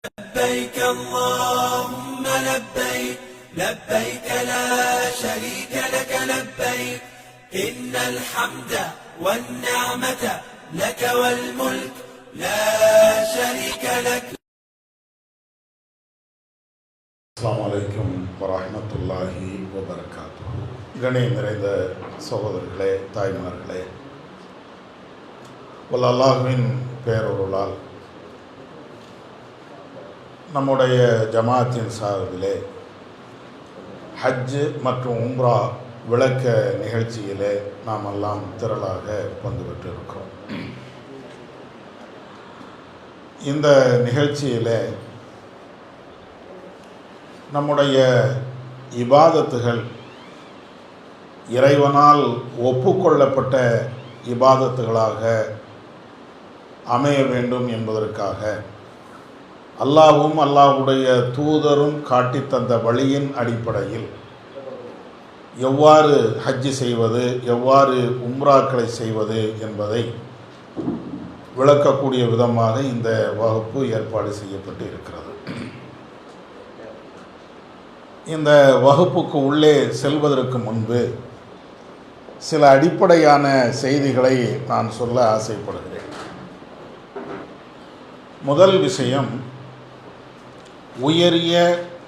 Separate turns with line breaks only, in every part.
لبيك اللهم لبيك لبيك لا شريك لك لبيك إن الحمد والنعمة لك والملك لا شريك لك.
அஸ்ஸலாமு அலைக்கும் வரஹ்மத்துல்லாஹி வபரகாத்துஹு. கண்ணியம் நிறைந்த சகோதரர்களே, தாய்மார்களே, வல்ல அல்லாஹ்வின் பேரருளால் நம்முடைய ஜமாத்தின் சார்பிலே ஹஜ்ஜு மற்றும் உம்ரா விளக்க நிகழ்ச்சியிலே நாம் எல்லாம் திரளாக பங்கு பெற்றிருக்கிறோம். இந்த நிகழ்ச்சியிலே நம்முடைய இபாதத்துகள் இறைவனால் ஒப்புக்கொள்ளப்பட்ட இபாதத்துகளாக அமைய வேண்டும் என்பதற்காக அல்லாஹ்வும் அல்லாஹ்வுடைய தூதரும் காட்டித் தந்த வழியின் அடிப்படையில் எவ்வாறு ஹஜ்ஜு செய்வது, எவ்வாறு உம்ராக்களை செய்வது என்பதை விளக்கக்கூடிய விதமாக இந்த வகுப்பு ஏற்பாடு செய்யப்பட்டு இருக்கிறது. இந்த வகுப்புக்கு உள்ளே செல்வதற்கு முன்பு சில அடிப்படையான செய்திகளை நான் சொல்ல ஆசைப்படுகிறேன். முதல் விஷயம், உயரிய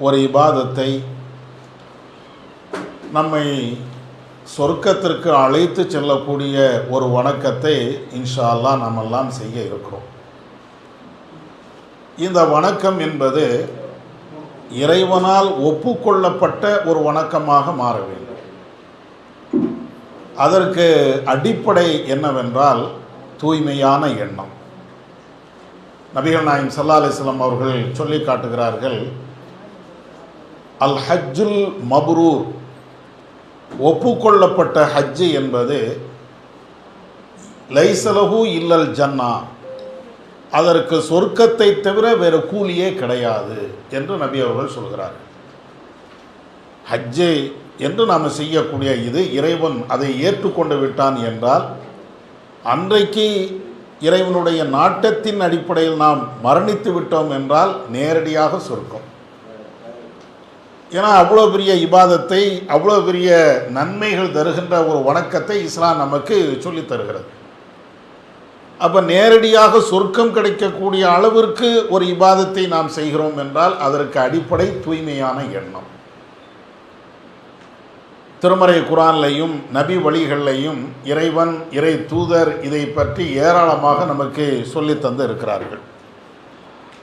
ஒரு இபாதத்தை நம்மை சொர்க்கத்திற்கு அழைத்து செல்லக்கூடிய ஒரு வணக்கத்தை இன்ஷா அல்லாஹ் நாம் எல்லாம் செய்ய இருக்கிறோம். இந்த வணக்கம் என்பது இறைவனால் ஒப்புக்கொள்ளப்பட்ட ஒரு வணக்கமாக மாற வேண்டும். அதற்கு அடிப்படை என்னவென்றால் தூய்மையான எண்ணம். நபிகள் நாயகம் ஸல்லல்லாஹு அலைஹி வஸல்லம் அவர்கள் சொல்லி காட்டுகிறார்கள், அல் ஹஜ்ஜுல் மப்ரூர், ஒப்புக்கொள்ளப்பட்ட ஹஜ்ஜு என்பது லைஸலஹு இல்லல் ஜன்னா, அதற்கு சொர்க்கத்தை தவிர வேறு கூலியே கிடையாது என்று நபி அவர்கள் சொல்கிறார்கள். ஹஜ்ஜு என்று நாம் செய்யக்கூடிய இது இறைவன் அதை ஏற்றுக்கொண்டு விட்டான் என்றால் அன்றைக்கு இறைவனுடைய நாட்டத்தின் அடிப்படையில் நாம் மரணித்து விட்டோம் என்றால் நேரடியாக சொர்க்கம். ஏன்னா அவ்வளோ பெரிய இபாதத்தை, அவ்வளோ பெரிய நன்மைகள் தருகின்ற ஒரு வணக்கத்தை இஸ்லாம் நமக்கு சொல்லித் தருகிறது. அப்போ நேரடியாக சொர்க்கம் கிடைக்கக்கூடிய அளவிற்கு ஒரு இபாதத்தை நாம் செய்கிறோம் என்றால் அதற்கு அடிப்படை தூய்மையான எண்ணம். திருமறை குர்ஆன்லையும் நபி வழிகளையும் இறைவன், இறை தூதர் இதை பற்றி ஏராளமாக நமக்கு சொல்லி தந்து இருக்கிறார்கள்.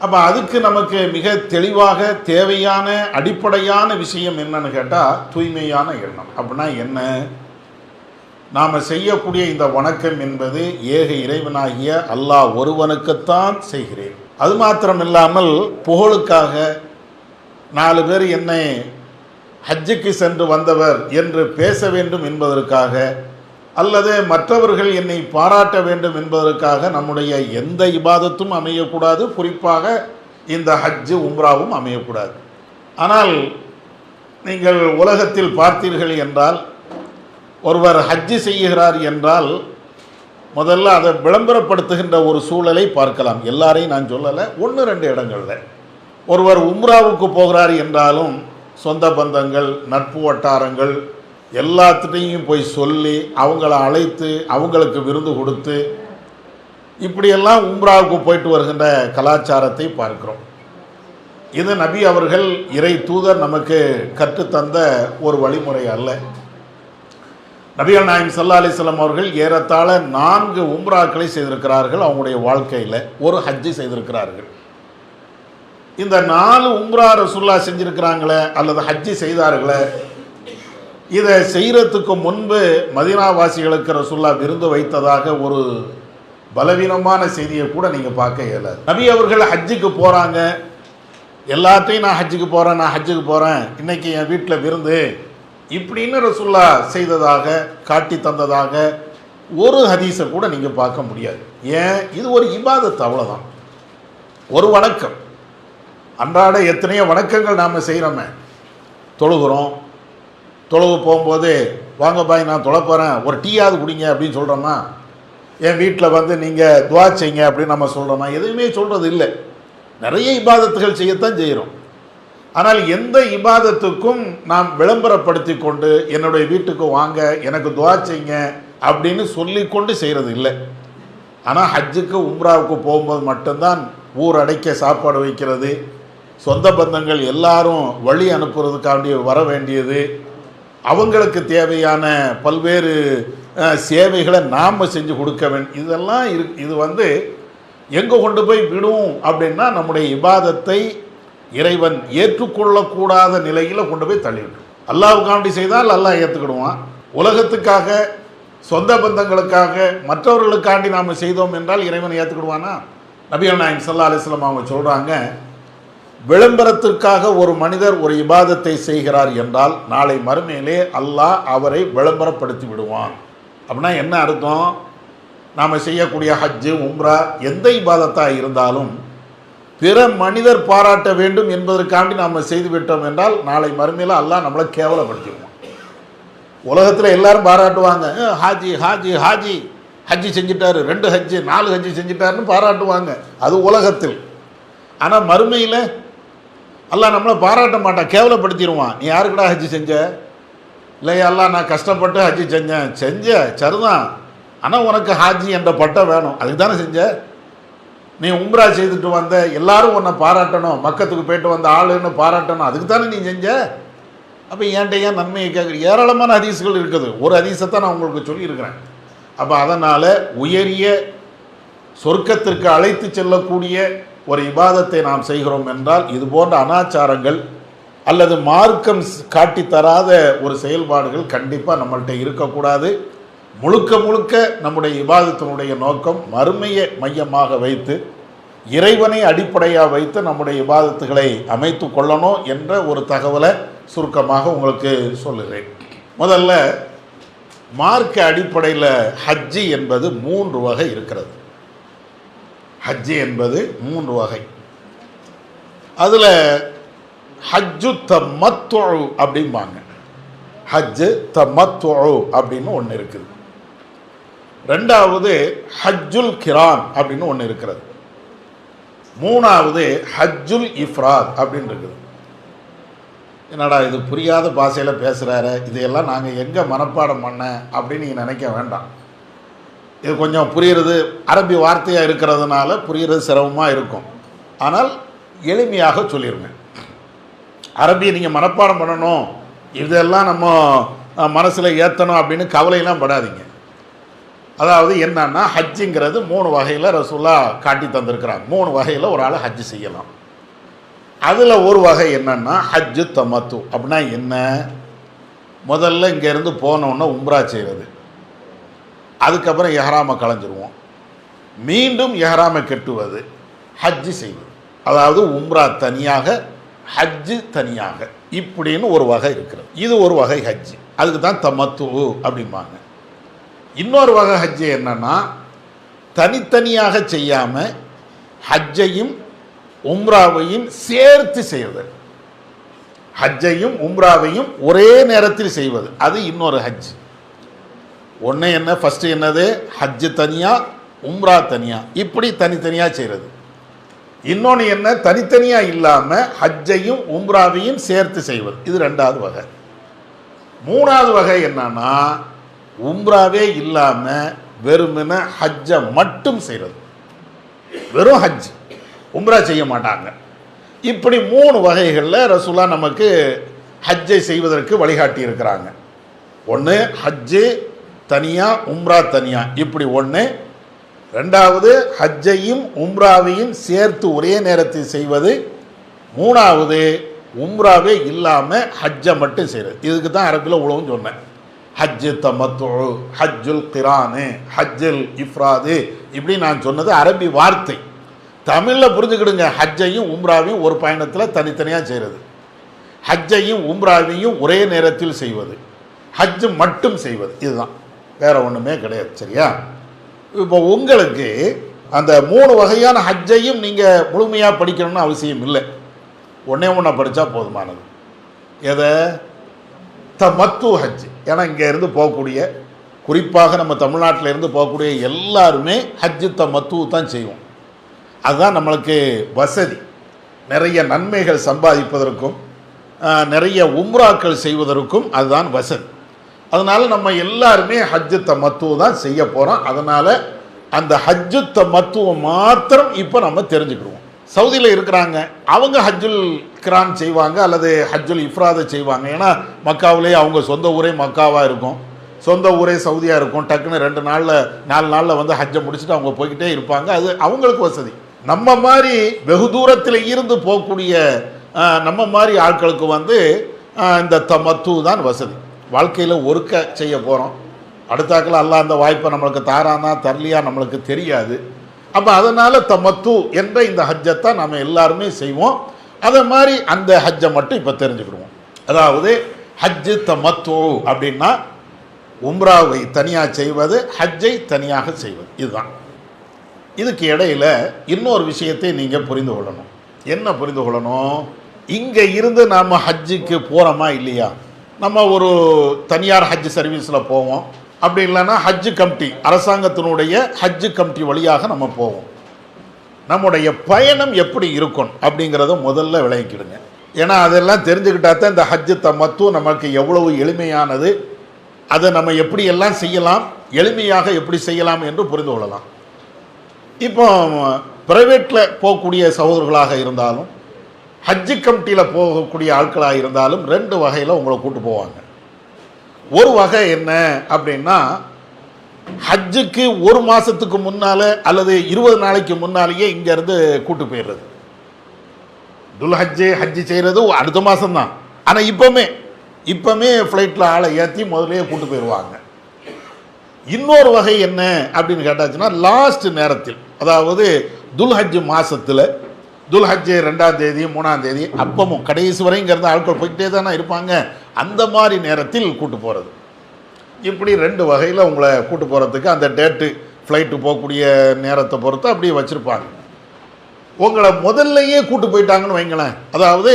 அப்போ அதுக்கு நமக்கு மிக தெளிவாக தேவையான அடிப்படையான விஷயம் என்னன்னு கேட்டால் தூய்மையான எண்ணம். அப்படின்னா என்ன? நாம் செய்யக்கூடிய இந்த வணக்கம் என்பது ஏக இறைவனாகிய அல்லாஹ் ஒருவனுக்குத்தான் செய்கிறேன். அது மாத்திரமில்லாமல் புகழுக்காக 4 பேர் என்னை ஹஜ்ஜுக்கு சென்று வந்தவர் என்று பேச வேண்டும் என்பதற்காக, அல்லது மற்றவர்கள் என்னை பாராட்ட வேண்டும் என்பதற்காக நம்முடைய எந்த இபாதத்தும் அமையக்கூடாது. குறிப்பாக இந்த ஹஜ்ஜு உம்ராவும் அமையக்கூடாது. ஆனால் நீங்கள் உலகத்தில் பார்த்தீர்கள் என்றால், ஒருவர் ஹஜ்ஜு செய்கிறார் என்றால் முதல்ல அதை விளம்பரப்படுத்துகின்ற ஒரு சூழலை பார்க்கலாம். எல்லாரையும் நான் சொல்லலை, 1-2 இடங்களில். ஒருவர் உம்ராவுக்கு போகிறார் என்றாலும் சொந்த பந்தங்கள், நட்பு வட்டாரங்கள் எல்லாத்துட்டையும் போய் சொல்லி அவங்கள அழைத்து அவங்களுக்கு விருந்து கொடுத்து இப்படியெல்லாம் உம்ராவுக்கு போயிட்டு வருகின்ற கலாச்சாரத்தை பார்க்கிறோம். இது நபி அவர்கள், இறை தூதர் நமக்கு கற்றுத்தந்த ஒரு வழிமுறை அல்ல. நபிகள் நாயகம் ஸல்லல்லாஹு அலைஹி வஸல்லம் அவர்கள் ஏறத்தாழ 4 உம்ராக்களை செய்திருக்கிறார்கள். அவங்களுடைய வாழ்க்கையில் ஒரு ஹஜ்ஜை செய்திருக்கிறார்கள். இந்த 4 உம்ரா ரசூலுல்லாஹ் செஞ்சிருக்கிறாங்களே அல்லது ஹஜ்ஜி செய்தார்களே, இதை செய்கிறதுக்கு முன்பு மதீனாவாசிகளுக்கு ரசூலுல்லாஹ் விருந்து வைத்ததாக ஒரு பலவீனமான செய்தியை கூட நீங்கள் பார்க்க இயலாது. நபி அவர்கள் ஹஜ்ஜுக்கு போகிறாங்க, எல்லாத்தையும் நான் ஹஜ்ஜுக்கு போகிறேன், இன்னைக்கு என் வீட்டில் விருந்து, இப்படின்னு ரசூலுல்லாஹ் செய்ததாக காட்டி தந்ததாக ஒரு ஹதீஸை கூட நீங்கள் பார்க்க முடியாது. ஏன்? இது ஒரு இபாதத், அவ்வளோதான், ஒரு வணக்கம். அன்றாட எத்தனையோ வணக்கங்கள் நாம் செய்கிறோமே. தொழுகிறோம், தொழுவு போகும்போது வாங்க பாய் நான் தொழ போகிறேன், ஒரு டீயாவது குடிங்க அப்படின்னு சொல்கிறோமா? என் வீட்டில் வந்து நீங்கள் துவா செய்யுங்க அப்படின்னு நம்ம சொல்கிறோமா? எதுவுமே சொல்கிறது இல்லை. நிறைய இபாதத்துகள் செய்யத்தான் செய்கிறோம். ஆனால் எந்த இபாதத்துக்கும் நாம் விளம்பரப்படுத்தி கொண்டு என்னுடைய வீட்டுக்கு வாங்க, எனக்கு துவா செய்யுங்க அப்படின்னு சொல்லிக்கொண்டு செய்கிறது இல்லை. ஆனால் ஹஜ்ஜுக்கு உம்ராவுக்கு போகும்போது மட்டும்தான் ஊர் அடைக்க சாப்பாடு வைக்கிறது, சொந்த பந்தங்கள் எல்லாரும் வழி அனுப்புறதுக்காண்டி வர வேண்டியது, அவங்களுக்கு தேவையான பல்வேறு சேவைகளை நாம் செஞ்சு கொடுக்க வேண்டிய இதெல்லாம் இது எங்கே கொண்டு போய் விடும் அப்படின்னா நம்முடைய இபாதத்தை இறைவன் ஏற்றுக்கொள்ளக்கூடாத நிலையில் கொண்டு போய் தள்ளிவிடும். அல்லாஹ்வுக்காண்டி செய்தால் அல்லாஹ் ஏற்றுக்கிடுவான். உலகத்துக்காக, சொந்த பந்தங்களுக்காக, மற்றவர்களுக்காண்டி நாம் செய்தோம் என்றால் இறைவன் ஏற்றுக்கிடுவானா? நபிகள் நாயகம் ஸல்லல்லாஹு அலைஹி வஸல்லம் அவங்க சொல்கிறாங்க, விளம்பரத்திற்காக ஒரு மனிதர் ஒரு இபாதத்தை செய்கிறார் என்றால் நாளை மறுமையிலே அல்லாஹ் அவரை விளம்பரப்படுத்தி விடுவான். அப்படின்னா என்ன அர்த்தம்? நாம் செய்யக்கூடிய ஹஜ்ஜு, உம்ரா, எந்த இபாதத்தாக இருந்தாலும் பிற மனிதர் பாராட்ட வேண்டும் என்பதற்காண்டி நாம் செய்துவிட்டோம் என்றால் நாளை மறுமையில் அல்லாஹ் நம்மளை கேவலப்படுத்திடுவான். உலகத்தில் எல்லாரும் பாராட்டுவாங்க, ஹாஜி ஹாஜி ஹாஜி ஹஜ்ஜி செஞ்சிட்டாரு, 2 ஹஜ்ஜு 4 ஹஜ்ஜி செஞ்சிட்டாருன்னு பாராட்டுவாங்க, அது உலகத்தில். ஆனால் மறுமையில் அல்லாஹ் நம்மளை பாராட்ட மாட்டான், கேவலப்படுத்திடுவான். நீ யாருக்குடா ஹஜ்ஜி செஞ்ச? இல்லையா அல்லாஹ் நான் கஷ்டப்பட்டு ஹஜ்ஜி செஞ்ச சரிதான், ஆனால் உனக்கு ஹாஜி என்ற பட்டம் வேணும், அதுக்கு தானே செஞ்ச. நீ உம்ரா செய்துட்டு வந்த, எல்லாரும் உன்னை பாராட்டணும், மக்கத்துக்கு போயிட்டு வந்த ஆளுன்னு பாராட்டணும், அதுக்கு தானே நீ செஞ்ச. அப்போ ஏன்ட்ட ஏன் நன்மையை கேட்குற? ஏராளமான ஹதீஸ்கள் இருக்குது, ஒரு ஹதீஸை தான் நான் உங்களுக்கு சொல்லியிருக்கிறேன். அப்போ அதனால் உயரிய சொர்க்கத்திற்கு அழைத்து செல்லக்கூடிய ஒரு இபாதத்தை நாம் செய்கிறோம் என்றால் இது போன்ற அனாச்சாரங்கள் அல்லது மார்க்கம் காட்டி தராத ஒரு செயல்பாடுகள் கண்டிப்பாக நம்மள்கிட்ட இருக்கக்கூடாது. முழுக்க முழுக்க நம்முடைய இபாதத்தினுடைய நோக்கம் மறுமையை மையமாக வைத்து, இறைவனை அடிப்படையாக வைத்து நம்முடைய இபாதத்துகளை அமைத்து கொள்ளணும் என்ற ஒரு தகவலை சுருக்கமாக உங்களுக்கு சொல்லுகிறேன். முதல்ல மார்க்க அடிப்படையில் ஹஜ்ஜி என்பது 3 வகை இருக்கிறது. ஹஜ்ஜி என்பது 3 வகை. அதில் ஹஜ்ஜு தமத்து அப்படிம்பாங்க. ஹஜ்ஜு தமத்து அப்படின்னு ஒன்று இருக்குது. 2வது ஹஜ்ஜுல் கிரான் அப்படின்னு ஒன்று இருக்கிறது. 3வது ஹஜ்ஜுல் இஃப்ராத் அப்படின்னு இருக்குது. என்னடா இது புரியாத பாஷையில் பேசுகிறாரு, இதையெல்லாம் நாங்கள் எங்கே மனப்பாடம் பண்ண அப்படின்னு நீங்கள் நினைக்க வேண்டாம். இது கொஞ்சம் புரிகிறது, அரபி வார்த்தையாக இருக்கிறதுனால புரிகிறது சிரமமாக இருக்கும். ஆனால் எளிமையாக சொல்லிடுங்க. அரபியை நீங்கள் மனப்பாடம் பண்ணணும், இதெல்லாம் நம்ம மனசில் ஏற்றணும் அப்படின்னு கவலையெல்லாம் படாதீங்க. அதாவது என்னன்னா ஹஜ்ஜுங்கிறது 3 வகையில் ரசூலா காட்டி தந்திருக்கிறாங்க. 3 வகையில் ஒரு ஆள் ஹஜ்ஜு செய்யலாம். அதில் ஒரு வகை என்னன்னா ஹஜ்ஜு தமத்து. அப்படின்னா என்ன? முதல்ல இங்கேருந்து போனோன்னா உம்ரா செய்கிறது, அதுக்கப்புறம் எஹ்ராமை களைஞ்சிருவோம், மீண்டும் எஹ்ராமை கட்டுவது, ஹஜ்ஜு செய்வது. அதாவது உம்ரா தனியாக, ஹஜ்ஜு தனியாக, இப்படின்னு ஒரு வகை இருக்கிறது. இது ஒரு வகை ஹஜ்ஜு, அதுக்கு தான் தமத்து அப்படிம்பாங்க. இன்னொரு வகை ஹஜ்ஜு என்னன்னா தனித்தனியாக செய்யாமல் ஹஜ்ஜையும் உம்ராவையும் சேர்த்து செய்வது. ஹஜ்ஜையும் உம்ராவையும் ஒரே நேரத்தில் செய்வது, அது இன்னொரு ஹஜ். ஒன்று என்ன, ஃபஸ்ட்டு என்னது, ஹஜ்ஜு தனியாக உம்ரா தனியாக, இப்படி தனித்தனியாக செய்கிறது. இன்னொன்று என்ன, தனித்தனியாக இல்லாமல் ஹஜ்ஜையும் உம்ராவையும் சேர்த்து செய்வது, இது 2வது வகை. 3வது வகை என்னன்னா உம்ராவே இல்லாமல் வெறுமன ஹஜ்ஜை மட்டும் செய்கிறது, வெறும் ஹஜ், உம்ரா செய்ய மாட்டாங்க. இப்படி 3 வகைகளில் ரசூலா நமக்கு ஹஜ்ஜை செய்வதற்கு வழிகாட்டி இருக்கிறாங்க. ஒன்று ஹஜ்ஜு தனியாக உம்ரா தனியாக, இப்படி ஒன்று. 2வது ஹஜ்ஜையும் உம்ராவையும் சேர்த்து ஒரே நேரத்தில் செய்வது. 3வது உம்ராவே இல்லாமல் ஹஜ்ஜை மட்டும் செய்கிறது. இதுக்கு தான் அரபில் உழவுன்னு சொன்னேன். ஹஜ்ஜு தமத்து, ஹஜ்ஜுல் கிரானு, ஹஜ்ஜுல் இஃப்ராது, இப்படி நான் சொன்னது அரபி வார்த்தை. தமிழில் புரிஞ்சுக்கிடுங்க. ஹஜ்ஜையும் உம்ராவையும் ஒரு பயணத்தில் தனித்தனியாக செய்கிறது, ஹஜ்ஜையும் உம்ராவையும் ஒரே நேரத்தில் செய்வது, ஹஜ்ஜு மட்டும் செய்வது, இதுதான், வேற ஒன்றுமே கிடையாது. சரியா? இப்போ உங்களுக்கு அந்த 3 வகையான ஹஜ்ஜையும் நீங்கள் முழுமையாக படிக்கணும்னு அவசியம் இல்லை, ஒன்றே படித்தா போதுமானது. எதை? தமத்து ஹஜ். ஏன்னா இங்கே இருந்து போகக்கூடிய, குறிப்பாக நம்ம தமிழ்நாட்டில் இருந்து போகக்கூடிய எல்லாருமே ஹஜ்ஜு தமத்து தான் செய்வோம். அதுதான் நம்மளுக்கு வசதி. நிறைய நன்மைகள் சம்பாதிப்பதற்கும் நிறைய உம்ராக்கள் செய்வதற்கும் அதுதான் வசதி. அதனால் நம்ம எல்லாருமே ஹஜ்ஜு தமத்துவ தான் செய்ய போகிறோம். அதனால் அந்த ஹஜ்ஜு தமத்துவ மாத்திரம் இப்போ நம்ம தெரிஞ்சுக்கிடுவோம். சவுதியில் இருக்கிறாங்க, அவங்க ஹஜ்ஜுல் கிரான் செய்வாங்க அல்லது ஹஜ்ஜுல் இஃப்ராதை செய்வாங்க. ஏன்னா மக்காவிலே அவங்க சொந்த ஊரே மக்காவாக இருக்கும், சொந்த ஊரே சவுதியாக இருக்கும். டக்குன்னு 2 நாளில் 4 நாளில் வந்து ஹஜ்ஜை முடிச்சுட்டு அவங்க போய்கிட்டே இருப்பாங்க. அது அவங்களுக்கு வசதி. நம்ம மாதிரி வெகு தூரத்தில் இருந்து போகக்கூடிய நம்ம மாதிரி ஆட்களுக்கு வந்து இந்த தமத்து தான் வசதி. வாழ்க்கையில் ஒருக்க செய்ய போகிறோம், அடுத்தாக்கில் அல்லாஹ் அந்த வாய்ப்பை நம்மளுக்கு தாரானா தரலியா நம்மளுக்கு தெரியாது. அப்போ அதனால் தமத்து என்ற இந்த ஹஜ்ஜைத்தான் நம்ம எல்லாருமே செய்வோம். அதை மாதிரி அந்த ஹஜ்ஜை மட்டும் இப்போ தெரிஞ்சுக்கிடுவோம். அதாவது ஹஜ்ஜு தமத்து அப்படின்னா உம்ராவை தனியாக செய்வது, ஹஜ்ஜை தனியாக செய்வது, இதுதான். இதுக்கு இடையில் இன்னொரு விஷயத்தை நீங்கள் புரிந்து கொள்ளணும். என்ன புரிந்து கொள்ளணும்? இங்கே இருந்து நாம் ஹஜ்ஜுக்கு போகிறோமா இல்லையா? நம்ம ஒரு தனியார் ஹஜ் சர்வீஸில் போவோம், அப்படி இல்லைன்னா ஹஜ்ஜு கமிட்டி, அரசாங்கத்தினுடைய ஹஜ்ஜு கமிட்டி வழியாக நம்ம போவோம். நம்முடைய பயணம் எப்படி இருக்கும் அப்படிங்கிறத முதல்ல விளங்கிக்கிடுங்க. ஏன்னா அதெல்லாம் தெரிஞ்சுக்கிட்டா தான் இந்த ஹஜ்ஜு தமத்து நமக்கு எவ்வளவு எளிமையானது, அதை நம்ம எப்படி எல்லாம் செய்யலாம், எளிமையாக எப்படி செய்யலாம் என்று புரிந்து கொள்ளலாம். இப்போ ப்ரைவேட்டில் போகக்கூடிய சகோதரர்களாக இருந்தாலும் ஹஜ்ஜு கமிட்டியில் போகக்கூடிய ஆட்களாக இருந்தாலும் 2 வகையில் உங்களை கூட்டு போவாங்க. ஒரு வகை என்ன அப்படின்னா, ஹஜ்ஜுக்கு 1 மாதத்துக்கு முன்னால் அல்லது 20 நாளைக்கு முன்னாலேயே இங்கேருந்து கூட்டு போயிடுறது. ஹஜ்ஜு செய்கிறது அடுத்த மாதம்தான். ஆனால் இப்போமே ஃப்ளைட்டில் ஆளை ஏற்றி முதலே கூட்டு போயிடுவாங்க. இன்னொரு வகை என்ன அப்படின்னு கேட்டாச்சுன்னா, லாஸ்ட் நேரத்தில், அதாவது துல்ஹஜ் மாதத்தில், துல்ஹஜ் 2ஆம் தேதி 3ஆம் தேதி அப்பமும் கடைசி வரை இங்கேருந்து ஆட்கள் போய்கிட்டே தானே இருப்பாங்க, அந்த மாதிரி நேரத்தில் கூட்டு போகிறது. இப்படி 2 வகையில் உங்களை கூட்டு போகிறதுக்கு அந்த டேட்டு ஃப்ளைட்டு போகக்கூடிய நேரத்தை பொறுத்து அப்படியே வச்சுருப்பாங்க. உங்களை முதல்லையே கூட்டு போயிட்டாங்கன்னு வைங்களேன், அதாவது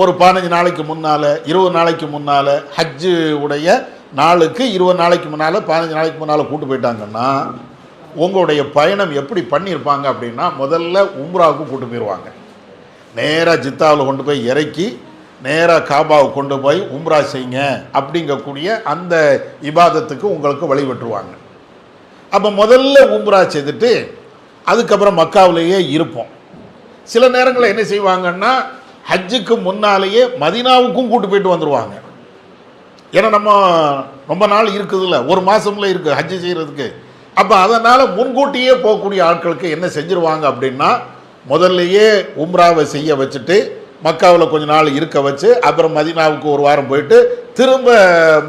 ஒரு 15 நாளைக்கு முன்னால் 20 நாளைக்கு முன்னால் ஹஜ்ஜு உடைய நாளுக்கு 20 நாளைக்கு முன்னால் 15 நாளைக்கு முன்னால் கூட்டு போயிட்டாங்கன்னா உங்களுடைய பயணம் எப்படி பண்ணியிருப்பாங்க அப்படின்னா, முதல்ல உம்ராவுக்கு கூட்டு போயிடுவாங்க. நேராக ஜித்தாவில் கொண்டு போய் இறக்கி நேராக காபாவை கொண்டு போய் உம்ரா செய்யுங்க அப்படிங்கக்கூடிய அந்த இபாதத்துக்கு உங்களுக்கு வழிபட்டுருவாங்க. அப்போ முதல்ல உம்ரா செய்துட்டு அதுக்கப்புறம் மக்காவிலேயே இருப்போம். சில நேரங்களில் என்ன செய்வாங்கன்னா, ஹஜ்ஜுக்கு முன்னாலேயே மதீனாவுக்கும் கூட்டு போயிட்டு வந்துடுவாங்க. ஏன்னா நம்ம ரொம்ப நாள் இருக்குதுல்ல, 1 மாதம்ல இருக்குது ஹஜ்ஜு செய்கிறதுக்கு. அப்போ அதனால் முன்கூட்டியே போகக்கூடிய ஆட்களுக்கு என்ன செஞ்சுருவாங்க அப்படின்னா, முதல்லையே உம்ராவை செய்ய வச்சுட்டு மக்காவில் கொஞ்ச நாள் இருக்க வச்சு அப்புறம் மதீனாவுக்கு 1 வாரம் போயிட்டு திரும்ப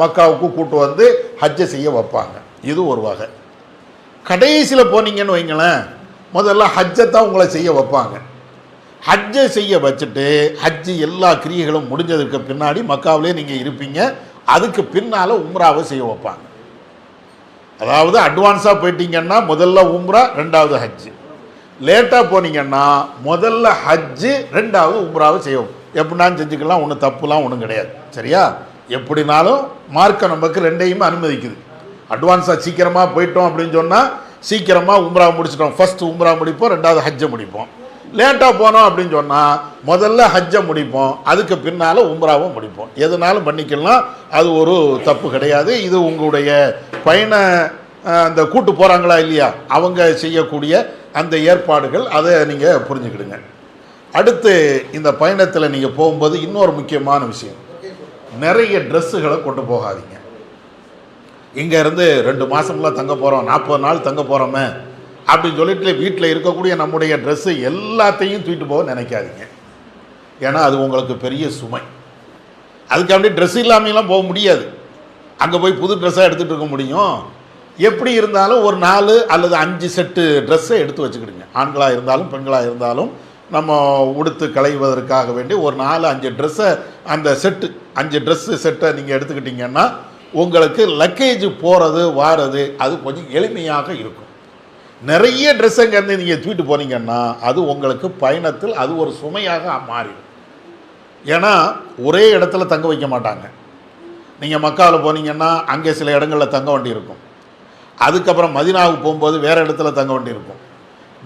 மக்காவுக்கு கூட்டு வந்து ஹஜ்ஜை செய்ய வைப்பாங்க. இது ஒரு வகை. கடைசியில் போனீங்கன்னு வைங்களேன், முதல்ல ஹஜ்ஜை தான் உங்களை செய்ய வைப்பாங்க. ஹஜ்ஜை செய்ய வச்சுட்டு ஹஜ்ஜு எல்லா கிரியைகளும் முடிஞ்சதுக்கு பின்னாடி மக்காவிலே நீங்கள் இருப்பீங்க. அதுக்கு பின்னால் உம்ராவை செய்ய வைப்பாங்க. அதாவது அட்வான்ஸாக போயிட்டீங்கன்னா முதல்ல உம்ரா, 2வது ஹஜ்ஜு. லேட்டாக போனீங்கன்னா முதல்ல ஹஜ்ஜு, 2வது உம்ராவை செய்வோம். எப்படினாலும் செஞ்சுக்கலாம், ஒன்றும் தப்புலாம் ஒன்றும் கிடையாது. சரியா? எப்படினாலும் மார்க்கம் நமக்கு 2ஐயுமே அனுமதிக்குது. அட்வான்ஸாக சீக்கிரமாக போயிட்டோம் அப்படின்னு சொன்னால் சீக்கிரமாக உம்ரா முடிச்சிட்டோம், ஃபஸ்ட்டு உம்ரா முடிப்போம், 2வது ஹஜ்ஜை முடிப்போம். லேட்டாக போனோம் அப்படின்னு சொன்னால் முதல்ல ஹஜ்ஜை முடிப்போம், அதுக்கு பின்னால் உம்ராவை முடிப்போம். எதுனாலும் பண்ணிக்கலாம், அது ஒரு தப்பு கிடையாது. இது உங்களுடைய பயண அந்த கூட்டு போகிறாங்களா இல்லையா அவங்க செய்யக்கூடிய அந்த ஏற்பாடுகள், அதை நீங்கள் புரிஞ்சுக்கிடுங்க. அடுத்து இந்த பயணத்தில் நீங்கள் போகும்போது இன்னொரு முக்கியமான விஷயம், நிறைய ட்ரெஸ்ஸுகளை கொண்டு போகாதீங்க. இங்கேருந்து 2 மாதம்லாம் தங்க போகிறோம், 40 நாள் தங்க போகிறோமே அப்படின்னு சொல்லிட்டு வீட்டில் இருக்கக்கூடிய நம்முடைய ட்ரெஸ்ஸு எல்லாத்தையும் தூக்கிட்டு போக நினைக்காதீங்க. ஏன்னா அது உங்களுக்கு பெரிய சுமை. அதுக்கு அப்படியே ட்ரெஸ் இல்லாமலாம் போக முடியாது. அங்கே போய் புது ட்ரெஸ்ஸாக எடுத்துகிட்டு இருக்க முடியும்? எப்படி இருந்தாலும் ஒரு 4 அல்லது 5 செட்டு ட்ரெஸ்ஸை எடுத்து வச்சுக்கிடுங்க. ஆண்களாக இருந்தாலும் பெண்களாக இருந்தாலும் நம்ம உடுத்து களைவதற்காக வேண்டி ஒரு 4-5 ட்ரெஸ்ஸை, அந்த செட்டு 5 ட்ரெஸ்ஸு செட்டை நீங்கள் எடுத்துக்கிட்டிங்கன்னா உங்களுக்கு லக்கேஜ் போகிறது வாரது அது கொஞ்சம் எளிமையாக இருக்கும். நிறைய ட்ரெஸ் அங்கேருந்து நீங்கள் தூக்கிட்டு போனீங்கன்னா அது உங்களுக்கு பயணத்தில் அது ஒரு சுமையாக மாறிடும். ஏன்னா ஒரே இடத்துல தங்க வைக்க மாட்டாங்க. நீங்கள் மக்காவில் போனீங்கன்னா அங்கே சில இடங்களில் தங்க வேண்டி இருக்கும். அதுக்கப்புறம் மதீனாவுக்கு போகும்போது வேறு இடத்துல தங்க வேண்டி இருக்கும்.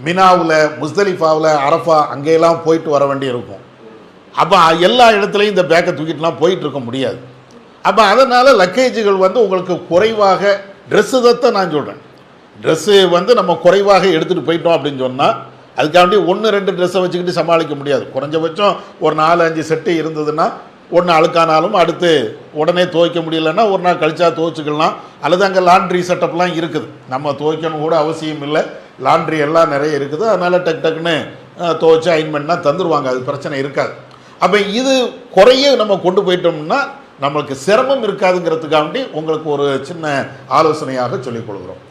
மினாவில், முஸ்தலிஃபாவில், அரஃபா அங்கேயெல்லாம் போயிட்டு வர வேண்டி இருக்கும். அப்போ எல்லா இடத்துலையும் இந்த பேக்கை தூக்கிட்டுலாம் போயிட்டு இருக்க முடியாது. அப்போ அதனால் லக்கேஜுகள் வந்து உங்களுக்கு குறைவாக, ட்ரெஸ்ஸு தான் நான் சொல்கிறேன், ட்ரெஸ்ஸு வந்து நம்ம குறைவாக எடுத்துகிட்டு போயிட்டோம் அப்படின்னு சொன்னால் அதுக்காண்டி 1-2 ட்ரெஸ்ஸை வச்சுக்கிட்டு சமாளிக்க முடியாது. குறைஞ்சபட்சம் ஒரு 4-5 செட்டு இருந்ததுன்னா ஒன்று அழுக்கானாலும் அடுத்து உடனே துவைக்க முடியலன்னா ஒரு நாள் கழிச்சா துவைச்சிக்கலாம். அல்லது அங்கே லாண்ட்ரி செட்டப்லாம் இருக்குது, நம்ம துவைக்கணும் கூட அவசியம் இல்லை, லாண்ட்ரி எல்லாம் நிறைய இருக்குது. அதனால் டக்குன்னு துவைச்சி அயன் பண்ணால் தந்துடுவாங்க, அது பிரச்சனை இருக்காது. அப்போ இது குறைய நம்ம கொண்டு போயிட்டோம்னா நம்மளுக்கு சிரமம் இருக்காதுங்கிறதுக்காண்டி உங்களுக்கு ஒரு சின்ன ஆலோசனையாக சொல்லிக் கொடுக்குறோம்.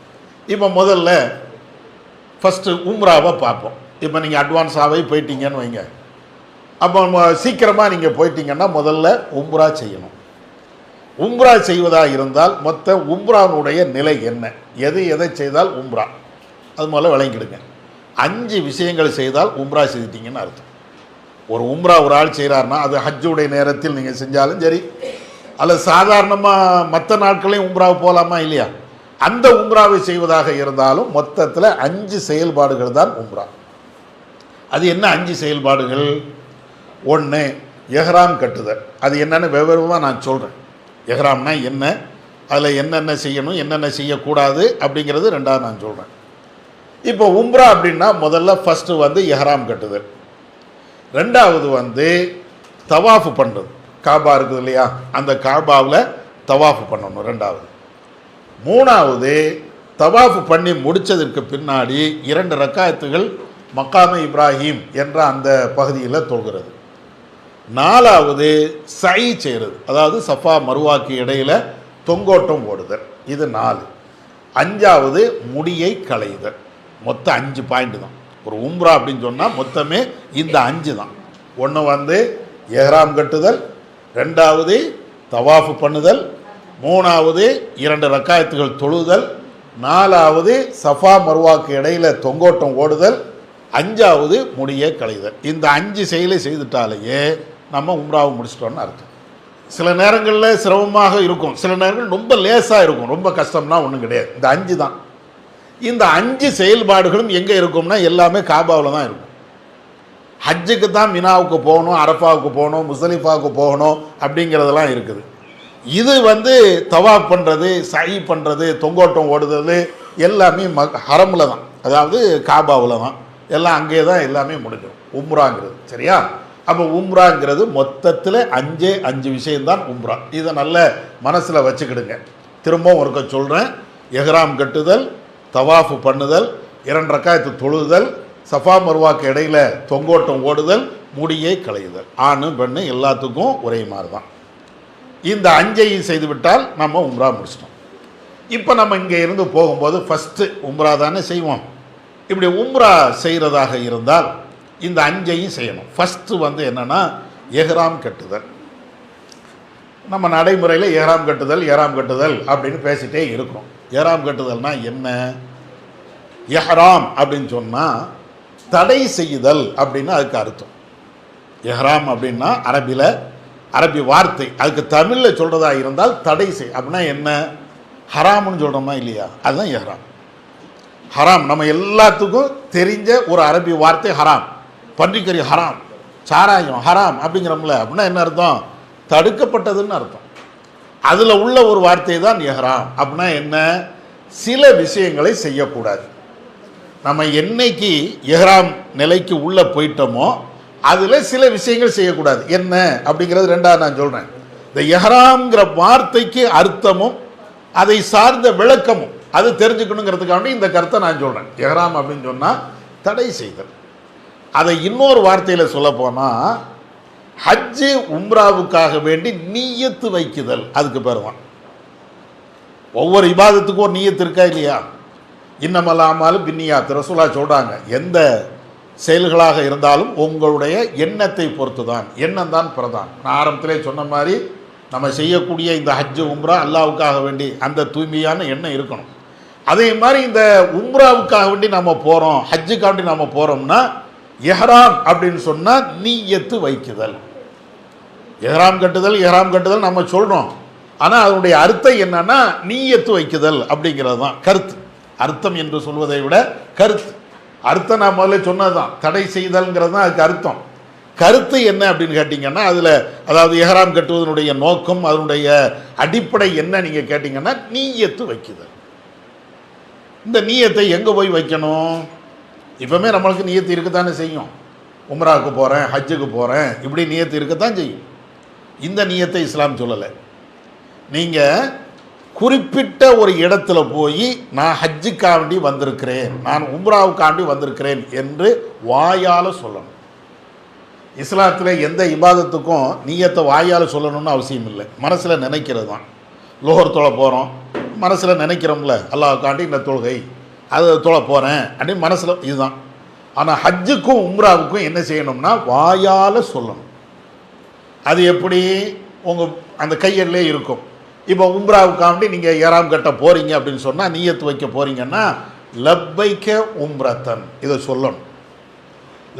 இப்போ முதல்ல ஃபஸ்ட்டு உம்ராவை பார்ப்போம். இப்போ நீங்கள் அட்வான்ஸாகவே போயிட்டீங்கன்னு வைங்க, அப்போ சீக்கிரமாக நீங்கள் போயிட்டீங்கன்னா முதல்ல உம்ரா செய்யணும். உம்ரா செய்வதாக இருந்தால் மொத்த உம்ரானுடைய நிலை என்ன, எதை செய்தால் உம்ரா, அது முதல்ல விளங்கிடுங்க. 5 விஷயங்கள் செய்தால் உம்ரா செய்துட்டீங்கன்னு அர்த்தம். ஒரு உம்ரா ஒரு ஆள் செய்கிறாருன்னா அது ஹஜ்ஜுடைய நேரத்தில் நீங்கள் செஞ்சாலும் சரி, அல்லது சாதாரணமாக மற்ற நாட்களையும் உம்ராவை போகலாமா இல்லையா, அந்த உம்ராவை செய்வதாக இருந்தாலும் மொத்தத்தில் 5 செயல்பாடுகள் தான் உம்ரா. அது என்ன 5 செயல்பாடுகள்? 1, எஹ்ராம் கட்டுதல். அது என்னென்னு விவரமாக நான் சொல்கிறேன். எஹ்ராம்னா என்ன, அதில் என்னென்ன செய்யணும், என்னென்ன செய்யக்கூடாது அப்படிங்கிறது 2வது நான் சொல்கிறேன். இப்போ உம்ரா அப்படின்னா முதல்ல ஃபஸ்ட்டு வந்து எஹ்ராம் கட்டுதல், 2வது வந்து தவாஃபு பண்ணுறது. காபா இருக்குது இல்லையா, அந்த காபாவில் தவாஃபு பண்ணணும் 2வது. 3வது தவாஃபு பண்ணி முடித்ததற்கு பின்னாடி 2 ரக்காயத்துகள் மக்காம இப்ராஹிம் என்ற அந்த பகுதியில் தொழுகிறது. 4வது சை செய்கிறது, அதாவது சஃபா மருவாக்கு இடையில் தொங்கோட்டம் ஓடுதல், இது 4. 5வது முடியை களைதல். மொத்தம் 5 பாயிண்ட் தான் ஒரு உம்ரா அப்படின்னு சொன்னால். மொத்தமே இந்த 5 தான். 1 வந்து எஹ்ராம் கட்டுதல், 2வது தவாஃபு பண்ணுதல், 3வது 2 ரக்காயத்துகள் தொழுதல், 4வது சஃபா மருவாக்கு இடையில் தொங்கோட்டம் ஓடுதல், 5வது முடியை களைதல். இந்த 5 செயலை செய்துட்டாலேயே நம்ம உம்ராவை முடிச்சிட்டோன்னு அர்த்தம். சில நேரங்களில் சிரமமாக இருக்கும், சில நேரங்கள் ரொம்ப லேசாக இருக்கும், ரொம்ப கஷ்டம்னா ஒன்றும் கிடையாது. இந்த 5 தான். இந்த 5 செயல்பாடுகளும் எங்கே இருக்கும்னா எல்லாமே காபாவில் தான் இருக்கும். ஹஜ்ஜுக்கு தான் மினாவுக்கு போகணும், அரஃபாவுக்கு போகணும், முஸ்தலிஃபாவுக்கு போகணும் அப்படிங்கிறதெல்லாம் இருக்குது. இது வந்து தவாப் பண்ணுறது, சை பண்ணுறது, தொங்கோட்டம் ஓடுறது எல்லாமே ஹரமில் தான், அதாவது காபாவில் தான், எல்லாம் அங்கே தான் எல்லாமே முடிஞ்சிடும் உம்ராங்கிறது. சரியா? அப்போ உம்ராங்கிறது மொத்தத்தில் 5 விஷயம்தான் உம்ரா. இதை நல்ல மனசில் வச்சுக்கிடுங்க. திரும்பவும் ஒருக்க சொல்கிறேன். எஹ்ராம் கட்டுதல், தவாஃபு பண்ணுதல், 2 ரக்காயத்து தொழுதல், சஃபா மருவாக்கு இடையில் தொங்கோட்டம் ஓடுதல், முடியை களையுதல். ஆணு பெண்ணு எல்லாத்துக்கும் ஒரே மாதிரி தான். இந்த 5ஐயும் செய்துவிட்டால் நம்ம உம்ரா முடிச்சிட்டோம். இப்போ நம்ம இங்கே இருந்து போகும்போது ஃபஸ்ட்டு உம்ரா தானே செய்வோம். இப்படி உம்ரா செய்கிறதாக இருந்தால் இந்த 5ஐயும் செய்யணும். ஃபஸ்ட்டு வந்து என்னென்னா எஹ்ராம் கட்டுதல். நம்ம நடைமுறையில் எஹ்ராம் கட்டுதல் அப்படின்னு பேசிகிட்டே இருக்கிறோம். எஹ்ராம் கட்டுதல்னால் என்ன? எஹ்ராம் அப்படின்னு சொன்னால் தடை செய்தல் அப்படின்னு அதுக்கு அர்த்தம். எஹ்ராம் அப்படின்னா அரபி வார்த்தை, அதுக்கு தமிழில் சொல்கிறதா இருந்தால் தடை செய் அப்படின்னா என்ன? ஹராம்னு சொல்கிறோமா இல்லையா, அதுதான் எஹ்ராம். ஹராம் நம்ம எல்லாத்துக்கும் தெரிஞ்ச ஒரு அரபி வார்த்தை ஹராம். பன்றிக்கறி ஹராம், சாராயம் ஹராம் அப்படிங்கிறோம்ல, அப்படின்னா என்ன அர்த்தம்? தடுக்கப்பட்டதுன்னு அர்த்தம். அதில் உள்ள ஒரு வார்த்தை தான் எஹ்ராம். அப்படின்னா என்ன? சில விஷயங்களை செய்யக்கூடாது. நம்ம என்னைக்கு எஹ்ராம் நிலைக்கு உள்ளே போயிட்டோமோ அதில் சில விஷயங்கள் செய்யக்கூடாது. என்ன அப்படிங்கிறது 2வது நான் சொல்கிறேன். இந்த எஹ்ராம்ங்கிற வார்த்தைக்கு அர்த்தமும் அதை சார்ந்த விளக்கமும் அது தெரிஞ்சுக்கணுங்கிறதுக்காண்டி இந்த கருத்தை நான் சொல்கிறேன். எஹ்ராம் அப்படின்னு சொன்னால் தடை செய்தல். அதை இன்னொரு வார்த்தையில் சொல்ல போனால் ஹஜ்ஜு உம்ராவுக்காக வேண்டி நீயத்து வைக்குதல், அதுக்கு பேர் தான். ஒவ்வொரு இபாதத்துக்கும் ஒரு நீயத்து இருக்கா இல்லையா? இன்னமல்லாமாலும் பின்னியாத்து ரசூலா சொல்கிறாங்க, எந்த செயல்களாக இருந்தாலும் உங்களுடைய எண்ணத்தை பொறுத்து தான், எண்ணம் தான் பிரதான். நான் ஆரம்பத்திலே சொன்ன மாதிரி நம்ம செய்யக்கூடிய இந்த ஹஜ்ஜு உம்ரா அல்லாவுக்காக வேண்டி அந்த தூய்மையான எண்ணம் இருக்கணும். அதே மாதிரி இந்த உம்ராவுக்காக வேண்டி நம்ம போகிறோம், ஹஜ்ஜுக்காக வேண்டி நம்ம போகிறோம்னா எஹ்ராம் அப்படின்னு சொன்னால் நீயத்து வைக்குதல். எஹ்ராம் கட்டுதல் நம்ம சொல்கிறோம். ஆனால் அதனுடைய அர்த்தம் என்னன்னா நீயத்து வைக்குதல் அப்படிங்கிறது தான் கருத்து. அர்த்தம் என்று சொல்வதை விட கருத்து. அர்த்தம் நான் முதல்ல சொன்னது தான், தடை செய்தல்ங்கிறது தான் அதுக்கு அர்த்தம். கருத்து என்ன அப்படின்னு கேட்டிங்கன்னா, அதில் அதாவது இஹ்ராம் கட்டுவதனுடைய நோக்கம், அதனுடைய அடிப்படை என்ன நீங்கள் கேட்டிங்கன்னா, நீயத்து வைக்குதல். இந்த நீயத்தை எங்கே போய் வைக்கணும்? இப்போவுமே நம்மளுக்கு நீயத்து இருக்கத்தானே செய்யும். உம்ராவுக்கு போகிறேன், ஹஜ்ஜுக்கு போகிறேன், இப்படி நீயத்து இருக்கத்தான் செய்யும். இந்த நீயத்தை இஸ்லாம் சொல்லலை. நீங்கள் குறிப்பிட்ட ஒரு இடத்துல போய் நான் ஹஜ்ஜுக்காண்டி வந்திருக்கிறேன், நான் உம்ராவுக்காண்டி வந்திருக்கிறேன் என்று வாயால் சொல்லணும். இஸ்லாத்தில் எந்த இபாதத்துக்கும் நீயத்தை வாயால் சொல்லணும்னு அவசியம் இல்லை, மனசில் நினைக்கிறது தான். லோஹர் தொலை போகிறோம், மனசில் நினைக்கிறோம்ல, அல்லாஹ்வுக்காண்டி இந்த தொழுகை அது தொலை போகிறேன் அப்படின்னு மனசில், இதுதான். ஆனால் ஹஜ்ஜுக்கும் உம்ராவுக்கும் என்ன செய்யணும்னா வாயால் சொல்லணும். அது எப்படி? உங்கள் அந்த கையிலே இருக்கும். இப்போ உம்ராவுக்காண்டி நீங்கள் இஹ்ராம் கட்ட போகிறீங்க அப்படின்னு சொன்னால், நீயத்து வைக்க போகிறீங்கன்னா லப்பைக்க உம்ரத்தன் இதை சொல்லணும்.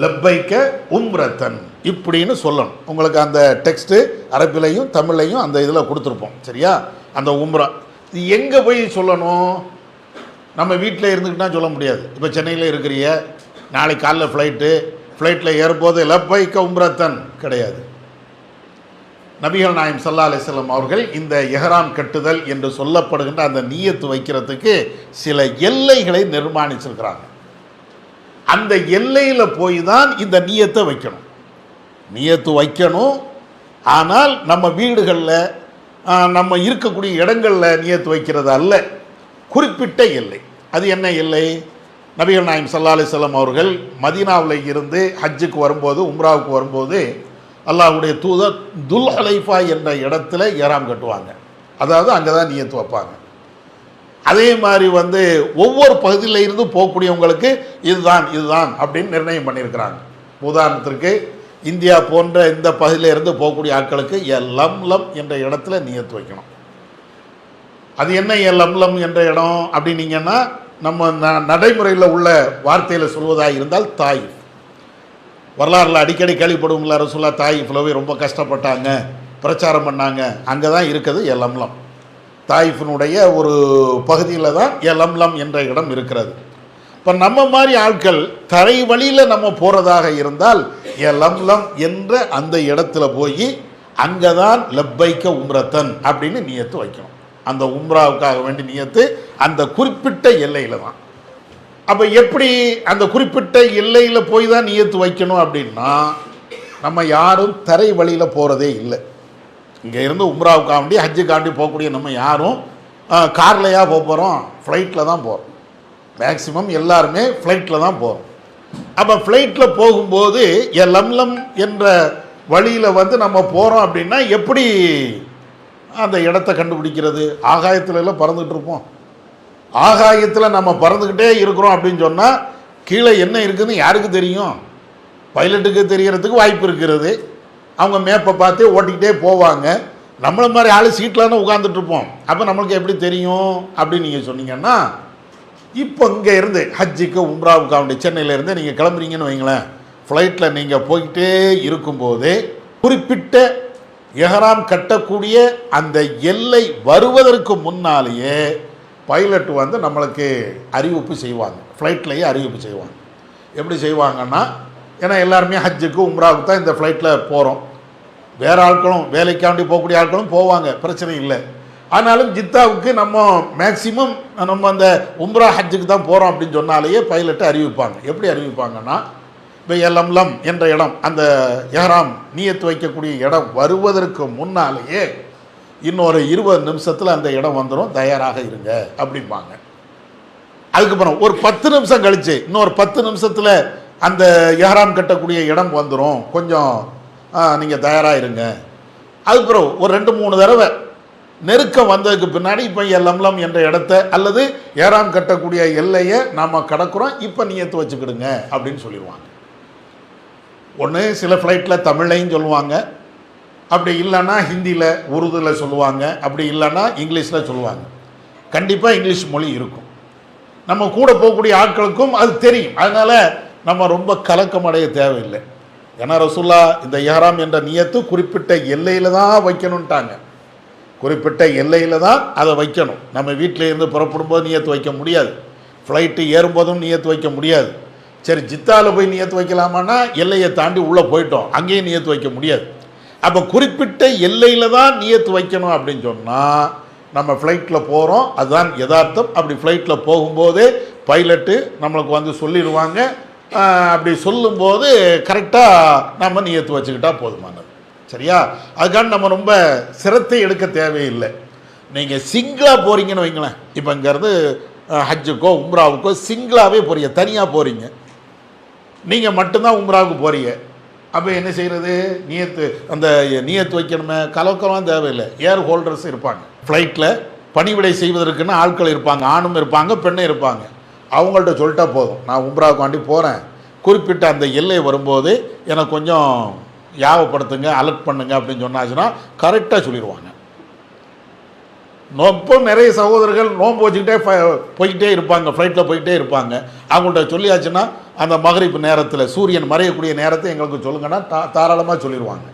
லப்பைக்க உம்ரத்தன் இப்படின்னு சொல்லணும். உங்களுக்கு அந்த டெக்ஸ்ட்டு அரபிலையும் தமிழ்லையும் அந்த இதில் கொடுத்துருப்போம், சரியா? அந்த உம்ரா இது எங்கே போய் சொல்லணும்? நம்ம வீட்டில் இருந்துக்கிட்டால் சொல்ல முடியாது. இப்போ சென்னையில் இருக்கிறிய, நாளைக்கு காலைல ஃப்ளைட்டில் ஏறும்போது லப்பைக்க உம்ரத்தன் கிடையாது. நபிகள் நாயம் ஸல்லல்லாஹு அலைஹி வஸல்லம் அவர்கள் இந்த இஹ்ராம் கட்டுதல் என்று சொல்லப்படுகின்ற அந்த நீயத்து வைக்கிறதுக்கு சில எல்லைகளை நிர்மாணிச்சிருக்கிறாங்க. அந்த எல்லையில் போய் தான் இந்த நீயத்தை வைக்கணும். நீயத்து வைக்கணும். ஆனால் நம்ம வீடுகளில், நம்ம இருக்கக்கூடிய இடங்களில் நீயத்து வைக்கிறது அல்ல, குறிப்பிட்ட எல்லை. அது என்ன எல்லை? நபிகள் நாயம் ஸல்லல்லாஹு அலைஹி வஸல்லம் அவர்கள் மதீனாவில் இருந்து ஹஜ்ஜுக்கு வரும்போது, உம்ராவுக்கு வரும்போது, அல்லாஹ்வுடைய தூதர் துல் ஹுலைஃபா என்ற இடத்துல இஹ்ராம் கட்டுவாங்க. அதாவது அங்கே தான் நியத்து வைப்பாங்க. அதே மாதிரி ஒவ்வொரு பகுதியில் இருந்து போகக்கூடியவங்களுக்கு இதுதான் அப்படின்னு நிர்ணயம் பண்ணியிருக்கிறாங்க. உதாரணத்திற்கு இந்தியா போன்ற இந்த பகுதியில் இருந்து போகக்கூடிய ஆட்களுக்கு லம்லம் என்ற இடத்துல நியத்து வைக்கணும். அது என்ன லம்லம் என்ற இடம் அப்படின்னீங்கன்னா, நம்ம நடைமுறையில் உள்ள வார்த்தையில் சொல்வதாக இருந்தால் தாயிஃப். வரலாறுல அடிக்கடி கேள்விப்படுவோம்ல, ரசூலுல்லாஹ் தாயிஃப்ல ரொம்ப கஷ்டப்பட்டாங்க, பிரச்சாரம் பண்ணாங்க. அங்கே தான் இருக்குது லம்லம். தாயிஃபினுடைய ஒரு பகுதியில் தான் லம்லம் என்ற இடம் இருக்கிறது. இப்போ நம்ம மாதிரி ஆட்கள் தரை வழியில் நம்ம போகிறதாக இருந்தால் லம்லம் என்ற அந்த இடத்துல போய் அங்கே தான் லப்பைக்க உம்ரத்தன் அப்படின்னு நியத்து வைக்கணும். அந்த உம்ராவுக்காக வேண்டி நியத்து அந்த குறிப்பிட்ட எல்லையில் தான். அப்போ எப்படி அந்த குறிப்பிட்ட எல்லையில் போய் தான் நியத்து வைக்கணும் அப்படின்னா, நம்ம யாரும் தரை வழியில் போகிறதே இல்லை. இங்கே இருந்து உம்ராவுக்காண்டி ஹஜ்ஜுக்காண்டி போகக்கூடிய நம்ம யாரும் கார்லையா போக போகிறோம்? ஃப்ளைட்டில் தான் போகிறோம். மேக்சிமம் எல்லாருமே ஃப்ளைட்டில் தான் போகிறோம். அப்போ ஃப்ளைட்டில் போகும்போது லம்லம் என்ற வழியில் நம்ம போகிறோம் அப்படின்னா எப்படி அந்த இடத்த கண்டுபிடிக்கிறது? ஆகாயத்துல எல்லாம் பறந்துகிட்டு இருப்போம். ஆகாயத்தில் நம்ம பறந்துக்கிட்டே இருக்கிறோம் அப்படின்னு சொன்னால் கீழே என்ன இருக்குதுன்னு யாருக்கு தெரியும்? பைலட்டுக்கு தெரியறதுக்கு வாய்ப்பு இருக்கிறது. அவங்க மேப்பை பார்த்து ஓட்டிக்கிட்டே போவாங்க. நம்மளை மாதிரி ஆள் சீட்டில் உட்காந்துட்ருப்போம். அப்போ நம்மளுக்கு எப்படி தெரியும் அப்படின்னு நீங்கள் சொன்னீங்கன்னா, இப்போ இங்கே இருந்து ஹஜ்ஜுக்கு உம்ராவுக்காண்டி சென்னையிலேருந்து நீங்கள் கிளம்புறீங்கன்னு வைங்களேன், ஃப்ளைட்டில் நீங்கள் போய்கிட்டே இருக்கும்போதே குறிப்பிட்ட இஹ்ராம் கட்டக்கூடிய அந்த எல்லை வருவதற்கு முன்னாலேயே பைலட் நம்மளுக்கு அறிவிப்பு செய்வாங்க. ஃப்ளைட்லேயே அறிவிப்பு செய்வாங்க. எப்படி செய்வாங்கன்னா, ஏன்னா எல்லாருமே ஹஜ்ஜுக்கு உம்ராவுக்கு தான் இந்த ஃப்ளைட்டில் போகிறோம். வேறு ஆட்களும் வேலைக்காண்டி போகக்கூடிய ஆட்களும் போவாங்க, பிரச்சனை இல்லை. ஆனாலும் ஜித்தாவுக்கு நம்ம மேக்சிமம் நம்ம அந்த உம்ரா ஹஜ்ஜுக்கு தான் போகிறோம் அப்படின்னு சொன்னாலேயே பைலட்டை அறிவிப்பாங்க. எப்படி அறிவிப்பாங்கன்னா, இப்போ லம்லம் என்ற இடம், அந்த இஹ்ராம் நியத்து வைக்கக்கூடிய இடம் வருவதற்கு முன்னாலேயே இன்னொரு 20 நிமிஷத்தில் அந்த இடம் வந்துடும், தயாராக இருங்க அப்படிம்பாங்க. அதுக்கப்புறம் ஒரு 10 நிமிஷம் கழித்து இன்னொரு 10 நிமிஷத்தில் அந்த இஹ்ராம் கட்டக்கூடிய இடம் வந்துடும், கொஞ்சம் நீங்கள் தயாராக இருங்க. அதுக்கப்புறம் ஒரு 2-3 தடவை நெருக்கம் வந்ததுக்கு பின்னாடி இப்போ லம்லம் என்ற இடத்த அல்லது இஹ்ராம் கட்டக்கூடிய எல்லையை நாம் கடக்கிறோம், இப்போ நியத்து வச்சுக்கிடுங்க அப்படின்னு சொல்லிடுவாங்க. ஒன்று சில ஃப்ளைட்டில் தமிழ்லையும் சொல்லுவாங்க, அப்படி இல்லைன்னா ஹிந்தியில் உருதுவில் சொல்லுவாங்க, அப்படி இல்லைன்னா இங்கிலீஷில் சொல்லுவாங்க. கண்டிப்பாக இங்கிலீஷ் மொழி இருக்கும். நம்ம கூட போகக்கூடிய ஆட்களுக்கும் அது தெரியும். அதனால் நம்ம ரொம்ப கலக்கம் அடைய தேவையில்லை. ஏன்னா ரசூலுல்லாஹ் இந்த இஹ்ராம் என்ற நியத்து குறிப்பிட்ட எல்லையில் தான் வைக்கணுன்ட்டாங்க. குறிப்பிட்ட எல்லையில் தான் அதை வைக்கணும். நம்ம வீட்டில் இருந்து புறப்படும்போது நியத்து வைக்க முடியாது, ஃப்ளைட்டு ஏறும்போதும் நியத்து வைக்க முடியாது. சரி ஜித்தாவில் போய் நியத்து வைக்கலாமான்னா எல்லையை தாண்டி உள்ளே போயிட்டோம், அங்கேயும் நியத்து வைக்க முடியாது. அப்போ குறிப்பிட்ட எல்லையில் தான் நியத்து வைக்கணும் அப்படின்னு சொன்னால் நம்ம ஃப்ளைட்டில் போகிறோம், அதுதான் யதார்த்தம். அப்படி ஃப்ளைட்டில் போகும்போதே பைலட்டு நம்மளுக்கு வந்து சொல்லிடுவாங்க. அப்படி சொல்லும்போது கரெக்டாக நம்ம நியத்து வச்சுக்கிட்டா போதுமானது. சரியா? அதுக்காக நம்ம ரொம்ப சிரத்தை எடுக்க தேவையில்லை. நீங்கள் சிங்கிளாக போகிறீங்கன்னு வைங்களேன், இப்போ இங்கேருந்து ஹஜ்ஜுக்கோ உம்ராவுக்கோ சிங்கிளாகவே போகிறீங்க, தனியாக போகிறீங்க, நீங்கள் மட்டும்தான் உம்ராவுக்கு போகிறீங்க. அப்போ என்ன செய்கிறது? அந்த நியத்து வைக்கணுமே, கலக்கலாம் தேவையில்லை. ஏர் ஹோல்டர்ஸ் இருப்பாங்க ஃப்ளைட்டில், பணிவிடை செய்வதற்குன்னு ஆட்கள் இருப்பாங்க, ஆணும் இருப்பாங்க பெண்ணும் இருப்பாங்க. அவங்கள்ட்ட சொல்லிட்டா போதும், நான் உம்ராவுக்கு வாண்டி போகிறேன், குறிப்பிட்ட அந்த எல்லை வரும்போது எனக்கு கொஞ்சம் யாவப்படுத்துங்க, அலர்ட் பண்ணுங்க அப்படின்னு சொன்னாச்சுன்னா கரெக்டாக சொல்லிடுவாங்க. இப்போ நிறைய சகோதரர்கள் நோன்பு வச்சுக்கிட்டே போய்கிட்டே இருப்பாங்க, ஃப்ளைட்டில் போய்கிட்டே இருப்பாங்க. அவங்கள்ட்ட சொல்லியாச்சுன்னா அந்த மகரிப் நேரத்தில் சூரியன் மறையக்கூடிய நேரத்தை எங்களுக்கு சொல்லுங்கன்னா தாராளமாக சொல்லிடுவாங்க.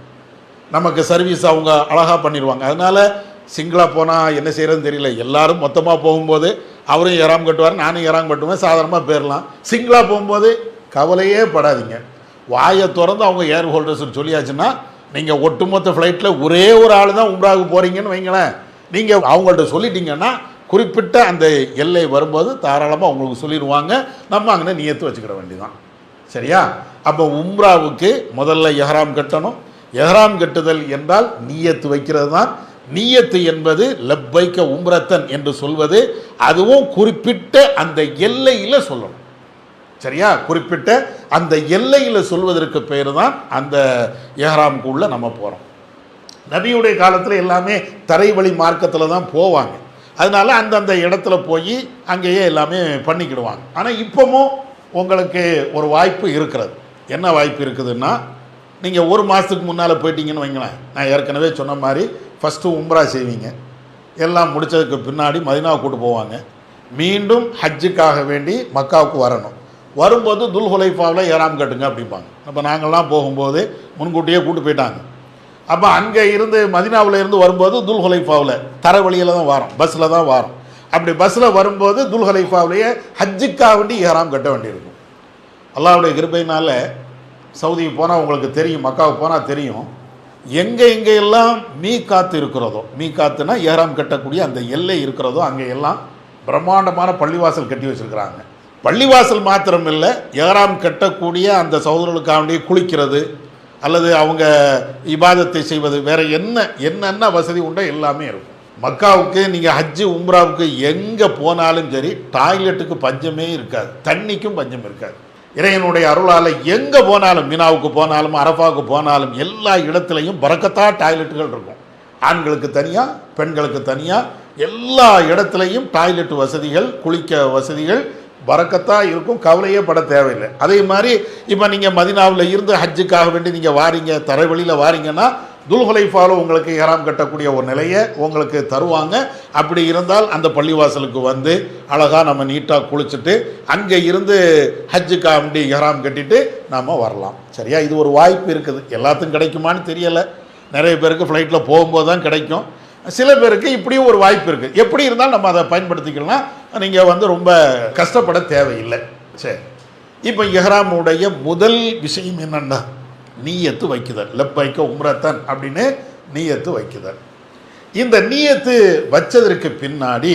நமக்கு சர்வீஸ் அவங்க அழகாக பண்ணிடுவாங்க. அதனால் சிங்கிளாக போனால் என்ன செய்கிறதுன்னு தெரியல. எல்லாரும் மொத்தமாக போகும்போது அவரும் ஏறாம் கட்டுவார், நானும் ஏறாம் கட்டுவேன், சாதாரணமாக போயிடலாம். சிங்கிளாக போகும்போது கவலையே படாதீங்க. வாயை திறந்து அவங்க ஏர் ஹோல்டர்ஸ்னு சொல்லியாச்சுன்னா நீங்கள் ஒட்டுமொத்த ஃப்ளைட்டில் ஒரே ஒரு ஆள் தான் உம்ராவுக்கு போகிறீங்கன்னு வைங்களேன், நீங்கள் அவங்கள்ட்ட சொல்லிட்டீங்கன்னா குறிப்பிட்ட அந்த எல்லை வரும்போது தாராளமாக உங்களுக்கு சொல்லிடுவாங்க. நம்ம அங்கே நியத்து வச்சுக்கிட வேண்டியதான். சரியா? அப்போ உம்ராவுக்கு முதல்ல எஹ்ராம் கட்டணும். எஹ்ராம் கட்டுதல் என்றால் நியத்து வைக்கிறது தான். நியத்து என்பது லப்பைக்க உம்ரத்தன் என்று சொல்வது, அதுவும் குறிப்பிட்ட அந்த எல்லையில் சொல்லணும். சரியா? குறிப்பிட்ட அந்த எல்லையில் சொல்வதற்கு பேர் தான் அந்த எஹ்ராமுக்குள்ளே நம்ம போகிறோம். நபியுடைய காலத்தில் எல்லாமே தரைவழி மார்க்கத்தில் தான் போவாங்க. அதனால அந்தந்த இடத்துல போய் அங்கேயே எல்லாமே பண்ணிக்கிடுவாங்க. ஆனால் இப்போவும் உங்களுக்கு ஒரு வாய்ப்பு இருக்கிறது. என்ன வாய்ப்பு இருக்குதுன்னா, நீங்கள் ஒரு மாதத்துக்கு முன்னால் போயிட்டீங்கன்னு வைங்களேன், நான் ஏற்கனவே சொன்ன மாதிரி ஃபஸ்ட்டு உம்ரா செய்வீங்க, எல்லாம் முடித்ததுக்கு பின்னாடி மதினாவை கூட்டு போவாங்க, மீண்டும் ஹஜ்ஜுக்காக வேண்டி மக்காவுக்கு வரணும். வரும்போது துல்ஹுலைஃபாவில் ஏறாம் கட்டுங்க அப்படிம்பாங்க. அப்போ நாங்கள்லாம் போகும்போது முன்கூட்டியே கூட்டு போயிட்டாங்க. அப்போ அங்கே இருந்து மதினாவில் இருந்து வரும்போது துல்ஹுலைஃபாவில் தரவழியில் தான் வரோம், பஸ்ஸில் தான் வரோம். அப்படி பஸ்ஸில் வரும்போது துல்ஹுலைஃபாவிலேயே ஹஜ்ஜுக்காக வேண்டி ஏறாம் கட்ட வேண்டியிருக்கும். அல்லாஹ்வுடைய கிருபையினால் சவுதிக்கு போனால் உங்களுக்கு தெரியும், மக்காவுக்கு போனால் தெரியும், எங்கெல்லாம் மீகாத்து இருக்கிறதோ, மீகாத்துனா ஏறாம் கட்டக்கூடிய அந்த எல்லை இருக்கிறதோ அங்கே எல்லாம் பிரம்மாண்டமான பள்ளிவாசல் கட்டி வச்சுருக்கிறாங்க. பள்ளிவாசல் மாத்திரம் இல்லை, ஏறாம் கட்டக்கூடிய அந்த சகோதரர்களுக்காக வேண்டி குளிக்கிறது அல்லது அவங்க இபாதத்தை செய்வது, வேறு என்னென்ன வசதி உண்டோ எல்லாமே இருக்கும். மக்காவுக்கு நீங்கள் ஹஜ்ஜு உம்ராவுக்கு எங்கே போனாலும் சரி டாய்லெட்டுக்கு பஞ்சமே இருக்காது, தண்ணிக்கும் பஞ்சம் இருக்காது. இறைவனுடைய அருளால் எங்கே போனாலும், மினாவுக்கு போனாலும் அரஃபாவுக்கு போனாலும் எல்லா இடத்துலையும் பரக்கத்தா டாய்லெட்டுகள் இருக்கும். ஆண்களுக்கு தனியாக பெண்களுக்கு தனியாக எல்லா இடத்துலையும் டாய்லெட் வசதிகள், குளிக்க வசதிகள் பரக்கத்தாக இருக்கும். கவலையே பட தேவையில்லை. அதே மாதிரி இப்போ நீங்கள் மதினாவில் இருந்து ஹஜ்ஜுக்காக வேண்டி நீங்கள் வாரீங்க, தரைவழியில் வாரீங்கன்னா துல்ஹுலைஃபாவில் உங்களுக்கு ஏறாம் கட்டக்கூடிய ஒரு நிலையை உங்களுக்கு தருவாங்க. அப்படி இருந்தால் அந்த பள்ளிவாசலுக்கு வந்து அழகாக நம்ம நீட்டாக குளிச்சுட்டு அங்கே இருந்து ஹஜ்ஜுக்காக வேண்டி ஏறாம் கட்டிட்டு நம்ம வரலாம். சரியா? இது ஒரு வாய்ப்பு இருக்குது. எல்லாத்துக்கும் கிடைக்குமான்னு தெரியலை. நிறைய பேருக்கு ஃப்ளைட்டில் போகும்போது தான் கிடைக்கும், சில பேருக்கு இப்படியும் ஒரு வாய்ப்பு இருக்குது. எப்படி இருந்தாலும் நம்ம அதை பயன்படுத்திக்கலாம். நீங்கள் வந்து ரொம்ப கஷ்டப்பட தேவையில்லை. சரி, இப்போ இஹ்ராமுடைய முதல் விஷயம் என்னென்னா நீயத்து வைக்குதல். லப்பைக்க உம்ரத்தன் அப்படின்னு நீயத்து வைக்குதல். இந்த நீயத்து வச்சதற்கு பின்னாடி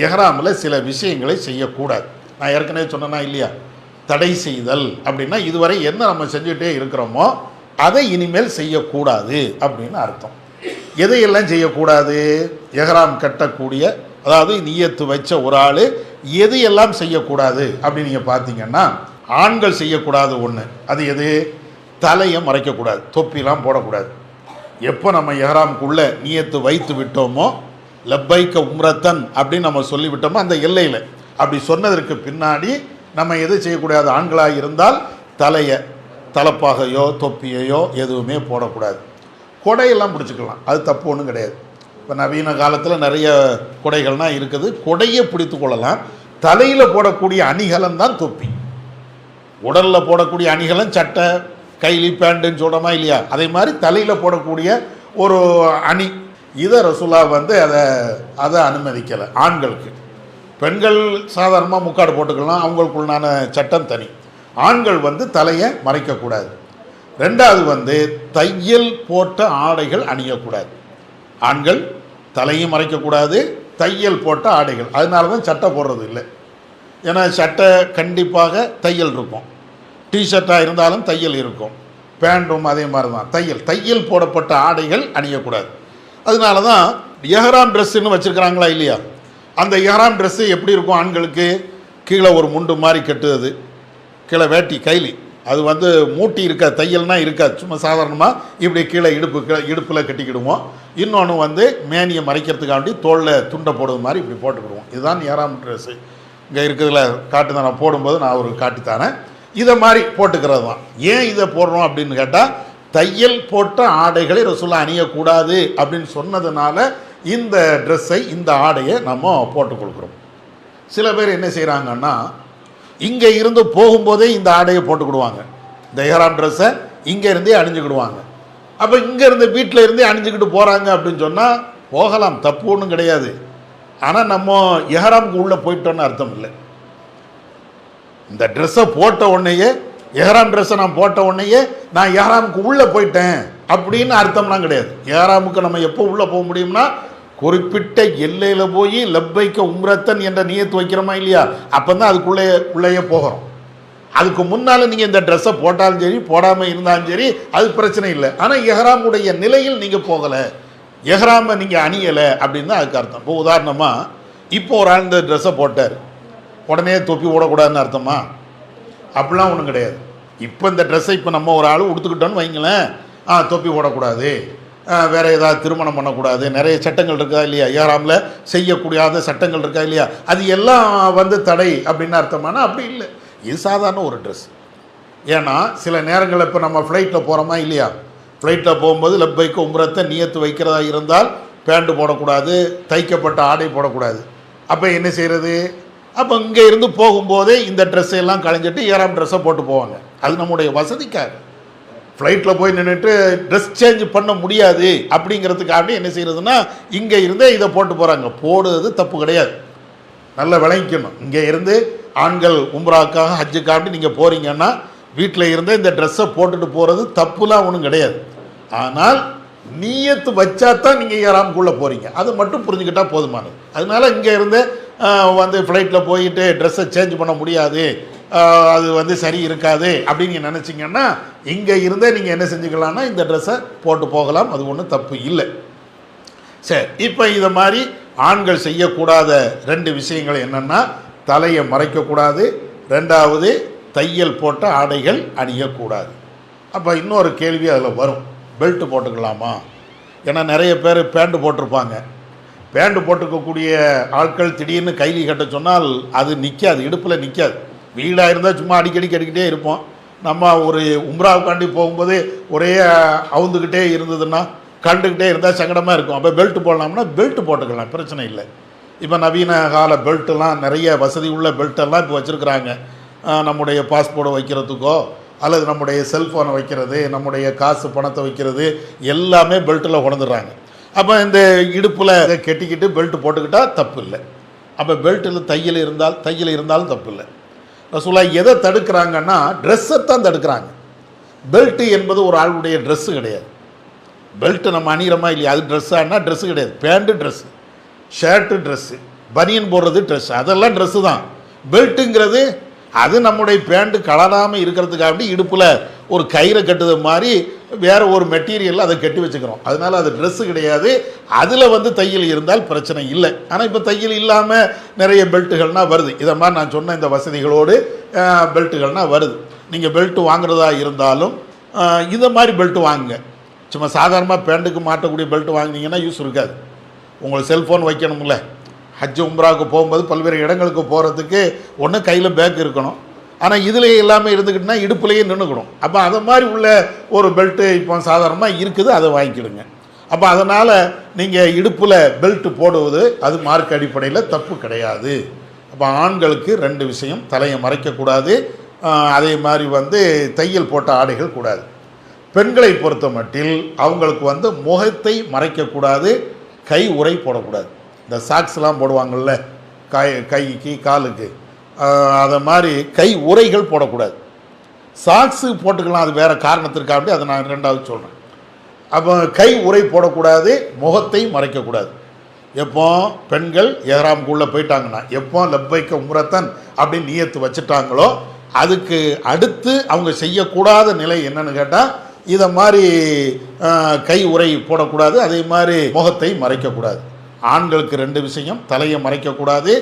இஹ்ராமில் சில விஷயங்களை செய்யக்கூடாது. நான் ஏற்கனவே சொன்னேன்னா இல்லையா, தடை செய்தல் அப்படின்னா இதுவரை என்ன நம்ம செஞ்சுட்டே இருக்கிறோமோ அதை இனிமேல் செய்யக்கூடாது அப்படின்னு அர்த்தம். எதையெல்லாம் செய்யக்கூடாது? எஹ்ராம் கட்டக்கூடிய, அதாவது நியத்து வச்ச ஒரு ஆள் எதையெல்லாம் செய்யக்கூடாது அப்படின்னு நீங்கள் பார்த்தீங்கன்னா, ஆண்கள் செய்யக்கூடாது ஒன்று, அது எது? தலையை மறைக்கக்கூடாது, தொப்பிலாம் போடக்கூடாது. எப்போ நம்ம எஹ்ராமுக்குள்ளே நியத்து வைத்து விட்டோமோ, லப்பைக்க உம்ரத்தன் அப்படின்னு நம்ம சொல்லிவிட்டோமோ அந்த எல்லையில், அப்படி சொன்னதற்கு பின்னாடி நம்ம எது செய்யக்கூடாது? ஆண்களாக இருந்தால் தலையை, தலப்பாகையோ தொப்பியையோ எதுவுமே போடக்கூடாது. கொடையெல்லாம் பிடிச்சிக்கலாம், அது தப்பு ஒன்றும் கிடையாது. இப்போ நவீன காலத்தில் நிறைய கொடைகள்லாம் இருக்குது, கொடையை பிடித்து கொள்ளலாம். தலையில் போடக்கூடிய அணிகலன் தான் தொப்பி. உடலில் போடக்கூடிய அணிகலன் சட்டை, கைலி, பேண்ட்டுன்னு சொல்கிறோமா இல்லையா, அதே மாதிரி தலையில் போடக்கூடிய ஒரு அணி, இதை ரசூலா வந்து அதை அனுமதிக்கலை ஆண்களுக்கு. பெண்கள் சாதாரணமாக முக்காடு போட்டுக்கலாம், அவங்களுக்குள்ளான சட்டம் தனி. ஆண்கள் வந்து தலையை மறைக்கக்கூடாது. ரெண்டாவது வந்து தையல் போட்ட ஆடைகள் அணியக்கூடாது. ஆண்கள் தலையும் மறைக்கக்கூடாது, தையல் போட்ட ஆடைகள். அதனால தான் சட்டை போடுறது இல்லை. ஏன்னா சட்டை கண்டிப்பாக தையல் இருக்கும், டிஷர்ட்டாக இருந்தாலும் தையல் இருக்கும், பேண்டும் அதே மாதிரி தான் தையல் போடப்பட்ட ஆடைகள் அணியக்கூடாது. அதனால தான் எஹ்ராம் ட்ரெஸ்ஸுன்னு வச்சுருக்கிறாங்களா இல்லையா? அந்த எஹ்ராம் ட்ரெஸ்ஸு எப்படி இருக்கும்? ஆண்களுக்கு கீழே ஒரு முண்டு மாதிரி கட்டுவது, கீழே வேட்டி கைலி, அது வந்து மூட்டி இருக்காது, தையல்னால் இருக்காது, சும்மா சாதாரணமாக இப்படி கீழே இடுப்பில் கட்டிக்கிடுவோம். இன்னொன்று வந்து மேனியை மறைக்கிறதுக்காண்டி தோளில் துண்டை போடுறது மாதிரி இப்படி போட்டுக்கிடுவோம். இதுதான் எஹ்ராம் ட்ரெஸ்ஸு. இங்கே இருக்கிறதுல காட்டுதான், நான் போடும்போது நான் ஒரு காட்டித்தானேன், இதை மாதிரி போட்டுக்கிறது தான். ஏன் இதை போடுறோம் அப்படின்னு கேட்டால், தையல் போட்ட ஆடைகளை ரசூலுல்லாஹ் அணியக்கூடாது அப்படின்னு சொன்னதுனால இந்த ட்ரெஸ்ஸை, இந்த ஆடையை நம்ம போட்டுக் கொடுக்குறோம். சில பேர் என்ன செய்கிறாங்கன்னா, இங்கே இருந்து போகும்போதே இந்த ஆடையை போட்டுக்கிடுவாங்க, இந்த எஹ்ராம் ட்ரெஸ்ஸை இங்கே இருந்தே அணிஞ்சுக்கிடுவாங்க. அப்போ இங்கே இருந்து வீட்டில் இருந்தே அணிஞ்சுக்கிட்டு போகிறாங்க அப்படின்னு சொன்னால் போகலாம், தப்பு ஒன்றும் கிடையாது. ஆனால் நம்ம எஹ்ராமுக்கு உள்ளே போயிட்டோன்னு அர்த்தம் இல்லை. இந்த ட்ரெஸ்ஸை போட்ட உடனேயே, எஹ்ராம் ட்ரெஸ்ஸை நான் போட்ட உடனேயே நான் எஹ்ராமுக்கு உள்ளே போயிட்டேன் அப்படின்னு அர்த்தம்லாம் கிடையாது. எஹ்ராமுக்கு நம்ம எப்போ உள்ளே போக முடியும்னா, குறிப்பிட்ட எல்லையில் போய் லப்பைக்க உம்ரத்தன் என்ற நியத்து வைக்கிறோமா இல்லையா, அப்போ தான் உள்ளேயே போகிறோம். அதுக்கு முன்னால் நீங்கள் இந்த ட்ரெஸ்ஸை போட்டாலும் சரி, போடாமல் இருந்தாலும் சரி, அது பிரச்சனை இல்லை. ஆனால் எஹ்ராமுடைய நிலையில் நீங்கள் போகலை, எஹ்ராமை நீங்கள் அணியலை அப்படின்னு தான் அதுக்கு அர்த்தம். இப்போ உதாரணமாக, இப்போ ஒரு ஆள் இந்த ட்ரெஸ்ஸை போட்டார், உடனே தொப்பி ஓடக்கூடாதுன்னு அர்த்தமா? அப்படிலாம் ஒன்றும் கிடையாது. இப்போ இந்த ட்ரெஸ்ஸை இப்போ நம்ம ஒரு ஆள் உடுத்துக்கிட்டோன்னு வைங்களேன், தொப்பி ஓடக்கூடாது, வேறு ஏதாவது திருமணம் பண்ணக்கூடாது, நிறைய சட்டங்கள் இருக்கா இல்லையா, எஹ்ராமில் செய்யக்கூடாத சட்டங்கள் இருக்கா இல்லையா, அது எல்லாம் வந்து தடை அப்படின்னு அர்த்தமானா அப்படி இல்லை. இது சாதாரண ஒரு ட்ரெஸ். ஏன்னா சில நேரங்களில் இப்போ நம்ம ஃப்ளைட்டில் போகிறோமா இல்லையா, ஃப்ளைட்டில் போகும்போது லப்பைக்க உம்ரத்தை நியத்து வைக்கிறதா இருந்தால் பேண்ட் போடக்கூடாது, தைக்கப்பட்ட ஆடை போடக்கூடாது. அப்போ என்ன செய்கிறது? அப்போ இங்கே இருந்து போகும்போதே இந்த ட்ரெஸ்ஸையெல்லாம் களைஞ்சிட்டு எஹ்ராம் ட்ரெஸ்ஸை போட்டு போவாங்க. அது நம்முடைய வசதிக்காக. ஃப்ளைட்டில் போய் நின்றுட்டு ட்ரெஸ் சேஞ்ச் பண்ண முடியாது அப்படிங்கிறதுக்காக என்ன செய்கிறதுனா, இங்கே இருந்தே இதை போட்டு போகிறாங்க. போடுறது தப்பு கிடையாது, நல்லா விளங்கிக்கணும். இங்கே இருந்து ஆண்கள் உம்ராக்காக ஹஜ்ஜுக்காக நீங்கள் போகிறீங்கன்னா வீட்டில் இருந்தே இந்த ட்ரெஸ்ஸை போட்டுட்டு போகிறது தப்புலாம் ஒன்றும் கிடையாது. ஆனால் நீயத்து வச்சா தான் நீங்கள் எஹ்ராமுக்குள்ளே போகிறீங்க, அது மட்டும் புரிஞ்சுக்கிட்டால் போதுமானது. அதனால இங்கே இருந்து வந்து ஃப்ளைட்டில் போயிட்டு ட்ரெஸ்ஸை சேஞ்ச் பண்ண முடியாது, அது வந்து சரி இருக்காது அப்படின்னு நினச்சிங்கன்னா, இங்கே இருந்தே நீங்கள் என்ன செஞ்சுக்கலாம்னா இந்த ட்ரெஸ்ஸை போட்டு போகலாம், அது ஒன்றும் தப்பு இல்லை. சரி, இப்போ இதை மாதிரி ஆண்கள் செய்யக்கூடாத 2 விஷயங்கள் என்னென்னா, தலையை மறைக்கக்கூடாது, ரெண்டாவது தையல் போட்ட ஆடைகள் அணியக்கூடாது. அப்போ இன்னொரு கேள்வி அதில் வரும், பெல்ட் போட்டுக்கலாமா? ஏன்னா நிறைய பேர் பேண்ட் போட்டிருப்பாங்க. பேண்ட் போட்டுக்கக்கூடிய ஆட்கள் திடீர்னு கைலி கட்ட சொன்னால் அது நிற்காது, இடுப்பில் நிற்காது. வீடாக இருந்தால் சும்மா அடிக்கடி கட்டிக்கிட்டே இருப்போம். நம்ம ஒரு உம்ராவுக்காண்டி போகும்போது ஒரே அவுந்துக்கிட்டே இருந்ததுன்னா, கண்டுக்கிட்டே இருந்தால் சங்கடமாக இருக்கும். அப்போ பெல்ட் போடலாம்னா பெல்ட் போட்டுக்கலாம், பிரச்சனை இல்லை. இப்போ நவீன கால பெல்ட்டெல்லாம், நிறைய வசதி உள்ள பெல்ட்டெல்லாம் இப்போ வச்சுருக்குறாங்க. நம்முடைய பாஸ்போர்ட்டை வைக்கிறதுக்கோ அல்லது நம்முடைய செல்ஃபோனை வைக்கிறது, நம்முடைய காசு பணத்தை வைக்கிறது எல்லாமே பெல்ட்டில் கொண்டுடுறாங்க. அப்போ இந்த இடுப்பில் கெட்டிக்கிட்டு பெல்ட் போட்டுக்கிட்டால் தப்பு இல்லை. அப்போ பெல்ட்டில் தையல் இருந்தாலும் தப்பு இல்லை. ரசூலுல்லாஹ் எதை தடுக்கிறாங்கன்னா, ட்ரெஸ்ஸை தான் தடுக்கிறாங்க. பெல்ட்டு என்பது ஒரு ஆளுடைய ட்ரெஸ்ஸு கிடையாது. பெல்ட்டு நம்ம அணிகிறோமா இல்லையா, அது ட்ரெஸ்ஸானா ட்ரெஸ்ஸு கிடையாது. பேண்ட்டு ட்ரெஸ்ஸு, ஷர்ட்டு ட்ரெஸ்ஸு, பனியன் போடுறது ட்ரெஸ்ஸு, அதெல்லாம் ட்ரெஸ்ஸு தான். பெல்ட்டுங்கிறது அது நம்முடைய பேண்ட்டு கலராமல் இருக்கிறதுக்காக இடுப்பில் ஒரு கயிறை கட்டுறது மாதிரி வேறு ஒரு மெட்டீரியல் அதை கட்டி வச்சுக்கிறோம். அதனால் அது ட்ரெஸ்ஸு கிடையாது. அதில் வந்து தையல் இருந்தால் பிரச்சனை இல்லை. ஆனால் இப்போ தையல் இல்லாமல் நிறைய பெல்ட்டுகள்னால் வருது. இதை மாதிரி நான் சொன்ன இந்த வசதிகளோடு பெல்ட்டுகள்னால் வருது. நீங்கள் பெல்ட்டு வாங்குறதா இருந்தாலும் இதை மாதிரி பெல்ட்டு வாங்குங்க. சும்மா சாதாரணமாக பேண்ட்டுக்கு மாட்டக்கூடிய பெல்ட்டு வாங்கினீங்கன்னா யூஸ் இருக்காது. உங்களுக்கு செல்ஃபோன் வைக்கணும்ல, ஹஜ் உம்ராவுக்கு போகும்போது பல்வேறு இடங்களுக்கு போகிறதுக்கு ஒன்று கையில் பேக் இருக்கணும். ஆனால் இதில் எல்லாமே இருந்துக்கிட்டுனா இடுப்புலையே நின்றுக்கணும். அப்போ அதை மாதிரி உள்ள ஒரு பெல்ட்டு இப்போ சாதாரணமாக இருக்குது, அதை வாங்கிக்கிடுங்க. அப்போ அதனால் நீங்கள் இடுப்பில் பெல்ட்டு போடுவது அது மார்க் அடிப்படையில் தப்பு கிடையாது. அப்போ ஆண்களுக்கு 2 விஷயம், தலையை மறைக்கக்கூடாது, அதே மாதிரி வந்து தையல் போட்ட ஆடைகள் கூடாது. பெண்களை பொறுத்த மட்டில் அவங்களுக்கு வந்து முகத்தை மறைக்கக்கூடாது, கை உறை போடக்கூடாது. இந்த சாக்ஸ்லாம் போடுவாங்கள்ல கைக்கு காலுக்கு, அதை மாதிரி கை உறைகள் போடக்கூடாது. சாக்ஸு போட்டுக்கலாம், அது வேறு காரணத்திற்காக அப்படி அதை நான் ரெண்டாவது சொல்கிறேன். அப்போ கை உரை போடக்கூடாது, முகத்தை மறைக்கக்கூடாது. எப்போ பெண்கள் எஹ்ராமுக்குள்ளே போயிட்டாங்கன்னா, எப்போ லப்பைக்க உம்ரத்தன் அப்படின்னு நியத்து வச்சுட்டாங்களோ அதுக்கு அடுத்து அவங்க செய்யக்கூடாத நிலை என்னன்னு கேட்டால் இதை மாதிரி கை உரை போடக்கூடாது, அதே மாதிரி முகத்தை மறைக்கக்கூடாது. ஆண்களுக்கு 2 விஷயம், தலையை மறைக்கக்கூடாது,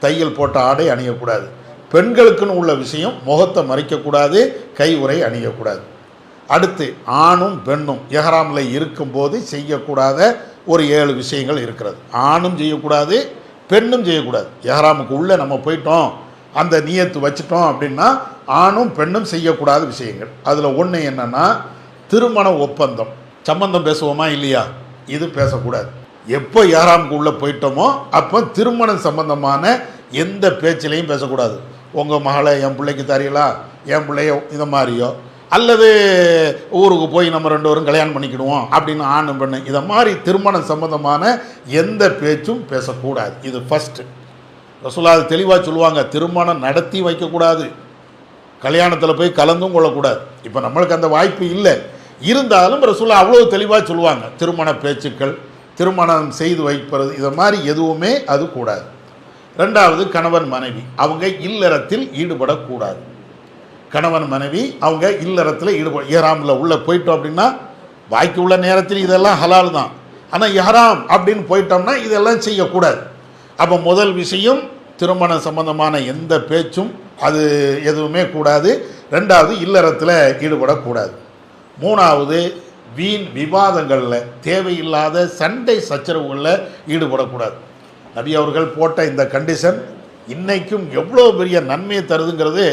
தையல் போட்ட ஆடை அணியக்கூடாது. பெண்களுக்குன்னு உள்ள விஷயம் முகத்தை மறைக்கக்கூடாது, கை உரை அணியக்கூடாது. அடுத்து ஆணும் பெண்ணும் எஹ்ராமில் இருக்கும்போது செய்யக்கூடாத ஒரு 7 விஷயங்கள் இருக்கிறது. ஆணும் செய்யக்கூடாது, பெண்ணும் செய்யக்கூடாது. எஹ்ராமுக்கு உள்ளே நம்ம போயிட்டோம், அந்த நியத்து வச்சுட்டோம் அப்படின்னா ஆணும் பெண்ணும் செய்யக்கூடாத விஷயங்கள். அதில் ஒன்று என்னென்னா திருமண ஒப்பந்தம், சம்பந்தம் பேசுவோமா இல்லையா, இது பேசக்கூடாது. எப்போ எஹ்ராமுக்கு உள்ளே போயிட்டோமோ அப்போ திருமணம் சம்பந்தமான எந்த பேச்சிலையும் பேசக்கூடாது. உங்கள் மகளை என் பிள்ளைக்கு தரீங்களா, என் பிள்ளைய இதை மாதிரியோ, அல்லது ஊருக்கு போய் நம்ம 2 பேரும் கல்யாணம் பண்ணிக்கிடுவோம் அப்படின்னு ஆண் பெண்ணு இதை மாதிரி திருமணம் சம்பந்தமான எந்த பேச்சும் பேசக்கூடாது. இது ஃபஸ்ட்டு. ரசூலுல்லாஹ் அது தெளிவாக சொல்லுவாங்க, திருமணம் நடத்தி வைக்கக்கூடாது, கல்யாணத்தில் போய் கலந்தும் கொள்ளக்கூடாது. இப்போ நம்மளுக்கு அந்த வாய்ப்பு இல்லை, இருந்தாலும் ரசூலுல்லாஹ் அவ்வளோ தெளிவாக சொல்லுவாங்க, திருமண பேச்சுக்கள், திருமணம் செய்து வைப்பது இதை மாதிரி எதுவுமே அது கூடாது. ரெண்டாவது கணவன் மனைவி அவங்க இல்லறத்தில் ஈடுபடக்கூடாது. கணவன் மனைவி அவங்க இல்லறத்தில் எஹ்ராமில் உள்ளே போயிட்டோம் அப்படின்னா பாக்கி உள்ள நேரத்தில் இதெல்லாம் ஹலால் தான், ஆனால் எஹ்ராம் அப்படின்னு போயிட்டோம்னா இதெல்லாம் செய்யக்கூடாது. அப்போ முதல் விஷயம் திருமணம் சம்பந்தமான எந்த பேச்சும் அது எதுவுமே கூடாது. ரெண்டாவது இல்லறத்தில் ஈடுபடக்கூடாது. மூணாவது வீண் விவாதங்களில் தேவையில்லாத சண்டை சச்சரவுகளில் ஈடுபடக்கூடாது. நபி அவர்கள் போட்ட இந்த கண்டிஷன் இன்றைக்கும் எவ்வளோ பெரிய நன்மையை தருதுங்கிறது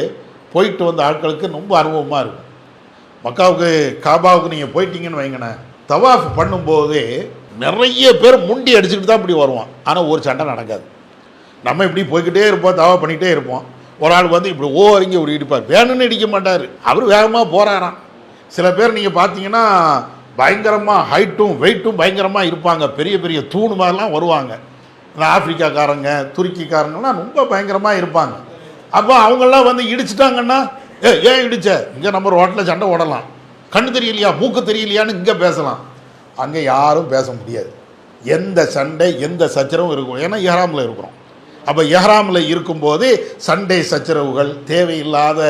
போயிட்டு வந்த ஆட்களுக்கு ரொம்ப அனுபவமாக இருக்கும். மக்காவுக்கு காபாவுக்கு நீங்கள் போயிட்டீங்கன்னு வைங்கண்ணே, தவாஃப் பண்ணும்போது நிறைய பேர் முண்டி அடிச்சுக்கிட்டு தான் இப்படி வருவான், ஆனால் ஒரு சண்டை நடக்காது. நம்ம இப்படி போய்கிட்டே இருப்போம், தவா பண்ணிகிட்டே இருப்போம். ஒரு ஆள் வந்து இப்படி ஓரிங்க இப்படி இடிப்பார், வேணும்னு இடிக்க மாட்டார், அவர் வேகமாக போகிறாராம். சில பேர் நீங்கள் பார்த்தீங்கன்னா பயங்கரமாக ஹைட்டும் வெயிட்டும் பயங்கரமாக இருப்பாங்க, பெரிய பெரிய தூணு மாதிரிலாம் வருவாங்க. இந்த ஆப்பிரிக்காக்காரங்க துருக்கிக்காரங்கலாம் ரொம்ப பயங்கரமாக இருப்பாங்க. அப்போ அவங்களாம் வந்து இடிச்சிட்டாங்கன்னா ஏன் இடிச்ச, இங்கே நம்ம ரோட்டில் சண்டை ஓடலாம், கண்ணு தெரியலையா மூக்கு தெரியலையான்னு இங்கே பேசலாம், அங்கே யாரும் பேச முடியாது. எந்த சண்டை எந்த சச்சரவும் இருக்கும், ஏன்னா எஹ்ராமில் இருக்கிறோம். அப்போ எஹ்ராமில் இருக்கும்போது சண்டை சச்சரவுகள் தேவையில்லாத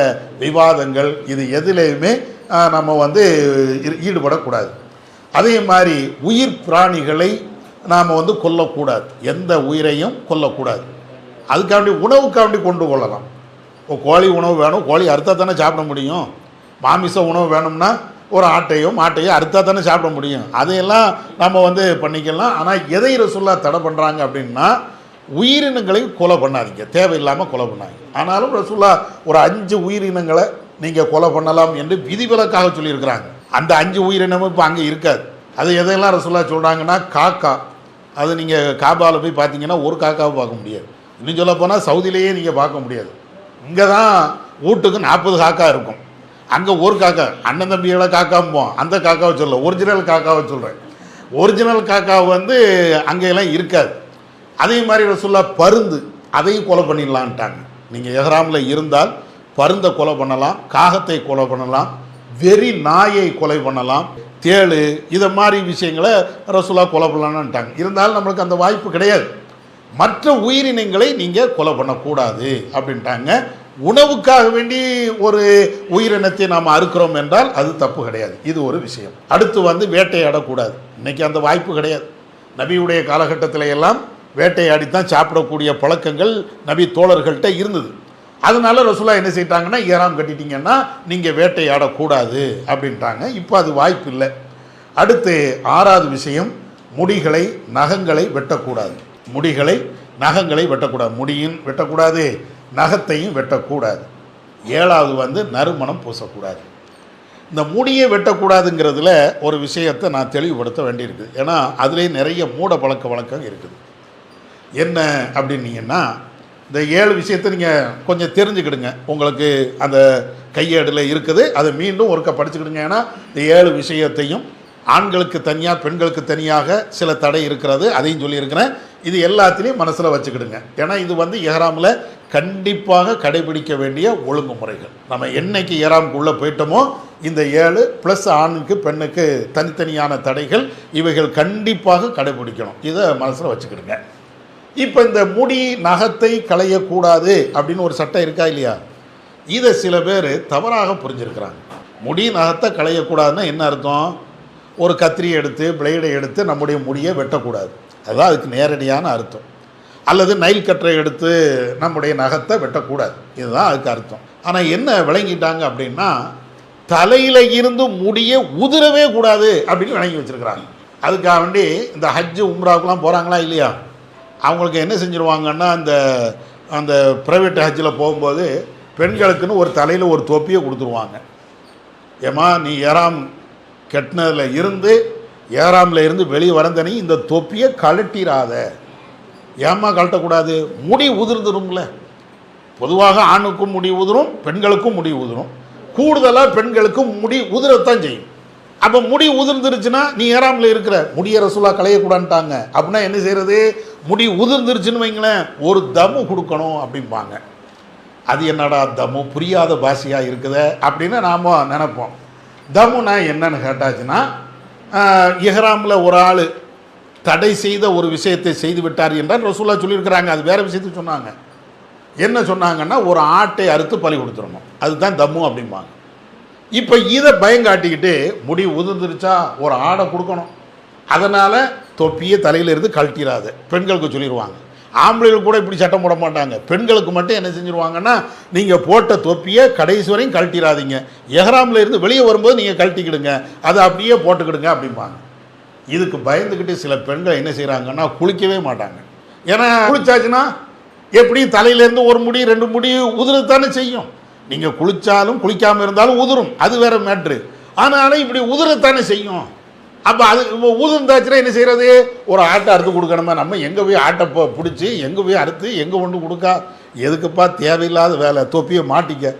விவாதங்கள் இது எதுலேயுமே நம்ம வந்து ஈடுபடக்கூடாது. அதே மாதிரி உயிர் பிராணிகளை நாம் வந்து கொல்லக்கூடாது, எந்த உயிரையும் கொல்லக்கூடாது. அதுக்காண்டி உணவுக்காண்டி கொண்டு கொள்ளலாம். இப்போ கோழி உணவு வேணும், கோழி அறுத்தா தானே சாப்பிட முடியும். மாமிச உணவு வேணும்னா ஒரு ஆட்டையோ மாட்டையோ அறுத்தா தானே சாப்பிட முடியும். அதையெல்லாம் நம்ம வந்து பண்ணிக்கலாம். ஆனால் எதை ரசூலுல்லாஹ் தடை பண்ணுறாங்க அப்படின்னா உயிரினங்களை கொலை பண்ணாதீங்க, தேவையில்லாமல் கொலை பண்ணாங்க. ஆனாலும் ரசூலுல்லாஹ் ஒரு 5 உயிரினங்களை நீங்கள் கொலை பண்ணலாம் என்று விதிவிலக்காக சொல்லியிருக்கிறாங்க. அந்த 5 உயிரினமும் இப்போ அங்கே இருக்காது. அது எதையெல்லாம் ரசூலுல்லாஹ் சொல்கிறாங்கன்னா காக்கா, அது நீங்கள் காபாவில் போய் பார்த்தீங்கன்னா ஒரு காக்காவை பார்க்க முடியாது. இன்னும் சொல்ல போனால் சவுதியிலேயே நீங்கள் பார்க்க முடியாது. இங்கே தான் வீட்டுக்கு 40 காக்கா இருக்கும், அங்கே ஒரு காக்கா. அண்ணன் தம்பிகளை காக்காம்போம், அந்த காக்காவை சொல்ல, ஒரிஜினல் காக்காவை சொல்கிறேன். ஒரிஜினல் காக்காவை வந்து அங்கெல்லாம் இருக்காது. அதே மாதிரி ரசூலுல்லாஹ் பருந்து, அதையும் கொலை பண்ணிடலான்ட்டாங்க. நீங்கள் எஹ்ராமில் இருந்தால் பருந்தை கொலை பண்ணலாம், காகத்தை கொலை பண்ணலாம், வெறி நாயை கொலை பண்ணலாம், தேளு இதை மாதிரி விஷயங்களை ரசூலுல்லாஹ் கொலை பண்ணலான்ட்டாங்க. இருந்தாலும் நம்மளுக்கு அந்த வாய்ப்பு கிடையாது. மற்ற உயிரினங்களை நீங்கள் கொலை பண்ணக்கூடாது அப்படின்ட்டாங்க. உணவுக்காக வேண்டி ஒரு உயிரினத்தை நாம் அறுக்கிறோம் என்றால் அது தப்பு கிடையாது. இது ஒரு விஷயம். அடுத்து வந்து வேட்டையாடக்கூடாது. இன்றைக்கி அந்த வாய்ப்பு கிடையாது. நபியுடைய காலகட்டத்தில் எல்லாம் வேட்டையாடித்தான் சாப்பிடக்கூடிய பழக்கங்கள் நபி தோழர்கள்ட்ட இருந்தது. அதனால ரசூலுல்லாஹ் என்ன செய்யிட்டாங்கன்னா, ஏறாம் கட்டிட்டீங்கன்னா நீங்கள் வேட்டையாடக்கூடாது அப்படின்ட்டாங்க. இப்போ அது வாய்ப்பு இல்லை. அடுத்து 6வது விஷயம், முடிகளை நகங்களை வெட்டக்கூடாது. முடிகளை நகங்களை வெட்டக்கூடாது, முடியும் வெட்டக்கூடாது, நகத்தையும் வெட்டக்கூடாது. 7வது வந்து நறுமணம் பூசக்கூடாது. இந்த முடியை வெட்டக்கூடாதுங்கிறதுல ஒரு விஷயத்தை நான் தெளிவுபடுத்த வேண்டியிருக்குது. ஏன்னா அதுலேயே நிறைய மூட பழக்க வழக்கம் இருக்குது. என்ன அப்படின்னீங்கன்னா, இந்த 7 விஷயத்தை நீங்கள் கொஞ்சம் தெரிஞ்சுக்கிடுங்க. உங்களுக்கு அந்த கையேடில் இருக்குது, அதை மீண்டும் ஒருக்க படிச்சுக்கிடுங்க. ஏன்னா இந்த 7 விஷயத்தையும் ஆண்களுக்கு தனியாக பெண்களுக்கு தனியாக சில தடை இருக்கிறது, அதையும் சொல்லியிருக்கிறேன். இது எல்லாத்திலையும் மனசில் வச்சுக்கிடுங்க. ஏன்னா இது வந்து இஹ்ராமில் கண்டிப்பாக கடைபிடிக்க வேண்டிய ஒழுங்குமுறைகள். நம்ம என்னைக்கு இஹ்ராமுக்குள்ளே போயிட்டோமோ இந்த 7 ப்ளஸ் ஆணுக்கு பெண்ணுக்கு தனித்தனியான தடைகள் இவைகள் கண்டிப்பாக கடைபிடிக்கணும். இதை மனசில் வச்சுக்கிடுங்க. இப்போ இந்த முடி நகத்தை களையக்கூடாது அப்படின்னு ஒரு சட்டம் இருக்கா இல்லையா? இதை சில பேர் தவறாக புரிஞ்சிருக்கிறாங்க. முடி நகத்தை களையக்கூடாதுன்னா என்ன அர்த்தம்? ஒரு கத்திரியை எடுத்து பிளேடை எடுத்து நம்முடைய முடியை வெட்டக்கூடாது, அதுதான் அதுக்கு நேரடியான அர்த்தம். அல்லது நைல் கட்டரை எடுத்து நம்முடைய நகத்தை வெட்டக்கூடாது, இதுதான் அதுக்கு அர்த்தம். ஆனால் என்ன விளங்கிட்டாங்க அப்படின்னா, தலையில் இருந்து முடியை உதிரவே கூடாது அப்படின்னு விளங்கி வச்சுருக்கிறாங்க. அதுக்காக வேண்டி இந்த ஹஜ்ஜு உம்ராவுக்குலாம் போகிறாங்களா இல்லையா, அவங்களுக்கு என்ன செஞ்சுருவாங்கன்னா, அந்த ப்ரைவேட் ஹஜ்ஜில் போகும்போது பெண்களுக்குன்னு ஒரு தலையில் ஒரு தொப்பியை கொடுத்துருவாங்க. ஏமா நீ ஏறாம் கெட்டினதில் இருந்து ஏறாமில் இருந்து வெளியே வரந்தனி இந்த தொப்பியை கழட்டிடாத. ஏமா கழட்டக்கூடாது? முடி உதிர்ந்துரும்ல. பொதுவாக ஆணுக்கும் முடி உதிரும், பெண்களுக்கும் முடி உதிரும். கூடுதலாக பெண்களுக்கும் முடி உதிரத்தான் செய்யும். அப்போ முடி உதிர்ந்துருச்சுன்னா நீ ஏறாமில் இருக்கிற முடிய ரசூலா களையக்கூடாதுட்டாங்க. அப்படின்னா என்ன செய்கிறது? முடி உதிர்ந்துருச்சுன்னு வைங்களேன், ஒரு தம்மு கொடுக்கணும் அப்படிம்பாங்க. அது என்னடா தம்மு, புரியாத பாஷையாக இருக்குத அப்படின்னு நாம் நினைப்போம். தம்முனா என்னன்னு கேட்டாச்சுன்னா, இஹ்ராமில் ஒரு ஆள் தடை செய்த ஒரு விஷயத்தை செய்து விட்டார் என்றால் ரசூலா சொல்லியிருக்கிறாங்க. அது வேறு விஷயத்தை சொன்னாங்க. என்ன சொன்னாங்கன்னா, ஒரு ஆட்டை அறுத்து பலி கொடுத்துடணும், அதுதான் தம்மு அப்படிம்பாங்க. இப்போ இதை பயங்காட்டிக்கிட்டு முடி உதிர்ந்துருச்சா ஒரு ஆடை கொடுக்கணும், அதனால் தொப்பியை தலையில் இருந்து கழட்டிடாது பெண்களுக்கு சொல்லிடுவாங்க. ஆம்பளைகள் கூட இப்படி சட்டம் போட மாட்டாங்க. பெண்களுக்கு மட்டும் என்ன செஞ்சுருவாங்கன்னா, நீங்கள் போட்ட தொப்பியை கடைசி வரையும் கழட்டிடாதீங்க, எஹ்ராமில் இருந்து வெளியே வரும்போது நீங்கள் கழட்டிக்கிடுங்க, அதை அப்படியே போட்டுக்கிடுங்க அப்படிம்பாங்க. இதுக்கு பயந்துக்கிட்டு சில பெண்கள் என்ன செய்கிறாங்கன்னா, குளிக்கவே மாட்டாங்க. ஏன்னா குளிச்சாச்சுன்னா எப்படியும் தலையிலேருந்து ஒரு முடி 2 முடி உதிரத்தானே செய்யும். நீங்கள் குளித்தாலும் குளிக்காமல் இருந்தாலும் உதிரும், அது வேறு மேட்ரு. ஆனாலும் இப்படி உதிரத்தானே செய்யும். அப்போ அது ஊதுந்தாச்சுன்னா என்ன செய்கிறது? ஒரு ஆட்டை அறுத்து கொடுக்கணுமா? நம்ம எங்கே போய் ஆட்டை பிடிச்சி எங்கே போய் அறுத்து எங்கே கொண்டு கொடுக்கா? எதுக்குப்பா தேவையில்லாத வேலை? தொப்பியை மாட்டிக்க.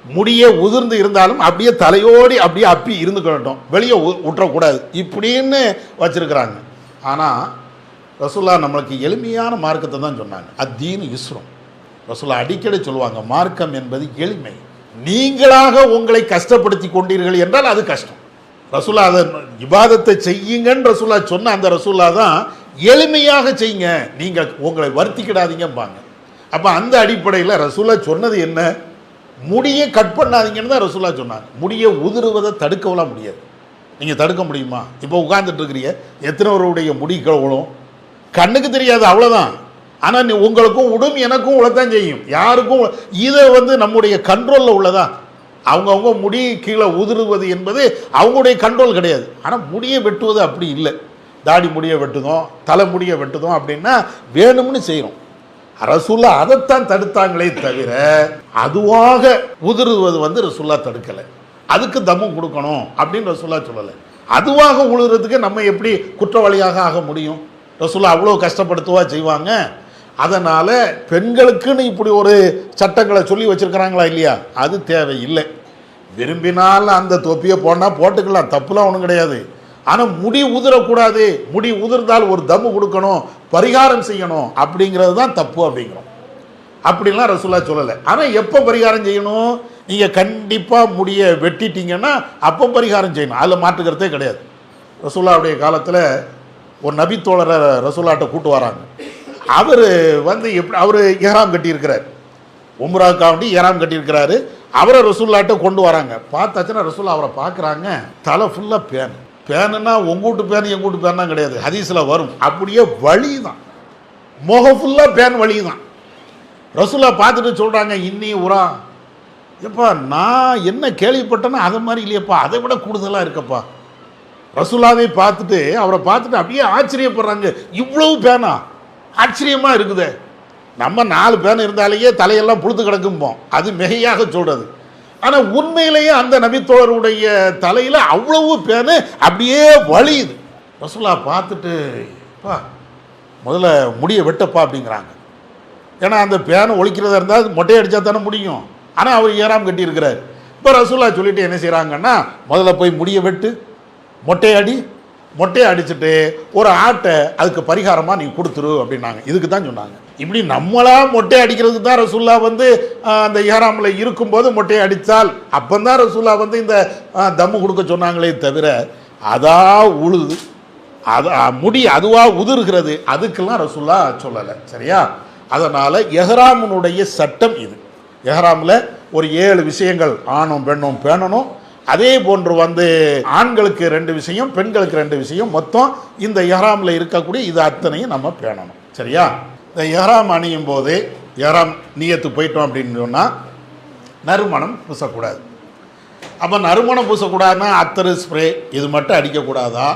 முடியே உதிர்ந்து இருந்தாலும் அப்படியே தலையோடி அப்படியே அப்பி இருந்துக்கட்டும், வெளியே விட்டுறக்கூடாது இப்படின்னு வச்சுருக்கிறாங்க. ஆனால் ரசூலா நம்மளுக்கு எளிமையான மார்க்கத்தை தான் சொன்னாங்க. அத்தீன் யுஸ்ரும். ரசூலா அடிக்கடி சொல்லுவாங்க, மார்க்கம் என்பது எளிமை. நீங்களாக உங்களை கஷ்டப்படுத்தி கொண்டீர்கள் என்றால் அது கஷ்டம். ரசூலா அதை இபாதத்தை செய்யுங்கன்னு ரசூலா சொன்ன அந்த ரசூலா தான் எளிமையாக செய்யுங்க, நீங்கள் உங்களை வருத்திக்கிடாதீங்கம்பாங்க. அப்போ அந்த அடிப்படையில் ரசூலா சொன்னது என்ன? முடியை கட் பண்ணாதீங்கன்னு தான் ரசூலா சொன்னாங்க. முடியை உதிருவதை தடுக்கலாம் முடியாது. நீங்கள் தடுக்க முடியுமா? இப்போ உட்கார்ந்துட்டு இருக்கிறீங்க, எத்தனைவருடைய முடி கவலும் கண்ணுக்கு தெரியாது, அவ்வளோதான். ஆனால் உங்களுக்கும் உடும் எனக்கும் உழத்தான் செய்யும், யாருக்கும். இதை நம்முடைய கண்ட்ரோலில் உள்ளதா? அவங்கவுங்க முடி கீழே உதிருவது என்பது அவங்களுடைய கண்ட்ரோல் கிடையாது. ஆனால் முடியை வெட்டுவது அப்படி இல்லை. தாடி முடியை வெட்டுதோம், தலை முடியை வெட்டுதோம் அப்படின்னா வேணும்னு செய்கிறோம். ரசூல்லா அதைத்தான் தடுத்தாங்களே தவிர அதுவாக உதிருவது ரசூல்லா தடுக்கலை. அதுக்கு தம்மு கொடுக்கணும் அப்படின்னு ரசூல்லா சொல்லலை. அதுவாக உழுறதுக்கு நம்ம எப்படி குற்றவாளியாக ஆக முடியும்? ரசூல்லா அவ்வளோ கஷ்டப்படுத்துவா செய்வாங்க. அதனால் பெண்களுக்குன்னு இப்படி ஒரு சட்டங்களை சொல்லி வச்சுருக்கிறாங்களா இல்லையா, அது தேவையில்லை. விரும்பினால் அந்த தொப்பியை போனால் போட்டுக்கலாம், தப்புலாம் ஒன்றும் கிடையாது. ஆனால் முடி உதிரக்கூடாது, முடி உதிர்ந்தால் ஒரு தம்மு கொடுக்கணும், பரிகாரம் செய்யணும் அப்படிங்கிறது தான் தப்பு அப்படிங்கிறோம். அப்படின்லாம் ரசூலா சொல்லலை. ஆனால் எப்போ பரிகாரம் செய்யணும்? நீங்கள் கண்டிப்பாக முடியை வெட்டிட்டீங்கன்னா அப்போ பரிகாரம் செய்யணும், அதில் மாற்றுக்கிறதே கிடையாது. ரசூலாவுடைய காலத்தில் ஒரு நபித்தோழரை ரசூலாட்ட கூட்டு வராங்க. அவர் எப்படி அவர் இஹ்ராம் கட்டியிருக்கிறார், உம்ராவுக்காண்டி இஹ்ராம் கட்டியிருக்கிறாரு. அவரை ரசூல்லாட்ட கொண்டு வராங்க. பார்த்தாச்சுன்னா ரசூல்லா அவரை பார்க்குறாங்க, தலை ஃபுல்லாக பேனுன்னா உங்கூட்டு பேன் எங்கூட்டு பேன்னா கிடையாது, ஹதீஸில் வரும். அப்படியே வலி தான், முகம் ஃபுல்லாக பேன் வலி தான். ரசூல்லா பார்த்துட்டு சொல்கிறாங்க, இன்னி உரா எப்பா நான் என்ன கேள்விப்பட்டேன்னா அதை மாதிரி இல்லையப்பா, அதை விட கூடுதலாக இருக்கப்பா. ரசூல்லாவை பார்த்துட்டு அவரை பார்த்துட்டு அப்படியே ஆச்சரியப்படுறாங்க, இவ்வளவு பேனா, ஆச்சரியமாக இருக்குதே. நம்ம 4 பேன் இருந்தாலேயே தலையெல்லாம் புழுத்து கிடக்கும்போம், அது மிகையாக சொல்கிறது. ஆனால் உண்மையிலேயே அந்த நபித்தோழருடைய தலையில் அவ்வளவு பேனு அப்படியே வலியுது. ரசூலா பார்த்துட்டு பா முதல்ல முடியை வெட்டப்பா அப்படிங்கிறாங்க. ஏன்னா அந்த பேனை ஒழிக்கிறதா இருந்தால் மொட்டையை அடித்தா தானே முடியும். ஆனால் அவர் ஏறாம் கட்டியிருக்கிறார். இப்போ ரசூலா சொல்லிட்டு என்ன செய்கிறாங்கன்னா, முதல்ல போய் முடியை வெட்டு, மொட்டையடி, மொட்டையை அடிச்சுட்டு ஒரு ஆட்டை அதுக்கு பரிகாரமாக நீ கொடுத்துரு அப்படின்னாங்க. இதுக்கு தான் சொன்னாங்க. இப்படி நம்மளா மொட்டையை அடிக்கிறதுக்கு தான் ரசூல்லா வந்து அந்த இஹ்ராமில் இருக்கும்போது மொட்டையை அடித்தால் அப்போந்தான் ரசூல்லா வந்து இந்த தம்மு கொடுக்க சொன்னாங்களே தவிர அதா உழுது முடி அதுவாக உதிர்கிறது அதுக்கெல்லாம் ரசூல்லா சொல்லலை. சரியா? அதனால் எஹ்ராமுனுடைய சட்டம் இது. எஹ்ராமில் ஒரு 7 விஷயங்கள் ஆணும் பெண்ணும் பேணணும். அதே போன்று வந்து ஆண்களுக்கு 2 விஷயம், பெண்களுக்கு 2 விஷயம், மொத்தம் இந்த எஹ்ராமில் இருக்கக்கூடிய இது அத்தனையும் நம்ம பேணணும். சரியா? இந்த எஹ்ராம் அணியும் போது எஹ்ராம் நியத்து போயிட்டோம் அப்படின்னு சொன்னால் நறுமணம் பூசக்கூடாது. அப்போ நறுமணம் பூசக்கூடாதுன்னா அத்தர், ஸ்ப்ரே இது மட்டும் அடிக்கக்கூடாதா?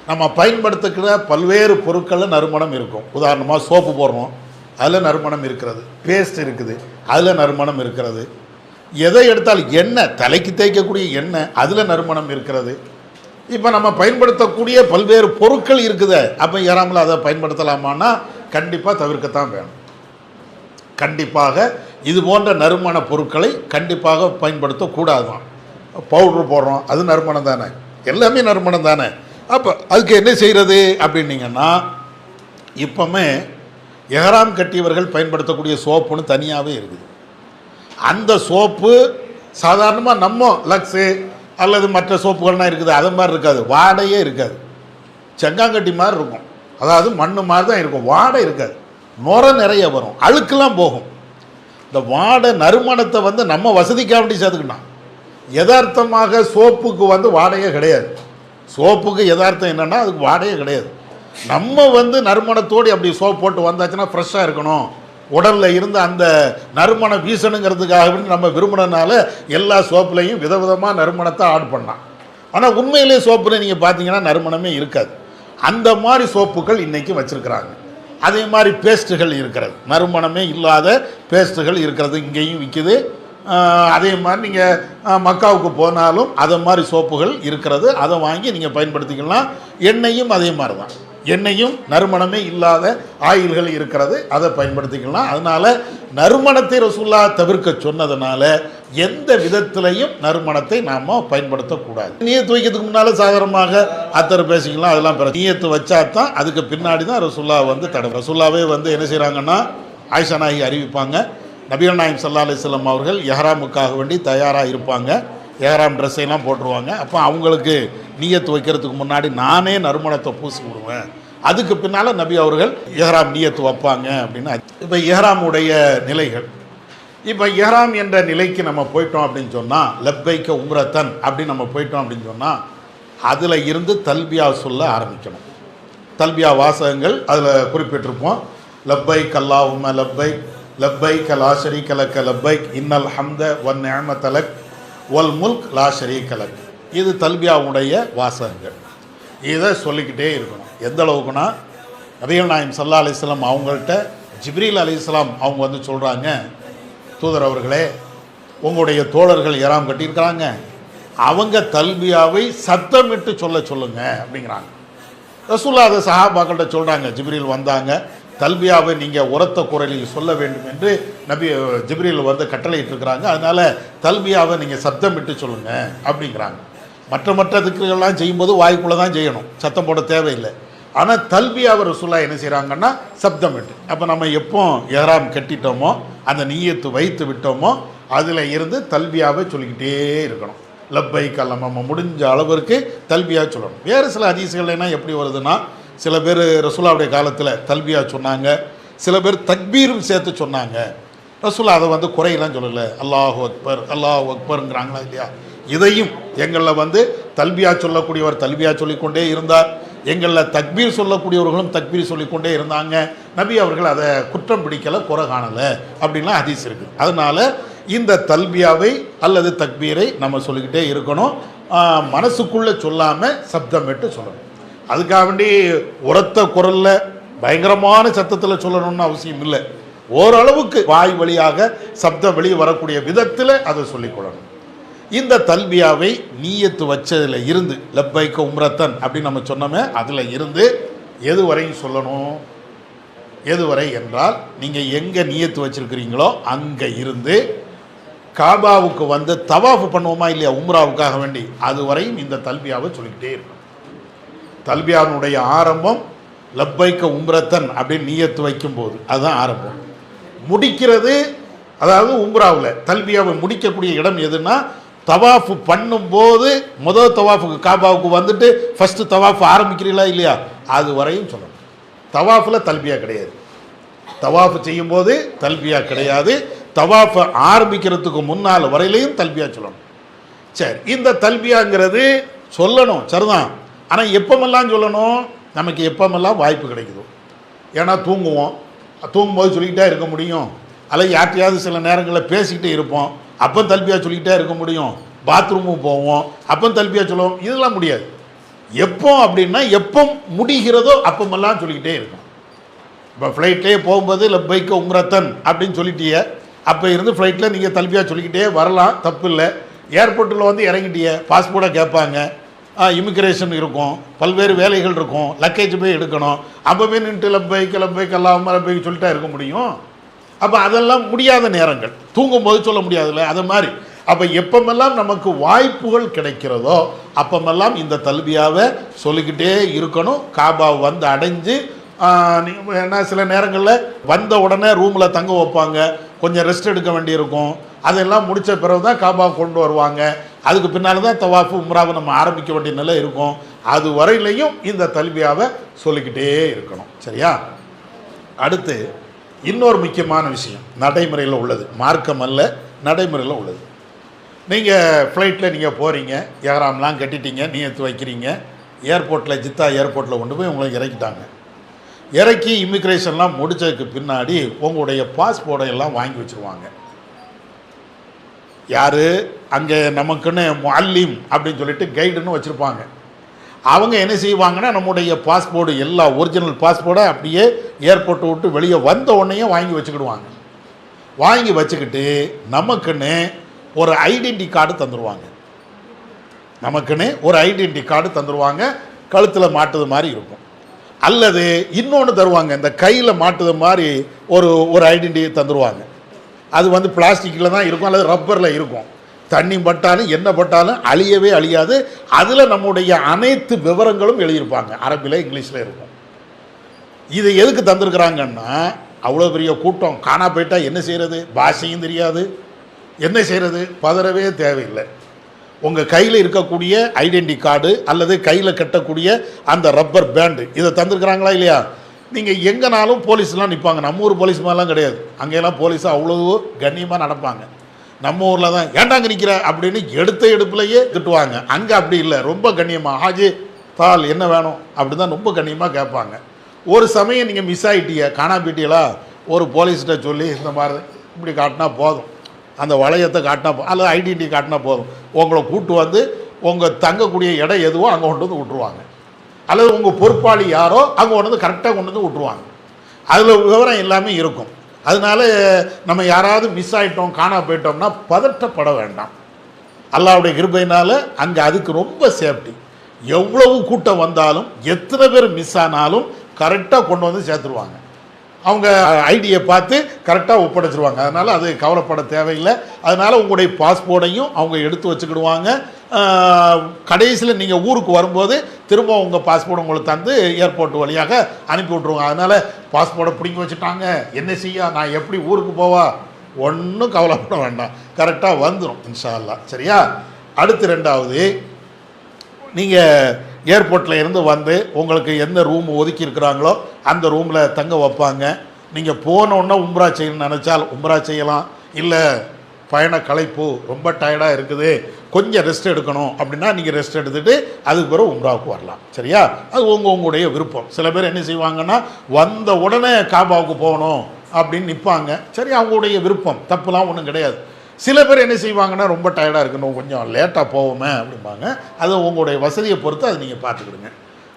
நம்ம பயன்படுத்துகிற பல்வேறு பொருட்களில் நறுமணம் இருக்கும். உதாரணமாக சோப்பு போடுறோம், அதில் நறுமணம் இருக்கிறது. பேஸ்ட் இருக்குது, அதில் நறுமணம் இருக்கிறது. எதை எடுத்தாலும் எண்ணெய், தலைக்கு தேய்க்கக்கூடிய எண்ணெய், அதில் நறுமணம் இருக்கிறது. இப்போ நம்ம பயன்படுத்தக்கூடிய பல்வேறு பொருட்கள் இருக்குது. அப்போ ஏறாமல் அதை பயன்படுத்தலாமான்னா கண்டிப்பாக தவிர்க்கத்தான் வேணும். கண்டிப்பாக இது போன்ற நறுமண பொருட்களை கண்டிப்பாக பயன்படுத்தக்கூடாது தான். பவுட்ரு போடுறோம், அது நறுமணம் தானே, எல்லாமே நறுமணம் தானே. அப்போ அதுக்கு என்ன செய்கிறது அப்படின்னீங்கன்னா, இப்போமே எஹ்ராம் கட்டியவர்கள் பயன்படுத்தக்கூடிய சோப்புன்னு தனியாகவே இருக்குது. அந்த சோப்பு சாதாரணமாக நம்ம லக்ஸு அல்லது மற்ற சோப்புகள்லாம் இருக்குது, அது மாதிரி இருக்காது, வாடையே இருக்காது. செங்காங்கட்டி மாதிரி இருக்கும், அதாவது மண் மாதிரி தான் இருக்கும், வாடை இருக்காது. நுரை நிறைய வரும், அழுக்கெல்லாம் போகும். இந்த வாடை நறுமணத்தை வந்து நம்ம வசதிக்காக வேண்டி சேர்த்துக்கிட்டோம். யதார்த்தமாக சோப்புக்கு வந்து வாடையே கிடையாது. சோப்புக்கு யதார்த்தம் என்னென்னா அதுக்கு வாடையே கிடையாது. நம்ம வந்து நறுமணத்தோடு அப்படி சோப் போட்டு வந்தாச்சுன்னா ஃப்ரெஷ்ஷாக இருக்கணும், உடலில் இருந்து அந்த நறுமணம் வீசணுங்கிறதுக்காக நம்ம விரும்பினதுனால எல்லா சோப்புலையும் விதவிதமாக நறுமணத்தை ஆட் பண்ணலாம். ஆனால் உண்மையிலே சோப்பில் நீங்கள் பார்த்தீங்கன்னா நறுமணமே இருக்காது. அந்த மாதிரி சோப்புகள் இன்றைக்கி வச்சுருக்கிறாங்க. அதே மாதிரி பேஸ்ட்டுகள் இருக்கிறது, நறுமணமே இல்லாத பேஸ்ட்டுகள் இருக்கிறது, இங்கேயும் விற்கிது. அதே மாதிரி நீங்கள் மக்காவுக்கு போனாலும் அதை மாதிரி சோப்புகள் இருக்கிறது, அதை வாங்கி நீங்கள் பயன்படுத்திக்கலாம். எண்ணெயும் அதே மாதிரி தான், எண்ணெயும் நறுமணமே இல்லாத ஆயில்கள் இருக்கிறது, அதை பயன்படுத்திக்கலாம். அதனால் நறுமணத்தை ரசூல்லா தவிர்க்க சொன்னதுனால எந்த விதத்திலையும் நறுமணத்தை நாம் பயன்படுத்தக்கூடாது. நீயத்து வைக்கிறதுக்கு முன்னால் சாதாரணமாக அத்தர் பேசிக்கலாம், அதெல்லாம் பிற நீயத்து வச்சா தான் அதுக்கு பின்னாடி தான் ரசூல்லா வந்து ரசூல்லாவே வந்து என்ன செய்கிறாங்கன்னா, ஆயிஷா நாயகி அறிவிப்பாங்க, நபிகள் நாயகம் ஸல்லல்லாஹு அலைஹி வஸல்லம் அவர்கள் எஹ்ராமுக்காக வேண்டி தயாராக இருப்பாங்க, எஹ்ராம் ட்ரெஸ்ஸையெல்லாம் போட்டுருவாங்க. அப்போ அவங்களுக்கு நீயத்து வைக்கிறதுக்கு முன்னாடி நானே நறுமணத்தை பூசி விடுவேன், அதுக்கு பின்னால் நபி அவர்கள் எஹ்ராம் நீயத்து வைப்பாங்க அப்படின்னு. இப்போ எஹ்ராமுடைய நிலைகள், இப்போ எஹ்ராம் என்ற நிலைக்கு நம்ம போயிட்டோம் அப்படின்னு சொன்னால், லப்பைக்க உம்ரத்தன் அப்படின்னு நம்ம போயிட்டோம் அப்படின்னு சொன்னால் அதில் இருந்து தல்பியா சொல்ல ஆரம்பிக்கணும். தல்பியா வாசகங்கள் அதில் குறிப்பிட்டிருப்போம். லப்பைக் அல்லாஹும்ம லப்பைக் லப்பைக் லா ஷரீக லக்க லப்பைக் இன்னல் ஹம்த வன் நிஅமத லக் வல் முல்க் லா ஷரீக லக். இது தல்பியாவுடைய வாசகங்கள். இதை சொல்லிக்கிட்டே இருக்கணும். எந்த அளவுக்குன்னா, நபிகள் நாயகம் ஸல்லல்லாஹு அலைஹி வஸல்லம் அவங்கள்ட்ட ஜிப்ரீல் அலைஹிஸ்ஸலாம் அவங்க வந்து சொல்கிறாங்க, தூதர் அவர்களே, உங்களுடைய தோழர்கள் எஹ்ராம் கட்டியிருக்கிறாங்க, அவங்க தல்பியாவை சத்தமிட்டு சொல்லுங்க அப்படிங்கிறாங்க. ரசூலுல்லாஹ் அதை சஹாபாக்கள்கிட்ட சொல்கிறாங்க. ஜிப்ரீல் வந்தாங்க, தல்பியாவை நீங்கள் உரத்த குரலில் சொல்ல வேண்டும் என்று ஜிப்ரீல் வந்து கட்டளையிட்டிருக்கிறாங்க, அதனால் தல்பியாவை நீங்கள் சத்தமிட்டு சொல்லுங்கள் அப்படிங்கிறாங்க. மற்ற திக்ருகள்லாம் செய்யும்போது வாய்க்குள்ளே தான் செய்யணும், சத்தம் போட தேவையில்லை. ஆனால் தல்பியாவை ரசூலுல்லாஹ் என்ன செய்கிறாங்கன்னா சப்தமிட்டு. அப்போ நம்ம எப்போ எஹ்ராம் கட்டிட்டோமோ, அந்த நீயத்து வைத்து விட்டோமோ, அதில் இருந்து தல்பியாவை சொல்லிக்கிட்டே இருக்கணும். லப்பைக் நம்ம முடிஞ்ச அளவிற்கு தல்பியா சொல்லணும். வேறு சில ஹதீஸ்கள்னா எப்படி வருதுன்னா, சில பேர் ரசூலுல்லாஹ்வுடைய காலத்தில் தல்பியா சொன்னாங்க, சில பேர் தக்பீரும் சேர்த்து சொன்னாங்க. ரசூலுல்லாஹ் அதை வந்து குறையெல்லாம் சொல்லலை, அல்லாஹு அக்பர் அல்லாஹு அக்பருங்கிறாங்களா இல்லையா. இதையும் எங்களில் வந்து தல்பியா சொல்லக்கூடியவர் தல்பியா சொல்லிக்கொண்டே இருந்தார், எங்களில் தக்பீர் சொல்லக்கூடியவர்களும் தக்பீர் சொல்லிக்கொண்டே இருந்தாங்க. நபி அவர்கள் அதை குற்றம் பிடிக்கலை, குறை காணலை அப்படின்லாம் ஹதீஸ் இருக்குது. அதனால் இந்த தல்பியாவை அல்லது தக்பீரை நம்ம சொல்லிக்கிட்டே இருக்கணும். மனசுக்குள்ளே சொல்லாமல் சப்தமிட்டு சொல்லணும். அதுக்காக வேண்டி உரத்த குரலில் பயங்கரமான சத்தத்தில் சொல்லணும்னு அவசியம் இல்லை. ஓரளவுக்கு வாய் வழியாக சப்தம் வெளியே வரக்கூடிய விதத்தில் அதை சொல்லிக்கொள்ளணும். இந்த தல்பியாவை நீயத்து வச்சதில் இருந்து லப்பைக்க உம்ரத்தன் அப்படின்னு நம்ம சொன்னோமே, அதில் இருந்து எதுவரையும் சொல்லணும். எதுவரை என்றால், நீங்கள் எங்கே நீயத்து வச்சுருக்கிறீங்களோ அங்கே இருந்து காபாவுக்கு வந்து தவாஃப் பண்ணுவோமா இல்லையா உம்ராவுக்காக வேண்டி, அதுவரையும் இந்த தல்பியாவை சொல்லிக்கிட்டே இருக்கணும். தல்பியானுடைய ஆரம்பம் லப்பைக்க உம்ரத்தன் அப்படின்னு நியத்து வைக்கும்போது அதுதான் ஆரம்பம். முடிக்கிறது அதாவது உம்ராவில் தல்பியாவை முடிக்கக்கூடிய இடம் எதுன்னா தவாஃபு பண்ணும்போது முதல் தவாஃபுக்கு காபாவுக்கு வந்துட்டு ஃபஸ்ட்டு தவாஃபு ஆரம்பிக்கிறீங்களா இல்லையா அது வரையும் சொல்லணும். தவாஃபில் தல்பியா கிடையாது. தவாஃபு செய்யும்போது தல்பியா கிடையாது. தவாஃபை ஆரம்பிக்கிறதுக்கு முன்னால் வரையிலையும் தல்பியா சொல்லணும். சரி, இந்த தல்பியாங்கிறது சொல்லணும் சரிதான். ஆனால் எப்பமெல்லாம் சொல்லணும்? நமக்கு எப்பமெல்லாம் வாய்ப்பு கிடைக்குதோ. ஏன்னா தூங்கும்போது சொல்லிக்கிட்டே இருக்க முடியும், அல்லது யார்ட்டையாவது சில நேரங்களில் பேசிக்கிட்டே இருப்போம், அப்போ தல்பியா சொல்லிக்கிட்டே இருக்க முடியும். பாத்ரூமுக்கு போவோம், அப்போ தல்பியா சொல்லுவோம். இதெல்லாம் முடியாது. எப்போ அப்படின்னா எப்போ முடிகிறதோ அப்பமெல்லாம் சொல்லிக்கிட்டே இருக்கணும். இப்போ ஃப்ளைட்லேயே போகும்போது லப்பைக்க உம்ரத்தன் அப்படின்னு சொல்லிட்டிய, அப்போ இருந்து ஃப்ளைட்டில் நீங்கள் தல்பியா சொல்லிக்கிட்டே வரலாம், தப்பு இல்லை. ஏர்போர்ட்டில் வந்து இறங்கிட்டிய, பாஸ்போர்ட்டை கேட்பாங்க, இமிக்ரேஷன் இருக்கும், பல்வேறு வேலைகள் இருக்கும், லக்கேஜ் போய் எடுக்கணும், அப்போ போய் நின்று லப்பைக்க எல்லாம் லப்பைக்கு சொல்லிட்டா இருக்க முடியும்? அப்போ அதெல்லாம் முடியாத நேரங்கள், தூங்கும்போது சொல்ல முடியாதுல்ல, அது மாதிரி. அப்போ எப்பமெல்லாம் நமக்கு வாய்ப்புகள் கிடைக்கிறதோ அப்பமெல்லாம் இந்த தல்பியாவை சொல்லிக்கிட்டே இருக்கணும். காபாவை வந்து அடைஞ்சு ஏன்னா சில நேரங்களில் வந்த உடனே ரூமில் தங்க வைப்பாங்க, கொஞ்சம் ரெஸ்ட் எடுக்க வேண்டியிருக்கும். அதெல்லாம் முடித்த பிறகு தான் காபாவை கொண்டு வருவாங்க. அதுக்கு பின்னால் தான் தவாஃபு உம்ராவை நம்ம ஆரம்பிக்க வேண்டிய நிலை இருக்கும். அது வரையிலையும் இந்த தல்பியாவை சொல்லிக்கிட்டே இருக்கணும். சரியா? அடுத்து இன்னொரு முக்கியமான விஷயம் நடைமுறையில் உள்ளது, மார்க்கம் அல்ல, நடைமுறையில் உள்ளது. நீங்கள் ஃப்ளைட்டில் நீங்கள் போகிறீங்க, ஏராம்லாம் கட்டிட்டீங்க, நியத்து வைக்கிறீங்க, ஏர்போர்ட்டில் ஜித்தா ஏர்போர்ட்டில் கொண்டு போய் உங்களை இறக்கிட்டாங்க. இறக்கி இமிக்ரேஷன்லாம் முடித்ததுக்கு பின்னாடி உங்களுடைய பாஸ்போர்ட்டை எல்லாம் வாங்கி வச்சுருவாங்க. யார் அங்கே நமக்குன்னு முஅல்லிம் அப்படின்னு சொல்லிட்டு கைடுன்னு வச்சுருப்பாங்க. அவங்க என்ன செய்வாங்கன்னா நம்முடைய பாஸ்போர்ட்டு எல்லா ஒரிஜினல் பாஸ்போர்ட்டை அப்படியே ஏர்போர்ட்டை விட்டு வெளியே வந்த உடனேயே வாங்கி வச்சுக்கிடுவாங்க. வாங்கி வச்சுக்கிட்டு நமக்குன்னு ஒரு ஐடென்டி கார்டு தந்துடுவாங்க. நமக்குன்னு ஒரு ஐடென்டி கார்டு தந்துடுவாங்க, கழுத்தில் மாட்டுது மாதிரி இருக்கும். அல்லது இன்னொன்று தருவாங்க, இந்த கையில் மாட்டுது மாதிரி ஒரு ஐடென்டி தந்துடுவாங்க. அது வந்து பிளாஸ்டிக்கில் தான் இருக்கும் அல்லது ரப்பரில் இருக்கும். தண்ணி பட்டாலும் என்ன பட்டாலும் அழியவே அழியாது. அதில் நம்முடைய அனைத்து விவரங்களும் எழுதியிருப்பாங்க, அரபியில் இங்கிலீஷில் இருக்கும். இதை எதுக்கு தந்துருக்குறாங்கன்னா, அவ்வளோ பெரிய கூட்டம் காணா போயிட்டால் என்ன செய்கிறது, பாஷையும் தெரியாது, என்ன செய்கிறது, பதறவே தேவையில்லை. உங்கள் கையில் இருக்கக்கூடிய ஐடென்டி கார்டு அல்லது கையில் கட்டக்கூடிய அந்த ரப்பர் பேண்டு இதை தந்துருக்குறாங்களா இல்லையா? நீங்கள் எங்கேனாலும் போலீஸ்லாம் நிற்பாங்க. நம்ம ஊர் போலீஸ் மாதிரிலாம் கிடையாது. அங்கெல்லாம் போலீஸாக அவ்வளோ கண்ணியமாக நடப்பாங்க. நம்ம ஊரில் தான் ஏண்டாங்க நிற்கிற அப்படின்னு எடுத்த எடுப்புலையே திட்டுவாங்க. அங்கே அப்படி இல்லை, ரொம்ப கண்ணியமாக ஹாஜி தால் என்ன வேணும் அப்படி தான் ரொம்ப கண்ணியமாக கேட்பாங்க. ஒரு சமயம் நீங்கள் மிஸ் ஆகிட்டீங்க, காணா போயிட்டீங்களா, ஒரு போலீஸ்கிட்ட சொல்லி இந்த மாதிரி இப்படி காட்டினா போதும், அந்த வளையத்தை காட்டினா அல்லது ஐடென்டி காட்டினா போதும், உங்களை கூட்டு வந்து உங்கள் தங்கக்கூடிய இடம் எதுவோ அங்கே கொண்டு வந்து விட்ருவாங்க. அல்லது உங்கள் பொறுப்பாளி யாரோ அங்கே கொண்டு வந்து கரெக்டாக கொண்டு வந்து விட்ருவாங்க. அதில் விவரம் எல்லாமே இருக்கும். அதனால நம்ம யாராவது மிஸ் ஆகிட்டோம் காணா போயிட்டோம்னா பதட்டப்பட வேண்டாம். அல்லாஹ்வுடைய கிருபையினால் அங்கே அதுக்கு ரொம்ப சேஃப்டி. எவ்வளவு கூட்டம் வந்தாலும் எத்தனை பேர் மிஸ் ஆனாலும் கரெக்டாக கொண்டு வந்து சேர்த்துருவாங்க. அவங்க ஐடியை பார்த்து கரெக்டாக ஒப்படைச்சிருவாங்க. அதனால் அது கவலைப்பட தேவையில்லை. அதனால் உங்களுடைய பாஸ்போர்ட்டையும் அவங்க எடுத்து வச்சுக்கிடுவாங்க. கடைசியில் நீங்கள் ஊருக்கு வரும்போது திரும்ப உங்கள் பாஸ்போர்ட் உங்களுக்கு தந்து ஏர்போர்ட் வழியாக அனுப்பி விட்ருவாங்க. அதனால் பாஸ்போர்ட்டை பிடிங்கி வச்சுட்டாங்க, என்ன செய்ய, நான் எப்படி ஊருக்கு போவா, ஒன்றும் கவலைப்பட வேண்டாம், கரெக்டாக வந்துடும் இன்ஷா அல்லாஹ். சரியா? அடுத்து ரெண்டாவது, நீங்கள் ஏர்போர்ட்டில் இருந்து வந்து உங்களுக்கு எந்த ரூம் ஒதுக்கி இருக்கிறாங்களோ அந்த ரூமில் தங்க வைப்பாங்க. நீங்கள் போனோன்னா உம்ரா செய்யணும்னு நினச்சால் உம்ரா செய்யலாம். இல்லை பயண களைப்பு ரொம்ப டயர்டாக இருக்குது, கொஞ்சம் ரெஸ்ட் எடுக்கணும் அப்படின்னா நீங்கள் ரெஸ்ட் எடுத்துகிட்டு அதுக்கு பிறகு உம்ராவுக்கு வரலாம். சரியா? அது உங்களுடைய விருப்பம். சில பேர் என்ன செய்வாங்கன்னா வந்த உடனே காபாவுக்கு போகணும் அப்படின்னு நிற்பாங்க. சரி, அவங்களுடைய விருப்பம், தப்புலாம் ஒன்றும் கிடையாது. சில பேர் என்ன செய்வாங்கன்னா ரொம்ப டயர்டாக இருக்கணும், கொஞ்சம் லேட்டாக போவோமே அப்படிம்பாங்க. அது உங்களுடைய வசதியை பொறுத்து அதை நீங்கள் பார்த்துக்கிடுங்க.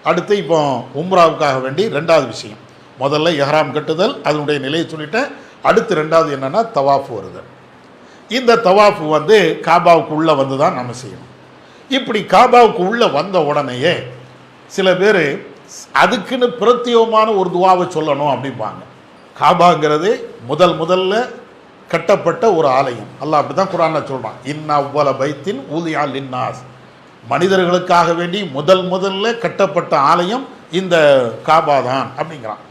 அடுத்து இப்போ உம்ராவுக்காக வேண்டி ரெண்டாவது விஷயம், முதல்ல இஹ்ராம் கட்டுதல், அதனுடைய நிலையை சொல்லிட்டேன். அடுத்து ரெண்டாவது என்னென்னா தவாஃப் வருது. இந்த தவாஃப் வந்து காபாவுக்கு உள்ளே வந்து தான் நம்ம செய்யணும். இப்படி காபாவுக்கு உள்ளே வந்த உடனேயே சில பேர் அதுக்குன்னு பிரத்யேகமான ஒரு துவாவை சொல்லணும் அப்படிம்பாங்க. காபாங்கிறது முதல்ல கட்டப்பட்ட ஒரு ஆலயம். அல்லாஹ் அப்படி தான் குர்ஆனில் சொல்கிறான், இன்ன அவ்வல பைத்தின் ஊதியா லின்னாஸ், மனிதர்களுக்காக வேண்டி முதல்ல கட்டப்பட்ட ஆலயம் இந்த காபா தான் அப்படிங்கிறான்.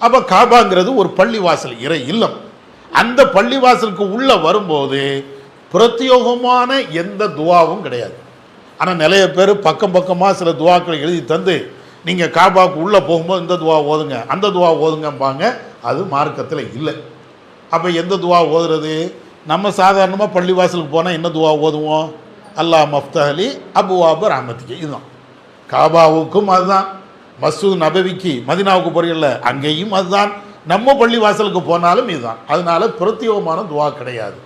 அப்போ காபாங்கிறது ஒரு பள்ளிவாசல், இறை இல்லம். அந்த பள்ளிவாசலுக்கு உள்ள வரும்போது பிரத்யோகமான எந்த துவாவும் கிடையாது. ஆனால் நிறைய பேர் பக்கமாக சில துவாக்களை எழுதி தந்து நீங்கள் காபாவுக்கு உள்ளே போகும்போது இந்த துவா ஓதுங்க அந்த துவா ஓதுங்கம்பாங்க. அது மார்க்கத்தில் இல்லை. அப்போ எந்த துவா ஓதுறது? நம்ம சாதாரணமாக பள்ளிவாசலுக்கு போனால் என்ன துவா ஓதுவோம்? அல்லாஹ் மஃப்தஹலி அபுவாபு ரஹ்மத்திக்கு. இதுதான். காபாவுக்கும் அதுதான், மஸ்ஜித் நபவிக்கு மதினாவுக்கு போறீங்கல்ல அங்கேயும் அதுதான், நம்ம பள்ளிவாசலுக்கு போனாலும் இதுதான். அதனால பிரத்யோகமான துவா கிடையாது.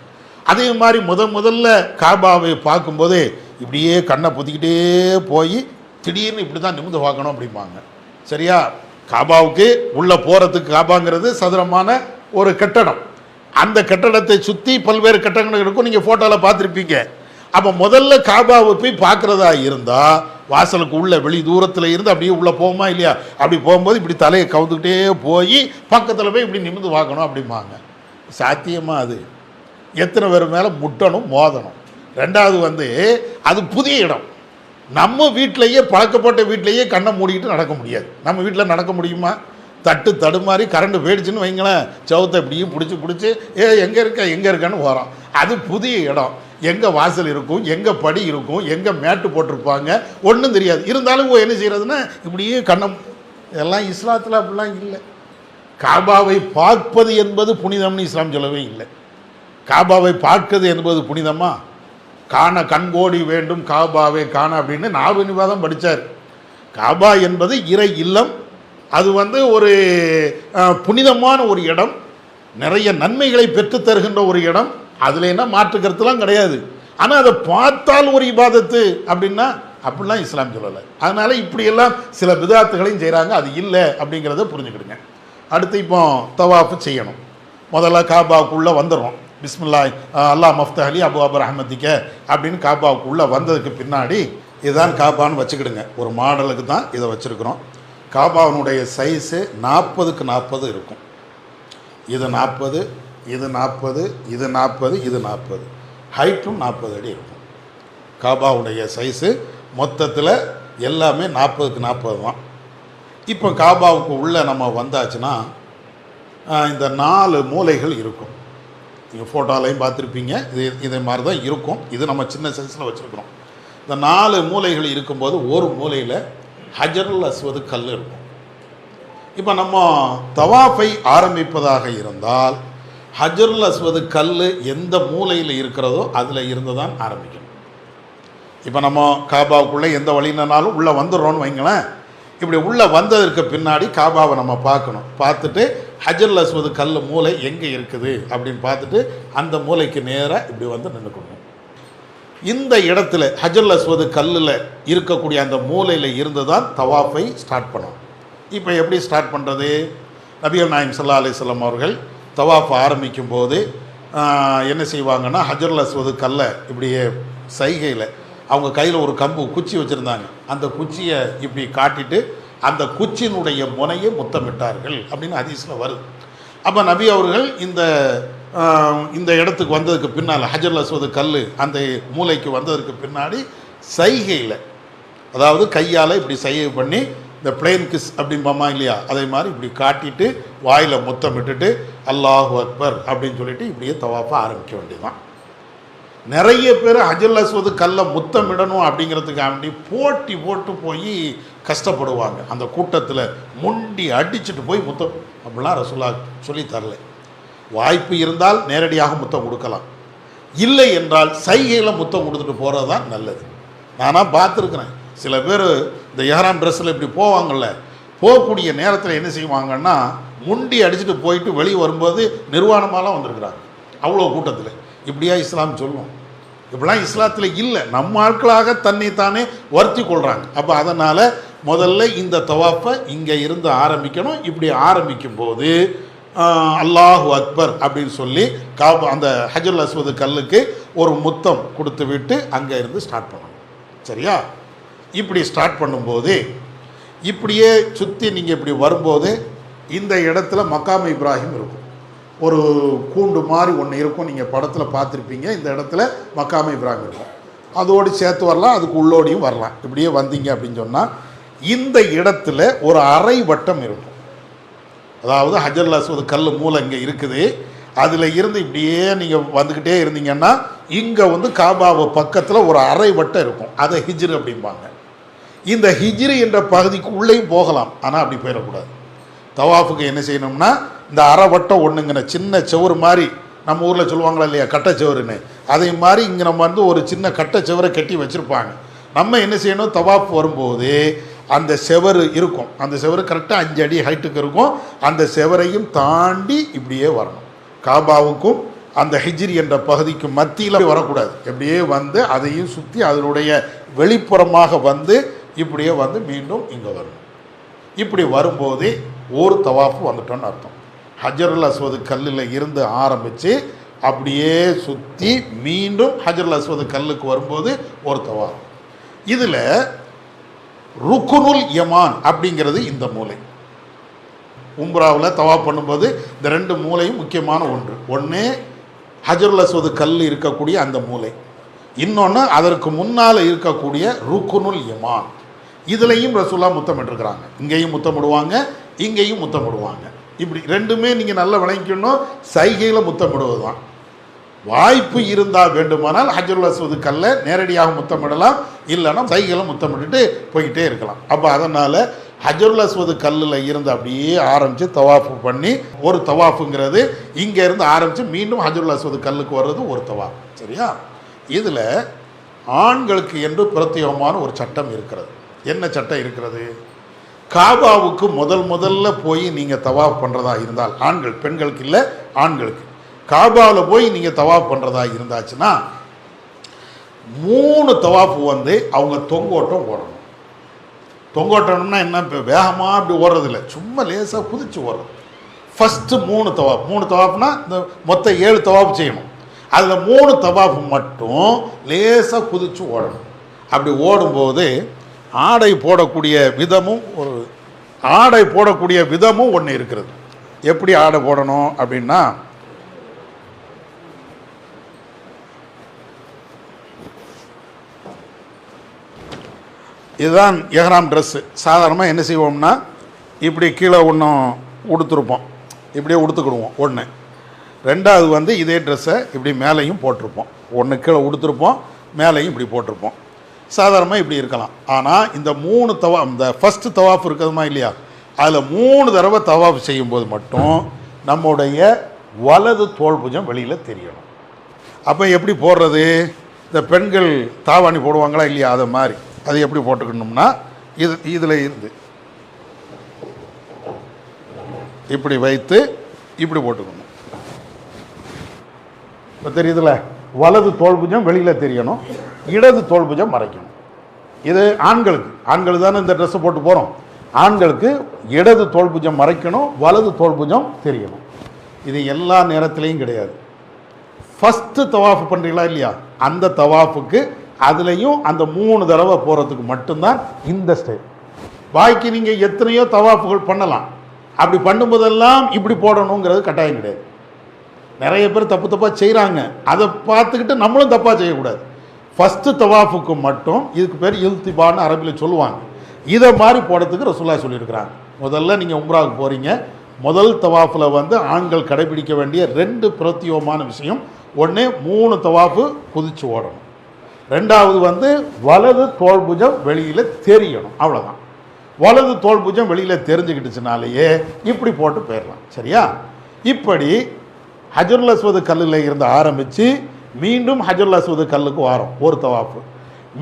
அதே மாதிரி முதல்ல காபாவை பார்க்கும்போது இப்படியே கண்ணை பொத்திக்கிட்டே போய் திடீர்னு இப்படி தான் நிமிர்ந்து பார்க்கணும் அப்படிம்பாங்க. சரியா? காபாவுக்கு உள்ளே போகிறதுக்கு, காபாங்கிறது சதுரமான ஒரு கட்டடம், அந்த கட்டடத்தை சுற்றி பல்வேறு கட்டடங்கள் இருக்கும். நீங்கள் ஃபோட்டோவில் பார்த்துருப்பீங்க. அப்போ முதல்ல காபாவை போய் பார்க்குறதா இருந்தால் வாசலுக்கு உள்ள வெளி தூரத்தில் இருந்து அப்படியே உள்ளே போகுமா இல்லையா? அப்படி போகும்போது இப்படி தலையை கவுந்துக்கிட்டே போய் பக்கத்தில் போய் இப்படி நிமிர்ந்து பார்க்கணும் அப்படிம்பாங்க. சாத்தியமாக அது எத்தனை பேர் மேலே முட்டணும், மோதணும். ரெண்டாவது அது புதிய இடம். நம்ம வீட்டிலையே பழக்கப்பட்ட வீட்டிலையே கண்ணை மூடிக்கிட்டு நடக்க முடியாது. நம்ம வீட்டில் நடக்க முடியுமா? தடுமாறி கரண்ட் போயிடுச்சுன்னு வைங்களேன், சவுத்தை இப்படியும் பிடிச்சி எங்கே இருக்கன்னு போகிறோம். அது புதிய இடம். எங்கே வாசல் இருக்கும், எங்கே படி இருக்கும், எங்கே மேட்டு போட்டிருப்பாங்க, ஒன்றும் தெரியாது. இருந்தாலும் என்ன செய்கிறதுன்னா இப்படியே கண்ணம். இதெல்லாம் இஸ்லாத்தில் அப்படிலாம் இல்லை. காபாவை பார்ப்பது என்பது புனிதம்னு இஸ்லாம் சொல்லவே இல்லை. காபாவை பார்க்கிறது என்பது புனிதமா? காண கண்கோடி வேண்டும் காபாவை காண அப்படின்னு நாவனிவாதம் படித்தார். காபா என்பது இறை இல்லம். அது ஒரு புனிதமான ஒரு இடம், நிறைய நன்மைகளை பெற்றுத் தருகின்ற ஒரு இடம். அதில் என்ன மாற்று கருத்துலாம் கிடையாது. ஆனால் அதை பார்த்தால் ஒரு இபாதத்து அப்படின்னா அப்படிலாம் இஸ்லாம் சொல்லலை. அதனால் இப்படியெல்லாம் சில பிதாத்துகளையும் செய்கிறாங்க. அது இல்லை அப்படிங்கிறத புரிஞ்சுக்கிடுங்க. அடுத்து இப்போ தவாஃபு செய்யணும். முதல்ல காபாவுக்குள்ளே வந்துடுறோம். பிஸ்மில்லாஹ் அல்லாஹ் மஃப்தஹலி அபுவாபு ரஹ்மத்திக்க அப்படின்னு காபாவுக்குள்ளே வந்ததுக்கு பின்னாடி இதுதான் காபான்னு வச்சுக்கிடுங்க. ஒரு மாடலுக்கு தான் இதை வச்சுருக்குறோம். காபாவினுடைய சைஸு 40க்கு 40 இருக்கும். இது 40, இது 40, இது 40, இது 40. ஹைட்டும் 40 அடி இருக்கும். காபாவுடைய சைஸு மொத்தத்தில் எல்லாமே 40க்கு 40 தான். இப்போ காபாவுக்கு உள்ளே நம்ம வந்தாச்சுன்னா இந்த 4 மூலைகள் இருக்கும். நீங்கள் ஃபோட்டோலையும் பார்த்துருப்பீங்க. இதே மாதிரி தான் இருக்கும். இது நம்ம சின்ன சைஸில் வச்சுருக்குறோம். இந்த 4 மூலைகள் இருக்கும்போது ஒரு மூலையில் ஹஜருல் அஸ்வது கல் இருக்கும். இப்போ நம்ம தவாஃபை ஆரம்பிப்பதாக இருந்தால் ஹஜருல் அஸ்வது கல் எந்த மூலையில் இருக்கிறதோ அதில் இருந்து தான் ஆரம்பிக்கணும். இப்போ நம்ம காபாவுக்குள்ளே எந்த வழியினாலும் உள்ளே வந்துடுறோன்னு வைங்களேன். இப்படி உள்ளே வந்ததற்கு பின்னாடி காபாவை நம்ம பார்க்கணும். பார்த்துட்டு ஹஜருல் அஸ்வது கல் மூலை எங்கே இருக்குது அப்படின்னு பார்த்துட்டு அந்த மூலைக்கு நேராக இப்படி நின்றுக்கணும். இந்த இடத்துல ஹஜருல் அஸ்வது கல்லில் இருக்கக்கூடிய அந்த மூலையில் இருந்து தான் தவாஃபை ஸ்டார்ட் பண்ணணும். இப்போ எப்படி ஸ்டார்ட் பண்ணுறது? நபிகள் நாயகம் ஸல்லல்லாஹு அலைஹி வஸல்லம் அவர்கள் தவாஃப் ஆரம்பிக்கும் போது என்ன செய்வாங்கன்னா ஹஜருல் அஸ்வது கல்லை இப்படியே சைகையில் அவங்க கையில் ஒரு கம்பு குச்சி வச்சுருந்தாங்க. அந்த குச்சியை இப்படி காட்டிட்டு அந்த குச்சியினுடைய முனையை முத்தமிட்டார்கள் அப்படின்னு ஹதீஸில் வருது. அப்போ நபி அவர்கள் இந்த இடத்துக்கு வந்ததுக்கு பின்னால் ஹஜருல் அஸ்வது கல் அந்த மூலைக்கு வந்ததற்கு பின்னாடி சைகையில், அதாவது கையால் இப்படி சைகை பண்ணி இந்த பிளேன் கிஸ் அப்படிம்பாமா இல்லையா, அதே மாதிரி இப்படி காட்டிட்டு வாயில் முத்தமிட்டுட்டு அல்லாஹு அக்பர் அப்படின்னு சொல்லிட்டு இப்படியே தவாஃபை ஆரம்பிக்க வேண்டியதுதான். நிறைய பேர் ஹஜருல் அஸ்வது கல்லை முத்தமிடணும் அப்படிங்கிறதுக்காண்டி போட்டி போட்டு போய் கஷ்டப்படுவாங்க. அந்த கூட்டத்தில் முண்டி அடிச்சுட்டு போய் முத்தம் அப்படிலாம் ரசூலுல்லாஹ் சொல்லி தரல. வாய்ப்பு இருந்தால் நேரடியாக முத்தம் கொடுக்கலாம், இல்லை என்றால் சைகையில் முத்தம் கொடுத்துட்டு போகிறது தான் நல்லது. நானாக பார்த்துருக்குறேன். சில பேர் இந்த எஹ்ராம் ட்ரெஸ்ஸில் இப்படி போவாங்கள்ல, போகக்கூடிய நேரத்தில் என்ன செய்வாங்கன்னா முண்டி அடிச்சுட்டு போயிட்டு வெளியே வரும்போது நிர்வாணமாலாம் வந்திருக்கிறாங்க. அவ்வளோ கூட்டத்தில். இப்படியா இஸ்லாம் சொல்லும்? இப்படிலாம் இஸ்லாத்தில் இல்லை. நம்ம ஆட்களாக தன்னை தானே வருத்தி கொள்கிறாங்க. அப்போ அதனால் முதல்ல இந்த தவாஃபை இங்கே இருந்து ஆரம்பிக்கணும். இப்படி ஆரம்பிக்கும் போது அல்லாஹு அக்பர் அப்படின்னு சொல்லி அந்த ஹஜருல் அஸ்வது கல்லுக்கு ஒரு முத்தம் கொடுத்து விட்டு அங்கே இருந்து ஸ்டார்ட் பண்ணணும். சரியா? இப்படி ஸ்டார்ட் பண்ணும்போது இப்படியே சுற்றி நீங்கள் இப்படி வரும்போது இந்த இடத்துல மக்காம் இப்ராஹிம் இருக்கும். ஒரு கூண்டு மாதிரி ஒன்று இருக்கும். நீங்கள் படத்தில் பார்த்துருப்பீங்க. இந்த இடத்துல மக்காம் இப்ராஹிம் இருக்கும். அதோடு சேர்த்து வரலாம், அதுக்கு உள்ளோடியும் வரலாம். இப்படியே வந்தீங்க அப்படின்னு சொன்னால் இந்த இடத்துல ஒரு அரை வட்டம் இருக்கும். அதாவது ஹஜருல் அஸ்வத் கல் மூலை இங்கே இருக்குது, அதில் இருந்து இப்படியே நீங்கள் வந்துக்கிட்டே இருந்தீங்கன்னா இங்கே வந்து காபாவை பக்கத்தில் ஒரு அரை வட்டம் இருக்கும். அதை ஹிஜ்ரு அப்படிம்பாங்க. இந்த ஹிஜ்ரு என்ற பகுதிக்கு உள்ளேயும் போகலாம், ஆனால் அப்படி போயிடக்கூடாது. தவாஃபுக்கு என்ன செய்யணும்னா இந்த அரை வட்டம் ஒன்றுங்கிற சின்ன செவரு மாதிரி, நம்ம ஊரில் சொல்லுவாங்களா இல்லையா கட்டச்செவருன்னு, அதே மாதிரி இங்கே நம்ம வந்து ஒரு சின்ன கட்டச்செவரை கட்டி வச்சுருப்பாங்க. நம்ம என்ன செய்யணும், தவாஃப் வரும்போது அந்த செவரு இருக்கும், அந்த செவரு கரெக்டாக 5 அடி ஹைட்டுக்கு இருக்கும். அந்த செவரையும் தாண்டி இப்படியே வரணும். காபாவுக்கும் அந்த ஹிஜ்ரி என்ற பகுதிக்கு மத்தியில் வரக்கூடாது. எப்படியே வந்து அதையும் சுற்றி அதனுடைய வெளிப்புறமாக வந்து இப்படியே வந்து மீண்டும் இங்கே வரணும். இப்படி வரும்போது ஒரு தவாஃபு வந்துட்டோன்னு அர்த்தம். ஹஜருல் அஸ்வத் கல்லில் இருந்து ஆரம்பித்து அப்படியே சுற்றி மீண்டும் ஹஜருல் அஸ்வத் கல்லுக்கு வரும்போது ஒரு தவாஃப். இதில் ருக்குனுல் யமான் அப்படிங்கிறது இந்த மூலை. உம்ராவில் தவாஃப் பண்ணும்போது இந்த 2 மூலையும் முக்கியமான ஒன்று. ஒன்று ஹஜருல் அஸ்வத் கல் இருக்கக்கூடிய அந்த மூலை, இன்னொன்று அதற்கு முன்னால் இருக்கக்கூடிய ருக்குனுல் யமான். இதுலேயும் ரசூலா முத்தமிட்டுருக்கிறாங்க. இங்கேயும் முத்தமிடுவாங்க, இங்கேயும் முத்தமிடுவாங்க. இப்படி ரெண்டுமே நீங்கள் நல்லா விளங்கிக்கணும். சைகையில் முத்தமிடுவது தான். வாய்ப்பு இருந்தால் வேண்டுமானால் ஹஜருல் அஸ்வத் கல்லை நேரடியாக முத்தமிடலாம், இல்லைன்னா சைகையில் முத்தமிட்டுட்டு போய்கிட்டே இருக்கலாம். அப்போ அதனால் ஹஜருல் அஸ்வத் கல்லில் இருந்து அப்படியே ஆரம்பித்து தவாஃபு பண்ணி ஒரு தவாஃபுங்கிறது இங்கேருந்து ஆரம்பித்து மீண்டும் ஹஜருல் அஸ்வத் கல்லுக்கு வர்றது ஒரு தவாஃப். சரியா? இதில் ஆண்களுக்கு என்று பிரத்யேகமான ஒரு சட்டம் இருக்கிறது. என்ன சட்டம் இருக்கிறது? காபாவுக்கு முதல்ல போய் நீங்கள் தவாஃப் பண்ணுறதா இருந்தால், ஆண்கள், பெண்களுக்கு இல்லை, ஆண்களுக்கு காபாவில் போய் நீங்கள் தவாஃப் பண்ணுறதா இருந்தாச்சுன்னா 3 தவாஃபு வந்து அவங்க தொங்கோட்டம் ஓடணும். தொங்கோட்டம்னா என்ன, இப்போ வேகமாக அப்படி ஓடுறதில்ல, சும்மா லேசாக குதிச்சு ஓடுறது. ஃபஸ்ட்டு 3 தவாஃப். 3 தவாஃப்னா இந்த மொத்தம் 7 தவாஃப் செய்யணும். அதில் 3 தவாஃப் மட்டும் லேசாக குதிச்சு ஓடணும். அப்படி ஓடும்போது ஆடை போடக்கூடிய விதமும் ஒன்று இருக்கிறது. எப்படி ஆடை போடணும் அப்படின்னா, இதுதான் எஹ்ராம் ட்ரெஸ்ஸு. சாதாரணமாக என்ன செய்வோம்னா இப்படி கீழே ஒன்றும் உடுத்துருப்போம், இப்படியே உடுத்துக்கிடுவோம். ஒன்று. ரெண்டாவது வந்து இதே ட்ரெஸ்ஸை இப்படி மேலேயும் போட்டிருப்போம். ஒன்று கீழே உடுத்துருப்போம், மேலேயும் இப்படி போட்டிருப்போம். சாதாரணமாக இப்படி இருக்கலாம். ஆனால் இந்த 3 தவாஃப், இந்த ஃபஸ்ட்டு தவாஃப் இருக்குதுமா இல்லையா, அதில் 3 தடவை தவாஃப் செய்யும்போது மட்டும் நம்முடைய வலது தோள் புஜம் வெளியில் தெரியணும். அப்போ எப்படி போடுறது? இந்த பெண்கள் தாவாணி போடுவாங்களா இல்லையா, அதை மாதிரி அது எப்படி போட்டுக்கணும்னா இதில் இருந்து இப்படி வைத்து இப்படி போட்டுக்கணும். இப்போ தெரியுதுல, வலது தோள் புஜம் வெளியில் தெரியணும், இடது தோள் புஜம் மறைக்கணும். இது ஆண்களுக்கு தானே இந்த ட்ரெஸ்ஸை போட்டு போகிறோம். ஆண்களுக்கு இடது தோள் புஜம் மறைக்கணும், வலது தோள் புஜம் தெரியணும். இது எல்லா நேரத்திலையும் கிடையாது. ஃபஸ்ட்டு தவாஃப் பண்ணுறீங்களா இல்லையா, அந்த தவாஃபுக்கு அதுலேயும் அந்த 3 தடவை போகிறதுக்கு மட்டும்தான் இந்த ஸ்டைல். பாக்கி நீங்கள் எத்தனையோ தவாஃபுகள் பண்ணலாம். அப்படி பண்ணும்போதெல்லாம் இப்படி போடணுங்கிறது கட்டாயம் கிடையாது. நிறைய பேர் தப்பாக செய்கிறாங்க. அதை பார்த்துக்கிட்டு நம்மளும் தப்பாக செய்யக்கூடாது. ஃபஸ்ட்டு தவாஃபுக்கு மட்டும், இதுக்கு பேர் இல்திபான்னு அரபியில் சொல்லுவாங்க, இதை மாதிரி போடுறதுக்கு ரசூலுல்லாஹ் சொல்லியிருக்கிறாங்க. முதல்ல நீங்கள் உம்ராவுக்கு போகிறீங்க, முதல் தவாஃபில் வந்து ஆண்கள் கடைபிடிக்க வேண்டிய 2 பிரத்யேகமான விஷயம். ஒன்று 3 தவாஃபு குதித்து ஓடணும். ரெண்டாவது வந்து வலது தோள் புஜம் வெளியில் தெரியணும். அவ்வளோதான். வலது தோள் புஜம் வெளியில் தெரிஞ்சுக்கிட்டுச்சுனாலேயே இப்படி போட்டு போயிடலாம். சரியா? இப்படி ஹஜருல் அஸ்வத் கல்லில் இருந்து ஆரம்பித்து மீண்டும் ஹஜருல் அஸ்வத் கல்லுக்கு வரோம் ஒரு தவாஃபு.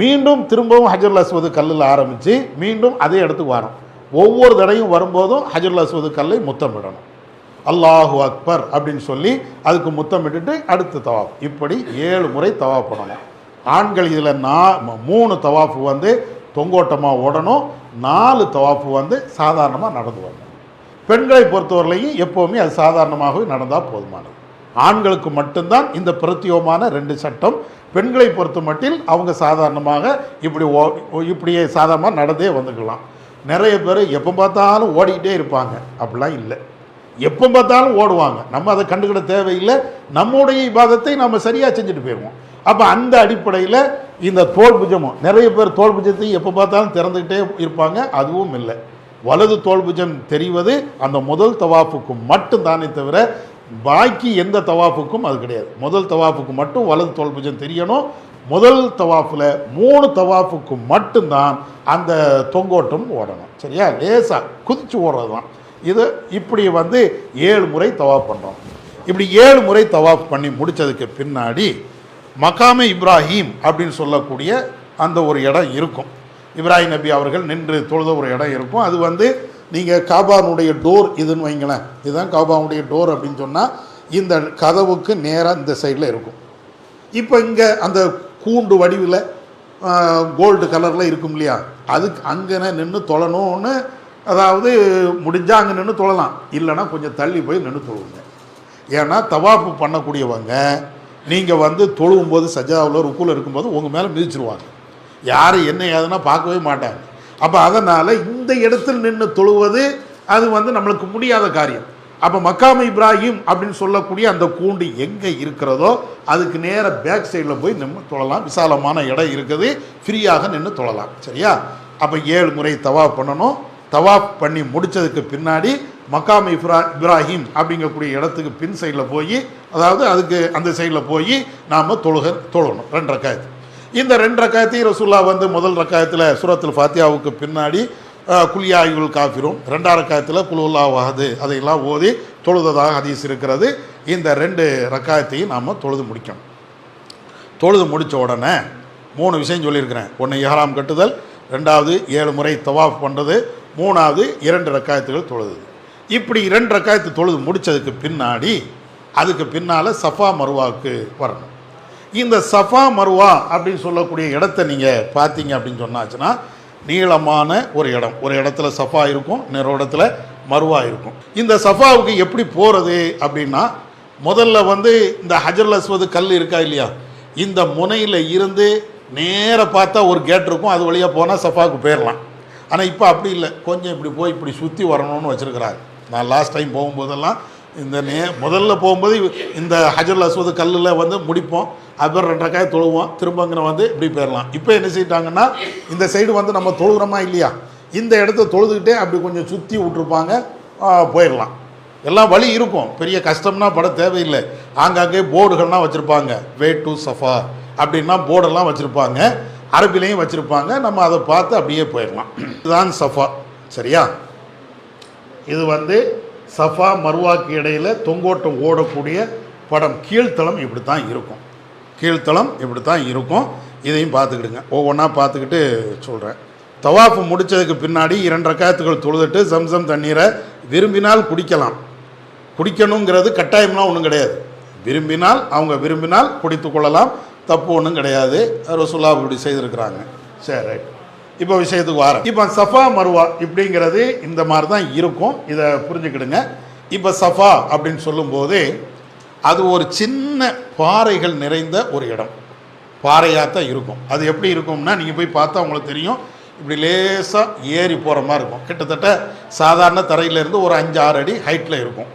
மீண்டும் திரும்பவும் ஹஜருல் அஸ்வத் கல்லில் ஆரம்பித்து மீண்டும் அதே இடத்துக்கு வரோம். ஒவ்வொரு தடையும் வரும்போதும் ஹஜருல் அஸ்வத் கல்லை முத்தமிடணும். அல்லாஹு அக்பர் அப்படின்னு சொல்லி அதுக்கு முத்தமிட்டுட்டு அடுத்த தவாஃப். இப்படி 7 முறை தவாஃப் பண்ணணும். ஆண்கள் இதில் 3 தவாஃபு வந்து தொங்கோட்டமாக ஓடணும், 4 தவாஃபு வந்து சாதாரணமாக நடந்து வரணும். பெண்களை பொறுத்தவரையிலையும் எப்போவுமே அது சாதாரணமாகவே நடந்தால் போதுமானது. ஆண்களுக்கு மட்டும்தான் இந்த பிரத்யேகமான 2 சட்டம். பெண்களை பொறுத்த மட்டில் அவங்க சாதாரணமாக இப்படியே சாதாரணமாக நடந்தே வந்துக்கலாம். நிறைய பேர் எப்போ பார்த்தாலும் ஓடிக்கிட்டே இருப்பாங்க. அப்படிலாம் இல்லை, எப்போ பார்த்தாலும் ஓடுவாங்க. நம்ம அதை கண்டுக்கிட தேவையில்லை. நம்முடைய இபாதத்தை நம்ம சரியாக செஞ்சுட்டு போயிடுவோம். அப்போ அந்த அடிப்படையில் இந்த தோல் புஜமும் நிறைய பேர் தோல் புஜத்தை எப்போ பார்த்தாலும் திறந்துக்கிட்டே இருப்பாங்க, அதுவும் இல்லை. வலது தோல் புஜம் தெரிவது அந்த முதல் தவாஃபுக்கும் மட்டும் தானே தவிர பாக்கி எந்த தவாஃபுக்கும் அது கிடையாது. முதல் தவாஃபுக்கு மட்டும் வலது தோல் புஜம் தெரியணும். முதல் தவாஃபில் 3 தவாஃபுக்கு மட்டும்தான் அந்த தொங்கோட்டம் ஓடணும். சரியா? லேசாக குதிச்சு ஓடுறது தான் இது. இப்படி 7 முறை தவாஃப் பண்ணுறோம். இப்படி 7 முறை தவாஃப் பண்ணி முடித்ததுக்கு பின்னாடி மகாமே இப்ராஹிம் அப்படின்னு சொல்லக்கூடிய அந்த ஒரு இடம் இருக்கும். இப்ராஹிம் நபி அவர்கள் நின்று தொழுத ஒரு இடம் இருக்கும். அது நீங்கள் காபானுடைய டோர் இதுன்னு வைங்களேன், இதுதான் காபானுடைய டோர் அப்படின்னு சொன்னால் இந்த கதவுக்கு நேராக இந்த சைடில் இருக்கும். இப்போ இங்கே அந்த கூண்டு வடிவில் கோல்டு கலரில் இருக்கும் இல்லையா, அதுக்கு அங்கே நின்று தொழணும்னு, அதாவது முடிஞ்சால் அங்கே நின்று தொழலாம், இல்லைன்னா கொஞ்சம் தள்ளி போய் நின்று தொழுவுங்க. ஏன்னா தவாஃபு பண்ணக்கூடியவங்க நீங்கள் தொழுவும்போது சஜாவில் ருக்குல இருக்கும்போது உங்கள் மேலே மிதிச்சிருவாங்க. யார் என்ன ஏதுன்னா பார்க்கவே மாட்டாங்க. அப்போ அதனால் இந்த இடத்தில் நின்று தொழுவது அது நம்மளுக்கு முடியாத காரியம். அப்போ மக்காம் இப்ராஹிம் அப்படின்னு சொல்லக்கூடிய அந்த கூண்டு எங்கே இருக்கிறதோ அதுக்கு நேராக பேக் சைடில் போய் நின்று தொழலாம். விசாலமான இடம் இருக்குது, ஃப்ரீயாக நின்று தொழலாம். சரியா? அப்போ 7 முறை தவாஃப் பண்ணணும். தவாஃப் பண்ணி முடித்ததுக்கு பின்னாடி மக்காம் இப்ராஹிம் அப்படிங்கக்கூடிய இடத்துக்கு பின் சைடில் போய், அதாவது அதுக்கு அந்த சைடில் போய் நாம் தொழணும் 2 ரக்காயத்து. இந்த 2 ரக்காயத்தையும் ரசூல்லா முதல் ரக்காயத்தில் சூரத்துல் ஃபாத்தியாவுக்கு பின்னாடி குல்யாயுல் காஃபிரும், 2ஆம் ரக்காயத்தில் குலுல்லாஹு அஹது அதையெல்லாம் ஓதி தொழுததாக ஹதீஸ் இருக்கிறது. இந்த 2 ரக்காயத்தையும் நாம் தொழுது முடிக்கணும். தொழுது முடித்த உடனே 3 விஷயம் சொல்லியிருக்கிறேன். 1 இஹ்ராம் கட்டுதல், 2வது 7 முறை தவாஃப் பண்ணுறது, 3வது 2 ரக்காயத்துகள் தொழுது. இப்படி 2 ரக்காயத்து தொழுது முடித்ததுக்கு பின்னாடி அதுக்கு பின்னால் சஃபா மருவாவுக்கு வரணும். இந்த சஃபா மருவா அப்படின்னு சொல்லக்கூடிய இடத்த நீங்கள் பார்த்தீங்க அப்படின்னு சொன்னாச்சுன்னா நீளமான ஒரு இடம். ஒரு இடத்துல சஃபா இருக்கும், இன்னொரு இடத்துல மருவா இருக்கும். இந்த சஃபாவுக்கு எப்படி போகிறது அப்படின்னா, முதல்ல இந்த ஹஜருல் அஸ்வது கல் இருக்கா இல்லையா, இந்த முனையில் இருந்து நேராக பார்த்தா ஒரு கேட் இருக்கும், அது வழியாக போனால் சஃபாவுக்கு போயிடலாம். ஆனால் இப்போ அப்படி இல்லை, கொஞ்சம் இப்படி போய் இப்படி சுற்றி வரணும்னு வச்சுருக்கிறாங்க. நான் லாஸ்ட் டைம் போகும்போதெல்லாம் இந்த முதல்ல போகும்போது இந்த ஹஜருல் அஸ்வது கல்லில் முடிப்போம், அப்புறம் 2 ரக்காய தொழுவோம், திரும்ப அங்கே இப்படி போயிடலாம். இப்போ என்ன செய்யிட்டாங்கன்னா இந்த சைடு நம்ம தொழுகிறோமா இல்லையா, இந்த இடத்த தொழுதுகிட்டே அப்படி கொஞ்சம் சுற்றி விட்ருப்பாங்க, போயிடலாம். எல்லாம் வழி இருக்கும், பெரிய கஷ்டம்னா பட தேவையில்லை. ஆங்காங்கே போர்டுகள்லாம் வச்சுருப்பாங்க, வே டு சஃபா அப்படின்னா போர்டெல்லாம் வச்சுருப்பாங்க, அரபிலையும் வச்சுருப்பாங்க. நம்ம அதை பார்த்து அப்படியே போயிடலாம். இதுதான் சஃபா. சரியா? இது சஃபா மருவாக்கு இடையில் தொங்கோட்டம் ஓடக்கூடிய படம். கீழ்த்தளம் இப்படி தான் இருக்கும், கீழ்த்தளம் இப்படி தான் இருக்கும். இதையும் பார்த்துக்கிடுங்க, ஒவ்வொன்றா பார்த்துக்கிட்டு சொல்கிறேன். தவாஃபு முடித்ததுக்கு பின்னாடி 2 ரக்காயத்துகள் தொழுதுட்டு ஜம்சம் தண்ணீரை விரும்பினால் குடிக்கலாம். குடிக்கணுங்கிறது கட்டாயம்லாம் ஒன்றும் கிடையாது. விரும்பினால் குடித்து கொள்ளலாம், தப்பு ஒன்றும் கிடையாது. ரசூலுல்லாஹ் இப்படி செய்திருக்கிறாங்க. சரி, ரைட். இப்போ விஷயத்துக்கு வாரம். இப்போ சஃபா மருவா இப்படிங்கிறது இந்த மாதிரி தான் இருக்கும், இதை புரிஞ்சுக்கிடுங்க. இப்போ சஃபா அப்படின்னு சொல்லும்போது அது ஒரு சின்ன பாறைகள் நிறைந்த ஒரு இடம், பாறையாக தான் இருக்கும். அது எப்படி இருக்கும்னா நீங்கள் போய் பார்த்தா உங்களுக்கு தெரியும், இப்படி லேசாக ஏறி போகிற மாதிரி இருக்கும். கிட்டத்தட்ட சாதாரண தரையிலேருந்து ஒரு 5-6 அடி ஹைட்டில் இருக்கும்.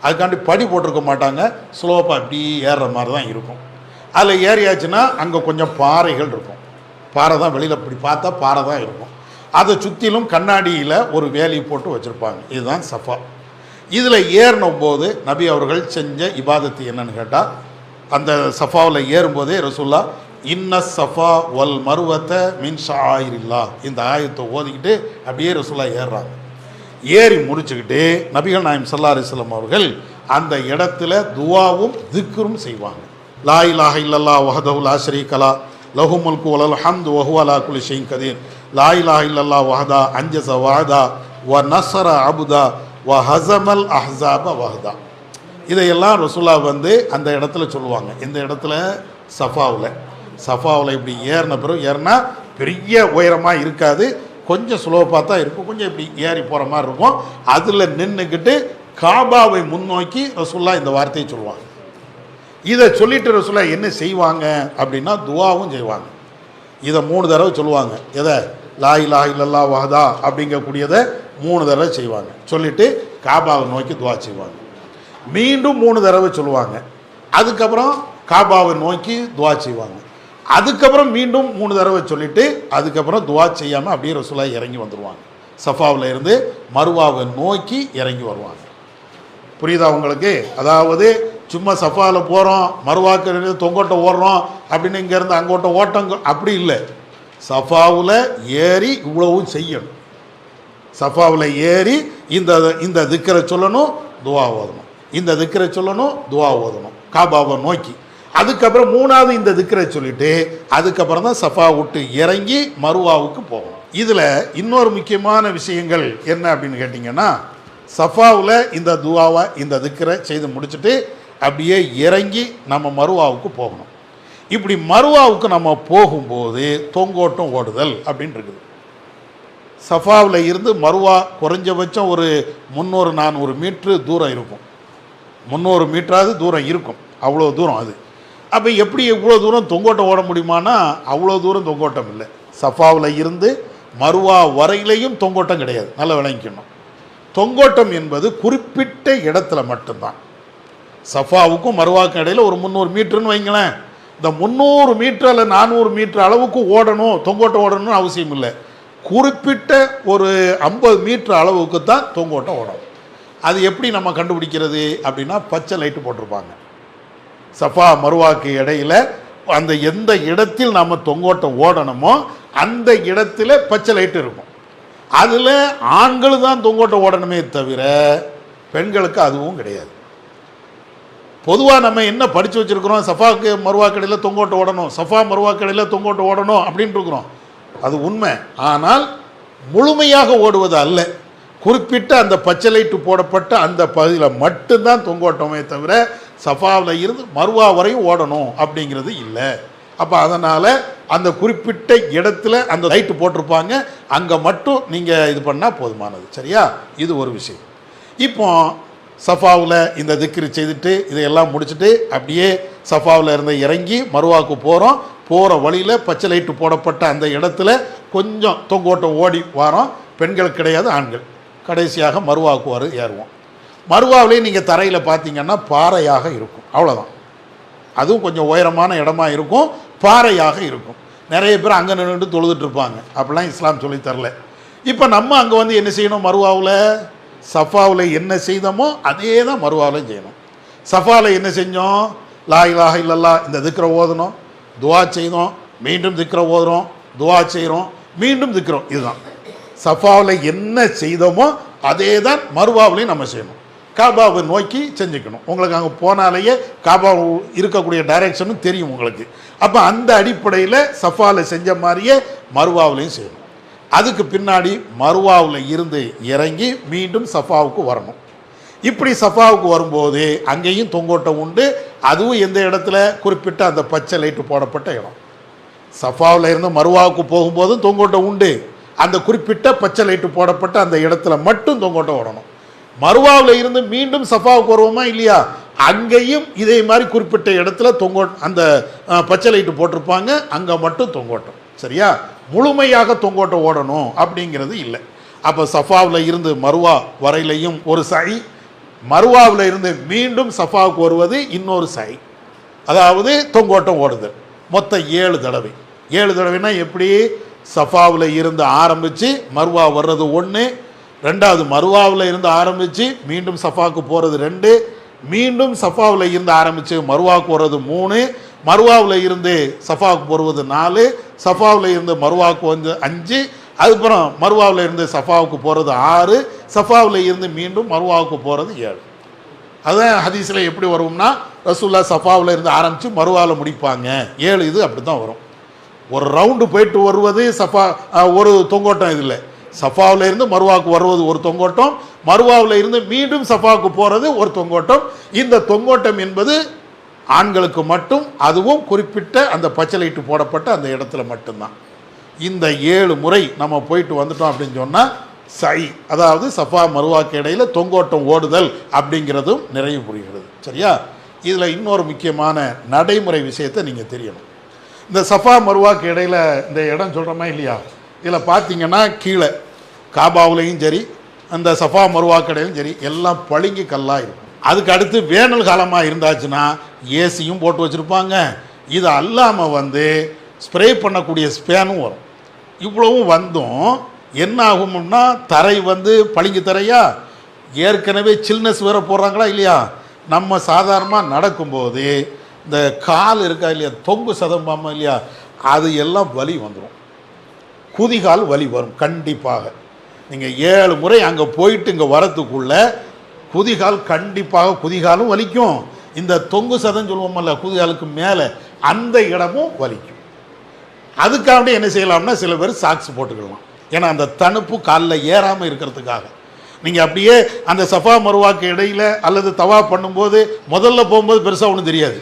அதுக்காண்டி படி போட்டிருக்க மாட்டாங்க, ஸ்லோப்பாக இப்படி ஏறுற மாதிரி தான் இருக்கும். அதில் ஏறியாச்சுன்னா அங்கே கொஞ்சம் பாறைகள் இருக்கும். பாறை தான், வெளியில் இப்படி பார்த்தா பாறை தான் இருக்கும். அதை சுற்றிலும் கண்ணாடியில் ஒரு வேலி போட்டு வச்சுருப்பாங்க. இதுதான் சஃபா. இதில் ஏறினும் போது நபி அவர்கள் செஞ்ச இபாதத்து என்னன்னு கேட்டால், அந்த சஃபாவில் ஏறும்போதே ரசூல்லா இன்ன சஃபா வல் மருவத்த மின் ஷாயிரில்லா இந்த ஆயத்தை ஓதிக்கிட்டு அப்படியே ரசூல்லா ஏறுறாங்க. ஏறி முடிச்சுக்கிட்டு நபிகள் நாயகம் ஸல்லல்லாஹு அலைஹி வஸல்லம் அவர்கள் அந்த இடத்துல துவாவும் திக்ரும் செய்வாங்க. லா இலாஹ இல்லல்லாஹ் வஹ்தஹு லா ஷரீக லஹு லஹு முல்கு வலல் ஹம்து வஹுவ அலா குல்லி ஷைஇன் கதீர். லா இலாஹ இல்லல்லாஹ் வஹ்தா அன்ஜஸ வஅதா வ நஸர அப்தா வ ஹஸமல் அஹ்ஸாப வஹ்தா. இதையெல்லாம் ரசூல்லா அந்த இடத்துல சொல்லுவாங்க. இந்த இடத்துல சஃபாவில் இப்படி ஏறின பிறகு ஏறினா பெரிய உயரமாக இருக்காது, கொஞ்சம் ஸ்லோப்பாக தான் இருக்கும், கொஞ்சம் இப்படி ஏறி போகிற மாதிரி இருக்கும். அதில் நின்றுக்கிட்டு காபாவை முன்னோக்கி ரசூல்லா இந்த வார்த்தையை சொல்லுவாங்க. இதை சொல்லிட்டு ரசூல்லா என்ன செய்வாங்க அப்படின்னா துவாவும் செய்வாங்க. இதை 3 தடவை சொல்லுவாங்க. எதை? லா இலாஹ இல்லல்லாஹ் வஹ்தா அப்படிங்கக்கூடியதை 3 தடவை செய்வாங்க. சொல்லிவிட்டு காபாவை நோக்கி துவா செய்வாங்க. மீண்டும் 3 தடவை சொல்லுவாங்க. அதுக்கப்புறம் காபாவை நோக்கி துவா செய்வாங்க. அதுக்கப்புறம் மீண்டும் 3 தடவை சொல்லிட்டு அதுக்கப்புறம் துவா செய்யாமல் அப்படியே ரசூலுல்லாஹ் இறங்கி வந்துடுவாங்க. சஃபாவில் இருந்து மருவாவை நோக்கி இறங்கி வருவாங்க. புரியுதா உங்களுக்கு? அதாவது சும்மா சஃபாவில் போகிறோம், மருவாக்கு தொங்கோட்டம் ஓடுறோம் அப்படின்னு இங்கேருந்து அங்கோட்ட ஓட்டம் அப்படி இல்லை. சஃபாவில் ஏறி இவ்வளவும் செய்யணும். சஃபாவில் ஏறி இந்த திக்கரை சொல்லணும், துவா ஓதணும், இந்த திக்கரை சொல்லணும், துவா ஓதணும் காபாவை நோக்கி. அதுக்கப்புறம் 3வது இந்த திக்கரை சொல்லிட்டு அதுக்கப்புறம் தான் சஃபா விட்டு இறங்கி மருவாவுக்கு போகணும். இதில் இன்னொரு முக்கியமான விஷயங்கள் என்ன அப்படின்னு கேட்டிங்கன்னா, சஃபாவில் இந்த துவாவை இந்த திக்கரை செய்து முடிச்சுட்டு அப்படியே இறங்கி நம்ம மருவாவுக்கு போகணும். இப்படி மருவாவுக்கு நம்ம போகும்போது தொங்கோட்டம் ஓடுதல் அப்படின்னு இருக்குது. சஃபாவில் இருந்து மருவா குறைஞ்சபட்சம் ஒரு 300-400 மீட்ரு தூரம் இருக்கும். 300 மீட்டராவது தூரம் இருக்கும், அவ்வளோ தூரம் அது. அப்போ எப்படி இவ்வளோ தூரம் தொங்கோட்டம் ஓட முடியுமானா அவ்வளோ தூரம் தொங்கோட்டம் இல்லை. சஃபாவில் இருந்து மருவா வரையிலையும் தொங்கோட்டம் கிடையாது, நல்லா விளங்கிக்கணும். தொங்கோட்டம் என்பது குறிப்பிட்ட இடத்துல மட்டும்தான். சஃபாவுக்கும் மருவாவுக்கும் இடையில் ஒரு 300 மீட்டருன்னு வைங்களேன். இந்த 300 மீட்டர் அல்ல 400 மீட்டர் அளவுக்கு ஓடணும், தொங்கோட்டம் ஓடணும்னு அவசியம் இல்லை. குறிப்பிட்ட ஒரு 50 மீட்டர் அளவுக்கு தான் தொங்கோட்டம் ஓடும். அது எப்படி நம்ம கண்டுபிடிக்கிறது அப்படின்னா, பச்சை லைட்டு போட்டிருப்பாங்க சஃபா மருவாக்கு இடையில. அந்த எந்த இடத்தில் நம்ம தொங்கோட்டம் ஓடணுமோ அந்த இடத்துல பச்சை லைட்டு இருக்கும். அதில் ஆண்கள் தான் தொங்கோட்டம் ஓடணுமே தவிர பெண்களுக்கு அதுவும் கிடையாது. பொதுவாக நம்ம என்ன படித்து வச்சுருக்கிறோம், சஃபாக்கு மருவாக்கு இடையில் தொங்கோட்டம் ஓடணும், சஃபா மருவாக்கு இடையில் தொங்கோட்டம் ஓடணும் அப்படின்ட்டு இருக்கிறோம். அது உண்மை. ஆனால் முழுமையாக ஓடுவது அல்ல. குறிப்பிட்ட அந்த பச்சை லைட்டு போடப்பட்ட அந்த பகுதியில் மட்டும்தான் தொங்கோட்டமே தவிர சஃபாவில் இருந்து மருவா வரையும் ஓடணும் அப்படிங்கிறது இல்லை. அப்போ அதனால் அந்த குறிப்பிட்ட இடத்துல அந்த லைட்டு போட்டிருப்பாங்க, அங்கே மட்டும் நீங்கள் இது பண்ணால் போதுமானது. சரியா? இது ஒரு விஷயம். இப்போ சஃபாவில் இந்த திக்ரு செய்துட்டு இதையெல்லாம் முடிச்சுட்டு அப்படியே சஃபாவில் இருந்து இறங்கி மருவாவுக்கு போகிறோம். போகிற வழியில் பச்சை லைட்டு போடப்பட்ட அந்த இடத்துல கொஞ்சம் தொங்கோட்டம் ஓடி வரோம். பெண்கள் கிடையாது, ஆண்கள். கடைசியாக மருவாவுக்கு ஏறுவோம். மருவாவிலே நீங்கள் தரையில் பார்த்தீங்கன்னா பாறையாக இருக்கும், அவ்வளோதான். அதுவும் கொஞ்சம் உயரமான இடமா இருக்கும், பாறையாக இருக்கும். நிறைய பேர் அங்கே நின்றுட்டு தொழுதுட்டு இருப்பாங்க. அப்படிலாம் இஸ்லாம் சொல்லி தரல. இப்போ நம்ம அங்கே வந்து என்ன செய்யணும், மருவாவில் சஃபாவில் என்ன செய்தோமோ அதே தான் மருவாவில் செய்யணும். சஃபாவில் என்ன செஞ்சோம், லா இலாஹ இல்லல்லாஹ் இந்த திக்ரை ஓதணும், துவா செய்தோம், மீண்டும் திக்ரை ஓதுறோம், துவா செய்கிறோம், மீண்டும் திக்ரோம். இதுதான் சஃபாவில் என்ன செய்தோமோ அதே தான் மருவாவிலையும் நம்ம செய்யணும். காபாவை நோக்கி செஞ்சுக்கணும். உங்களுக்கு அங்கே போனாலேயே காபா இருக்கக்கூடிய டைரெக்ஷனும் தெரியும் உங்களுக்கு. அப்போ அந்த அடிப்படையில் சஃபாவில் செஞ்ச மாதிரியே மருவாவிலையும் செய்யணும். அதுக்கு பின்னாடி மருவாவில் இருந்து இறங்கி மீண்டும் சஃபாவுக்கு வரணும். இப்படி சஃபாவுக்கு வரும்போது அங்கேயும் தொங்கோட்டம் உண்டு. அதுவும் எந்த இடத்துல, குறிப்பிட்ட அந்த பச்சை லைட்டு போடப்பட்ட இடம். சஃபாவில் இருந்து மருவாவுக்கு போகும்போதும் தொங்கோட்டம் உண்டு. அந்த குறிப்பிட்ட பச்சை லைட்டு போடப்பட்ட அந்த இடத்துல மட்டும் தொங்கோட்டம் ஓடணும். மருவாவில் இருந்து மீண்டும் சஃபாவுக்கு வருவோமா இல்லையா, அங்கேயும் இதே மாதிரி குறிப்பிட்ட இடத்துல அந்த பச்சை லைட்டு போட்டிருப்பாங்க, அங்கே மட்டும் தொங்கோட்டம். சரியா? முழுமையாக தொங்கோட்டம் ஓடணும் அப்படிங்கிறது இல்லை. அப்போ சஃபாவில் இருந்து மருவா வரையிலையும் ஒரு சை, மருவாவில் இருந்து மீண்டும் சஃபாவுக்கு வருவது இன்னொரு சை. அதாவது தொங்கோட்டம் ஓடுது மொத்தம் 7 தடவை. 7 தடவைனா எப்படி, சஃபாவில் இருந்து ஆரம்பித்து மருவா வர்றது 1, ரெண்டாவது மருவாவில் இருந்து ஆரம்பித்து மீண்டும் சஃபாவுக்கு போகிறது 2, மீண்டும் சஃபாவில் இருந்து ஆரம்பித்து மருவாவுக்கு வர்றது 3, மருவாவில் இருந்து சஃபாவுக்கு போகிறது 4, சஃபாவில் இருந்து மருவாவுக்கு வந்து 5, அதுக்கப்புறம் மருவாவில் இருந்து சஃபாவுக்கு போகிறது 6, சஃபாவில் இருந்து மீண்டும் மருவாவுக்கு போகிறது 7. அதுதான் ஹதீஸில் எப்படி வரும்னா, ரசூலுல்லாஹ் சஃபாவில் இருந்து ஆரம்பித்து மருவாவில் முடிப்பாங்க 7. இது அப்படி தான் வரும். ஒரு ரவுண்டு போயிட்டு வருவது சஃபா ஒரு தொங்கோட்டம். இதில் சஃபாவில் இருந்து மருவாவுக்கு வருவது ஒரு தொங்கோட்டம், மருவாவில் இருந்து மீண்டும் சஃபாவுக்கு போகிறது ஒரு தொங்கோட்டம். இந்த தொங்கோட்டம் என்பது ஆண்களுக்கு மட்டும், அதுவும் குறிப்பிட்ட அந்த பச்சை லைட்டு போடப்பட்ட அந்த இடத்துல மட்டும்தான். இந்த 7 முறை நம்ம போயிட்டு வந்துட்டோம் அப்படின்னு சொன்னால் சை, அதாவது சஃபா மருவாக்கு இடையில் தொங்கோட்டம் ஓடுதல் அப்படிங்கிறதும் நிறைவு புரிகிறது. சரியா? இதில் இன்னொரு முக்கியமான நடைமுறை விஷயத்தை நீங்கள் தெரியணும். இந்த சஃபா மருவாக்கு இடையில் இந்த இடம் சொல்கிறோமா இல்லையா, இதில் பார்த்தீங்கன்னா கீழே காபாவிலையும் சரி அந்த சஃபா மருவாக்கு இடையிலும் சரி எல்லாம் பளிங்கு கல்லாக இருக்கும். அதுக்கு அடுத்து வேனல் காலமாக இருந்தாச்சுன்னா ஏசியும் போட்டு வச்சுருப்பாங்க. இது அல்லாமல் வந்து ஸ்ப்ரே பண்ணக்கூடிய ஸ்பேனும் வரும். இவ்வளவும் வந்தும் என்ன ஆகும்னா தரை வந்து பளிங்கு தரையா, ஏற்கனவே சில்னஸ் வேற போடுறாங்களா இல்லையா. நம்ம சாதாரணமாக நடக்கும்போது இந்த கால் இருக்கா இல்லையா, தொங்கு சதம்பாமல் இல்லையா, அது எல்லாம் வலி வந்துடும். குதிகால் வலி வரும் கண்டிப்பாக. நீங்கள் 7 முறை அங்கே போயிட்டு இங்கே வரத்துக்குள்ள குதிகால் கண்டிப்பாக, குதிகாலும் வலிக்கும், இந்த தொங்கு சதம் சொல்லுவோம்ல குதிகாலுக்கு மேலே அந்த இடமும் வலிக்கும். அதுக்காக என்ன செய்யலாம்னா சில பேர் சாக்ஸ் போட்டுக்கலாம். ஏன்னா அந்த தணுப்பு காலில் ஏறாமல் இருக்கிறதுக்காக. நீங்கள் அப்படியே அந்த சஃபா மருவாக்கு இடையில் அல்லது தவா பண்ணும்போது முதல்ல போகும்போது பெருசாக ஒன்றும் தெரியாது.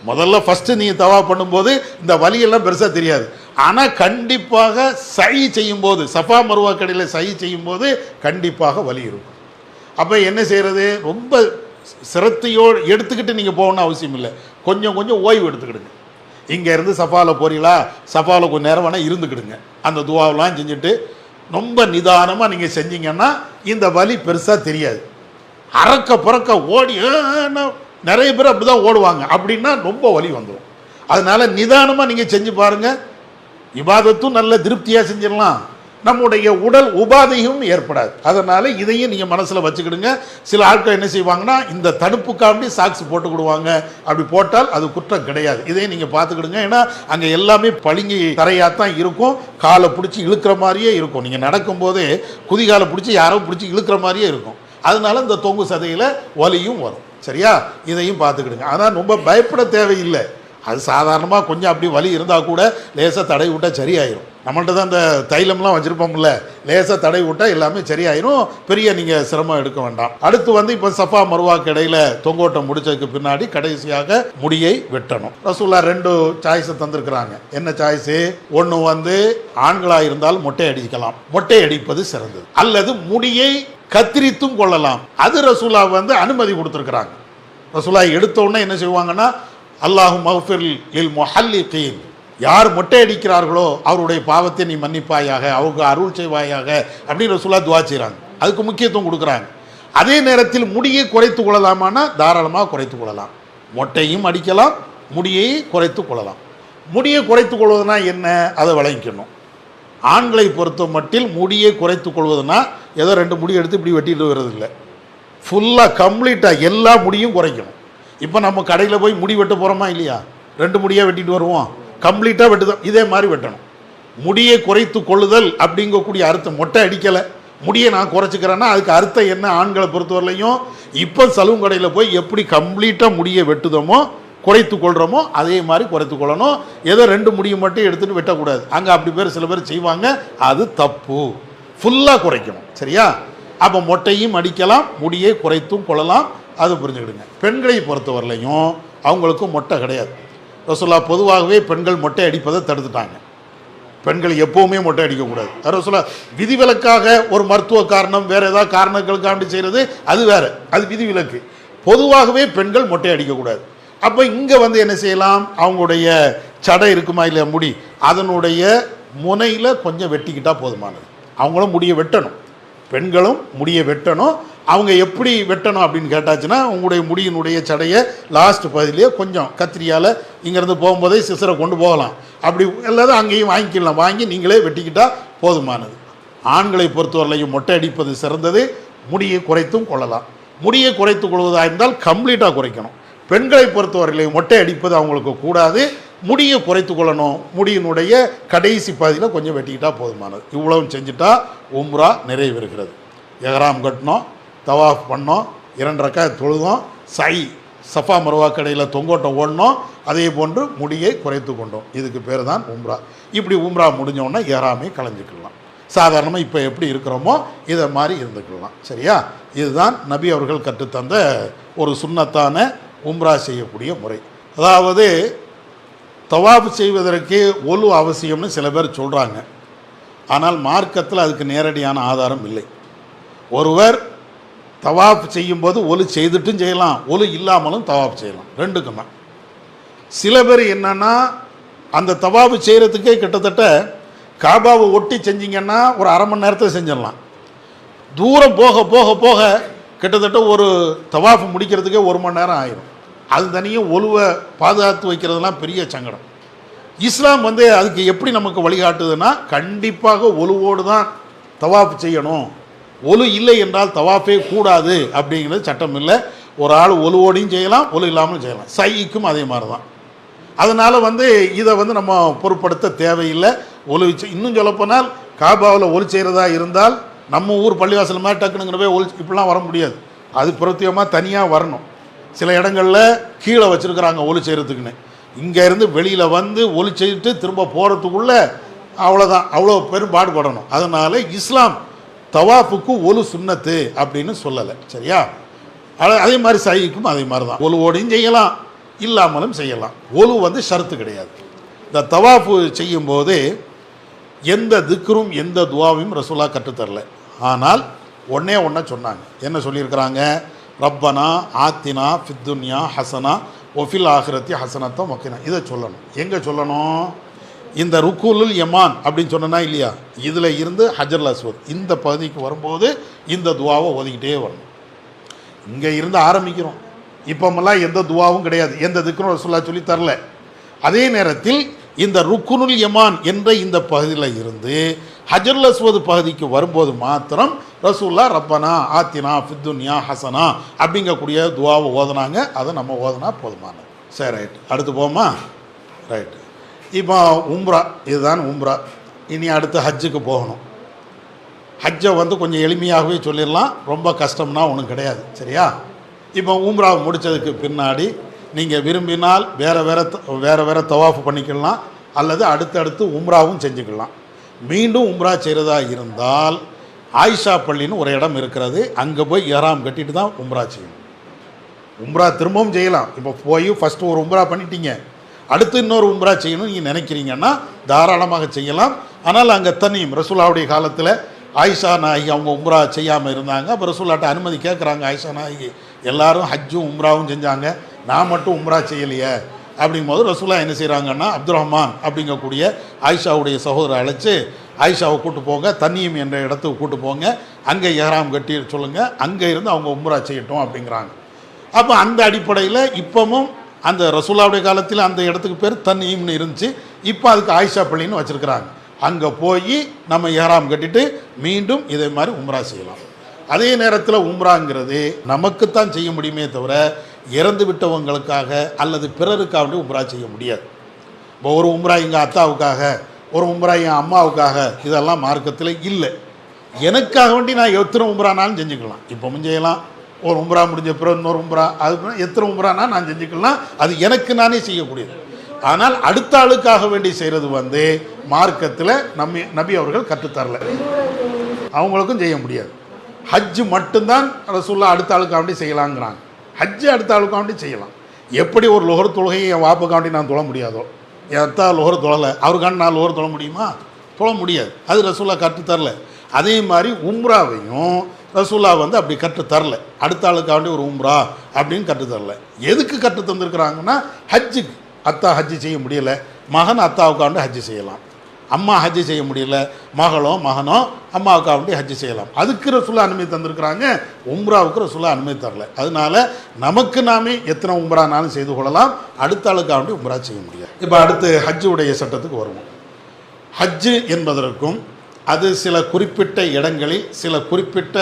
முதல்ல ஃபஸ்ட்டு நீங்கள் தவா பண்ணும்போது இந்த வலியெல்லாம் பெருசாக தெரியாது. ஆனால் கண்டிப்பாக சை செய்யும்போது, சஃபா மருவாக்கு இடையில் சை செய்யும்போது கண்டிப்பாக வலி இருக்கும். அப்போ என்ன செய்கிறது, ரொம்ப சிரத்தையோடு எடுத்துக்கிட்டு நீங்கள் போகணும்னு அவசியம் இல்லை. கொஞ்சம் கொஞ்சம் ஓய்வு எடுத்துக்கிடுங்க. இங்கே இருந்து சஃபாவில் போறீங்களா, சஃபாவில் கொஞ்சம் நேரம் வேணால் இருந்துக்கிடுங்க. அந்த துவாவெலாம் செஞ்சுட்டு ரொம்ப நிதானமாக நீங்கள் செஞ்சீங்கன்னா இந்த வலி பெருசாக தெரியாது. அறக்க புறக்க ஓடி நிறைய பேர் அப்படி தான் ஓடுவாங்க. அப்படின்னா ரொம்ப வலி வந்துடும். அதனால் நிதானமாக நீங்கள் செஞ்சு பாருங்கள். இபாதத்தும் நல்ல திருப்தியாக செஞ்சிடலாம், நம்முடைய உடல் உபாதையும் ஏற்படாது. அதனால் இதையும் நீங்கள் மனசில் வச்சுக்கிடுங்க. சில ஆட்கள் என்ன செய்வாங்கன்னா இந்த தடுப்புக்காண்டி சாக்ஸ் போட்டுக்கிடுவாங்க. அப்படி போட்டால் அது குற்றம் கிடையாது. இதையும் நீங்கள் பார்த்துக்கிடுங்க. ஏன்னா அங்கே எல்லாமே பளிங்கி தரையாக தான் இருக்கும். காலை பிடிச்சி இழுக்கிற மாதிரியே இருக்கும். நீங்கள் நடக்கும்போதே குதிகாலை பிடிச்சி யாரோ பிடிச்சி இழுக்கிற மாதிரியே இருக்கும். அதனால இந்த தொங்கு சதையில் வலியும் வரும். சரியா, இதையும் பார்த்துக்கிடுங்க. ஆனால் ரொம்ப பயப்பட தேவையில்லை. அது சாதாரணமாக கொஞ்சம் அப்படி வலி இருந்தால் கூட லேசாக தடவி விட்டால் சரியாயிரும். நம்மள்ட்ட தான் இந்த தைலம்லாம் வச்சுருப்போம்ல, லேசாக தடவி விட்டால் எல்லாமே சரியாயிரும். பெரிய நீங்கள் சிரமம் எடுக்க வேண்டாம். அடுத்து வந்து இப்போ சஃபா மருவாக்கு இடையில் தொங்கோட்டம் முடிச்சதுக்கு பின்னாடி கடைசியாக முடியை வெட்டணும். ரசூலுல்லாஹ் 2 சாய்ஸை தந்திருக்கிறாங்க. என்ன சாய்ஸு, ஒன்று வந்து ஆண்களாக இருந்தால் மொட்டை அடிக்கலாம், மொட்டை அடிப்பது சிறந்தது. அல்லது முடியை கத்திரித்தும் கொள்ளலாம். அது ரசூலுல்லாஹ் வந்து அனுமதி கொடுத்துருக்குறாங்க. ரசூலுல்லாஹ் எடுத்தோடனே என்ன செய்வாங்கன்னா, அல்லாஹு மஃபிர் லில் முஹல்லிகீன், யார் மொட்டை அடிக்கிறார்களோ அவருடைய பாவத்தை நீ மன்னிப்பாயாக, அவங்க அருள் செய்வாயாக அப்படின்னு ரசூலுல்லாஹ் துஆ செய்கிறாங்க. அதுக்கு முக்கியத்துவம் கொடுக்குறாங்க. அதே நேரத்தில் முடியை குறைத்து கொள்ளலாமான்னா தாராளமாக குறைத்து கொள்ளலாம். மொட்டையும் அடிக்கலாம், முடியை குறைத்து கொள்ளலாம். முடியை குறைத்து கொள்வதுனா என்ன, அதை விளங்கிக்கணும். ஆண்களை பொறுத்த மட்டில் முடியை குறைத்து கொள்வதுனா ஏதோ 2 முடி எடுத்து இப்படி வெட்டிட்டு வர்றது இல்லை. ஃபுல்லாக கம்ப்ளீட்டாக எல்லா முடியும் குறைக்கணும். இப்போ நம்ம கடையில் போய் முடி வெட்ட போகிறோமா இல்லையா, 2 முடியாக வெட்டிட்டு வருவோம், கம்ப்ளீட்டாக வெட்டுதான். இதே மாதிரி வெட்டணும். முடியை குறைத்து கொள்ளுதல் அப்படிங்கக்கூடிய அர்த்தம். மொட்டை அடிக்கலை, முடியை நான் குறைச்சிக்கிறேன்னா அதுக்கு அர்த்தம் என்ன, ஆண்களை பொறுத்தவரையிலையும் இப்போ சலூன் கடையில் போய் எப்படி கம்ப்ளீட்டாக முடியை வெட்டுதோமோ குறைத்து கொள்கிறோமோ அதே மாதிரி குறைத்து கொள்ளணும். ஏதோ 2 முடியை மட்டும் எடுத்துகிட்டு வெட்டக்கூடாது. அங்கே அப்படி பேர் சில பேர் செய்வாங்க, அது தப்பு. ஃபுல்லாக குறைக்கணும். சரியா, அப்போ மொட்டையும் அடிக்கலாம், முடியை குறைத்தும் கொள்ளலாம். அது புரிஞ்சுக்கிடுங்க. பெண்களை பொறுத்தவரையிலையும் அவங்களுக்கும் மொட்டை கிடையாது. ரசூலுல்லாஹ் பொதுவாகவே பெண்கள் மொட்டை அடிப்பதை தடுத்துட்டாங்க. பெண்கள் எப்போவுமே மொட்டை அடிக்கக்கூடாது. ரசூலுல்லாஹ் விதிவிலக்காக ஒரு மருத்துவ காரணம் வேறு ஏதாவது காரணங்களுக்காண்டி செய்கிறது அது வேறு, அது விதிவிலக்கு. பொதுவாகவே பெண்கள் மொட்டை அடிக்கக்கூடாது. அப்போ இங்கே வந்து என்ன செய்யலாம், அவங்களுடைய சடை இருக்குமா இல்லையா முடி, அதனுடைய முனையில் கொஞ்சம் வெட்டிக்கிட்டால் போதுமானது. அவங்களும் முடியை வெட்டணும், பெண்களும் முடியை வெட்டணும். அவங்க எப்படி வெட்டணும் அப்படின்னு கேட்டாச்சுன்னா, உங்களுடைய முடியினுடைய சடையை லாஸ்ட் பகுதியிலேயே கொஞ்சம் கத்திரியால் இங்கேருந்து போகும்போதே சிசரை கொண்டு போகலாம். அப்படி எல்லாரும் அங்கேயும் வாங்கிக்கலாம், வாங்கி நீங்களே வெட்டிக்கிட்டால் போதுமானது. ஆண்களை பொறுத்தவரையிலையும் மொட்டை அடிப்பது சிறந்தது. முடியை குறைத்தும் கொள்ளலாம். முடியை குறைத்து கொள்வதாக இருந்தால் கம்ப்ளீட்டாக குறைக்கணும். பெண்களை பொறுத்தவரையிலையும் மொட்டை அடிப்பது அவங்களுக்கு கூடாது, முடியை குறைத்து கொள்ளணும். முடியினுடைய கடைசி பகுதியில் கொஞ்சம் வெட்டிக்கிட்டால் போதுமானது. இவ்வளவும் செஞ்சுட்டா உம்ரா நிறைவேறுகிறது. எஹ்ராம் கட்டினோம், தவாஃப் பண்ணோம், 2 ரக்காத் தொழுதோம், சை சஃபா மருவா கடையில் தொங்கோட்டம் ஓடணும், அதே போன்று முடியை குறைத்து கொண்டோம். இதுக்கு பேர் தான் உம்ரா. இப்படி உம்ரா முடிஞ்சோடனே எஹ்ராமே கலைஞ்சிக்கலாம். சாதாரணமாக இப்போ எப்படி இருக்கிறோமோ இதை மாதிரி இருந்துக்கலாம். சரியா, இதுதான் நபி அவர்கள் கற்றுத்தந்த ஒரு சுன்னத்தான உம்ரா செய்யக்கூடிய முறை. அதாவது தவாஃப் செய்வதற்கு ஒலு அவசியம்னு சில பேர் சொல்கிறாங்க. ஆனால் மார்க்கத்தில் அதுக்கு நேரடியான ஆதாரம் இல்லை. ஒருவர் தவாஃப் செய்யும்போது ஒலு செய்துட்டும் செய்யலாம், ஒலு இல்லாமலும் தவாஃப் செய்யலாம், 2க்கும் தான். சில பேர் என்னென்னா அந்த தவாஃப் செய்கிறதுக்கே கிட்டத்தட்ட காபாவை ஒட்டி செஞ்சிங்கன்னா ஒரு அரை மணி நேரத்தில் செஞ்சிடலாம். தூரம் போக போக போக கிட்டத்தட்ட ஒரு தவாஃப் முடிக்கிறதுக்கே 1 மணி நேரம் ஆயிரும். அது தனியாக ஒலுவை பாதுகாத்து வைக்கிறதுலாம் பெரிய சங்கடம். இஸ்லாம் வந்து அதுக்கு எப்படி நமக்கு வழிகாட்டுதுன்னா, கண்டிப்பாக ஒலுவோடு தான் தவாஃப் செய்யணும், ஒலு இல்லை என்றால் தவாஃபே கூடாது அப்படிங்கிறது சட்டம் இல்லை. ஒரு ஆள் ஒலுவோடையும் செய்யலாம், ஒலு இல்லாமல் செய்யலாம். சைக்கும் அதே மாதிரி தான். அதனால் வந்து இதை வந்து நம்ம பொருட்படுத்த தேவையில்லை. ஒலு இன்னும் சொல்லப்போனால் காபாவில் ஒலு செய்கிறதா இருந்தால் நம்ம ஊர் பள்ளிவாசல் மாதிரி டக்குனுங்கிற போய் ஒலு இப்படிலாம் வர முடியாது. அது பிரத்யேகமாக தனியாக வரணும். சில இடங்களில் கீழே வச்சுருக்குறாங்க ஒலு செய்கிறதுக்குன்னு. இங்கேருந்து வெளியில் வந்து ஒலு செய்துட்டு திரும்ப போகிறதுக்குள்ளே அவ்வளோதான், அவ்வளோ பெரும் பாடுபடணும். அதனால் இஸ்லாம் தவாஃபுக்கு ஒலு சுன்னத்து அப்படின்னு சொல்லலை. சரியா? அதே மாதிரி சைக்கும் அதே மாதிரி தான். ஒலுவோடையும் செய்யலாம், இல்லாமலும் செய்யலாம். ஒலு வந்து ஷர்த்து கிடையாது. இந்த தவாஃபு செய்யும்போது எந்த திக்ரும் எந்த துவாவையும் ரசூலா கற்றுத்தரல. ஆனால் ஒன்றே சொன்னாங்க. என்ன சொல்லியிருக்கிறாங்க? ரப்பனா ஆத்தினா ஃபித்துன்யா ஹசனா ஒஃபில் ஆஹிரத்தி ஹசனத்தோ மக்கினா. இதை சொல்லணும். எங்கே சொல்லணும்? இந்த ருக்குலுல் யமான் அப்படின்னு சொன்னா இல்லையா, இதில் இருந்து ஹஜருல் அஸ்வத் இந்த பகுதிக்கு வரும்போது இந்த துவாவை ஓதிக்கிட்டே வரணும். இங்கே இருந்து ஆரம்பிக்கிறோம். இப்போமெல்லாம் எந்த துவாவும் கிடையாது, எந்த திக்ரும் ரசூலுல்லாஹ் சொல்லி தரல. அதே நேரத்தில் இந்த ருக்குனுல் யமான் என்ற இந்த பகுதியில் இருந்து ஹஜருல் அஸ்வத் பகுதிக்கு வரும்போது மாத்திரம் ரசூலுல்லாஹ் ரப்பனா ஆத்தினா ஃபித்துன்யா ஹசனா அப்படிங்கக்கூடிய துவாவை ஓதுனாங்க. அதை நம்ம ஓதுனா போதுமானது. சரி, ரைட். அடுத்து போமா? ரைட்டு. இப்போ உம்ரா, இதுதான் உம்ரா. இனி அடுத்து ஹஜ்ஜுக்கு போகணும். ஹஜ்ஜை வந்து கொஞ்சம் எளிமையாகவே சொல்லிடலாம், ரொம்ப கஷ்டம்னா ஒன்றும் கிடையாது. சரியா? இப்போ உம்ரா முடித்ததுக்கு பின்னாடி நீங்கள் விரும்பினால் வேறு வேறு தவாஃப் பண்ணிக்கலாம், அல்லது அடுத்தடுத்து உம்ராவும் செஞ்சுக்கலாம். மீண்டும் உம்ரா செய்கிறதா இருந்தால் ஆயிஷா பள்ளின்னு ஒரு இடம் இருக்கிறது, அங்கே போய் இஹ்ராம் கட்டிட்டு தான் உம்ரா செய்யணும். உம்ரா திரும்பவும் செய்யலாம். இப்போ போய் ஃபஸ்ட்டு ஒரு உம்ரா பண்ணிட்டீங்க, அடுத்து இன்னொரு உம்ரா செய்யணும் நீங்கள் நினைக்கிறீங்கன்னா தாராளமாக செய்யலாம். ஆனால் அங்கே தனியும் ரசூலாவுடைய காலத்தில் ஆயிஷா நாயகி அவங்க உம்ரா செய்யாமல் இருந்தாங்க. அப்போ ரசூலாட்ட அனுமதி கேட்குறாங்க. ஆயிஷா நாயகி எல்லாரும் ஹஜ்ஜும் உம்ராவும் செஞ்சாங்க, நான் மட்டும் உம்ரா செய்யலையே அப்படிங்கும்போது ரசூலா என்ன செய்கிறாங்கன்னா, அப்துல் ரஹ்மான் அப்படிங்கக்கூடிய ஆயிஷாவுடைய சகோதரரை அழைச்சி ஆயிஷாவை கூட்டு போங்க, தன்னியும் என்ற இடத்துக்கு கூட்டு போங்க, அங்கே இஹ்ராம் கட்டி சொல்லுங்கள், அங்கே இருந்து அவங்க உம்ரா செய்யட்டும் அப்படிங்கிறாங்க. அப்போ அந்த அடிப்படையில் இப்போவும் அந்த ரசூலாவுடைய காலத்தில் அந்த இடத்துக்கு பேர் தன்னியம்னு இருந்துச்சு. இப்போ அதுக்கு ஆயிஷா பள்ளின்னு வச்சுருக்கிறாங்க. அங்கே போய் நம்ம இஹ்ராம் கட்டிட்டு மீண்டும் இதே மாதிரி உம்ரா செய்யலாம். அதே நேரத்தில் உம்ராங்கிறது நமக்குத்தான் செய்ய முடியுமே தவிர இறந்து விட்டவங்களுக்காக அல்லது பிறருக்காக வேண்டி உம்ரா செய்ய முடியாது. இப்போ ஒரு உம்ரா எங்கள் அத்தாவுக்காக, ஒரு உம்ரா என் அம்மாவுக்காக, இதெல்லாம் மார்க்கத்தில் இல்லை. எனக்காக வேண்டி நான் எத்தனை உம்ரானாலும் செஞ்சுக்கலாம். இப்போவும் செய்யலாம். ஒரு உம்ரா முடிஞ்ச பிறகு இன்னொரு உம்ரா, அது எத்தனை உம்ரானா நான் செஞ்சுக்கலாம். அது எனக்கு நானே செய்யக்கூடியது. ஆனால் அடுத்த ஆளுக்காக வேண்டி செய்கிறது வந்து மார்க்கத்தில் நபி அவர்கள் கற்றுத்தரல, அவங்களுக்கும் செய்ய முடியாது. ஹஜ்ஜு மட்டும்தான் ரசூலுல்லாஹ் அடுத்த ஆளுக்காக வேண்டி செய்யலாங்கிறாங்க. ஹஜ்ஜு அடுத்த ஆளுக்காக வேண்டி செய்யலாம். எப்படி ஒரு லொஹர் தொழுகையை என் வாப்புக்காக வேண்டி நான் தொழ முடியாதோ, என் அத்தா லொஹர் தொழலை, அவருக்காண்டி நான் லொஹர் தொழ முடியுமா? தொழ முடியாது. அது ரசூலுல்லாஹ் கற்றுத்தரல. அதே மாதிரி உம்ராவையும் ரசூலுல்லாஹ் வந்து அப்படி கற்றுத்தரல. அடுத்த ஆளுக்காக வேண்டி ஒரு உம்ரா அப்படின்னு கற்றுத்தரல. எதுக்கு கற்று தந்திருக்கிறாங்கன்னா, ஹஜ்ஜுக்கு. அத்தா ஹஜ்ஜு செய்ய முடியலை, மகன் அத்தாவுக்காண்டி ஹஜ்ஜு செய்யலாம். அம்மா ஹஜ்ஜு செய்ய முடியல, மகளோ மகனோ அம்மாவுக்காக வேண்டி ஹஜ்ஜு செய்யலாம். அதுக்கு ரசூலுல்லாஹ் அனுமதி தந்திருக்கிறாங்க. உம்ராவுக்கு ரசூலுல்லாஹ் அனுமதி தரல. அதனால நமக்கு நாமே எத்தனை உம்ரானாலும் செய்து கொள்ளலாம், அடுத்த ஆளுக்காக வேண்டி உம்ரா செய்ய முடியாது. இப்போ அடுத்து ஹஜ்ஜுடைய சட்டத்துக்கு வருவோம். ஹஜ்ஜு என்பதற்கும் அது சில குறிப்பிட்ட இடங்களில் சில குறிப்பிட்ட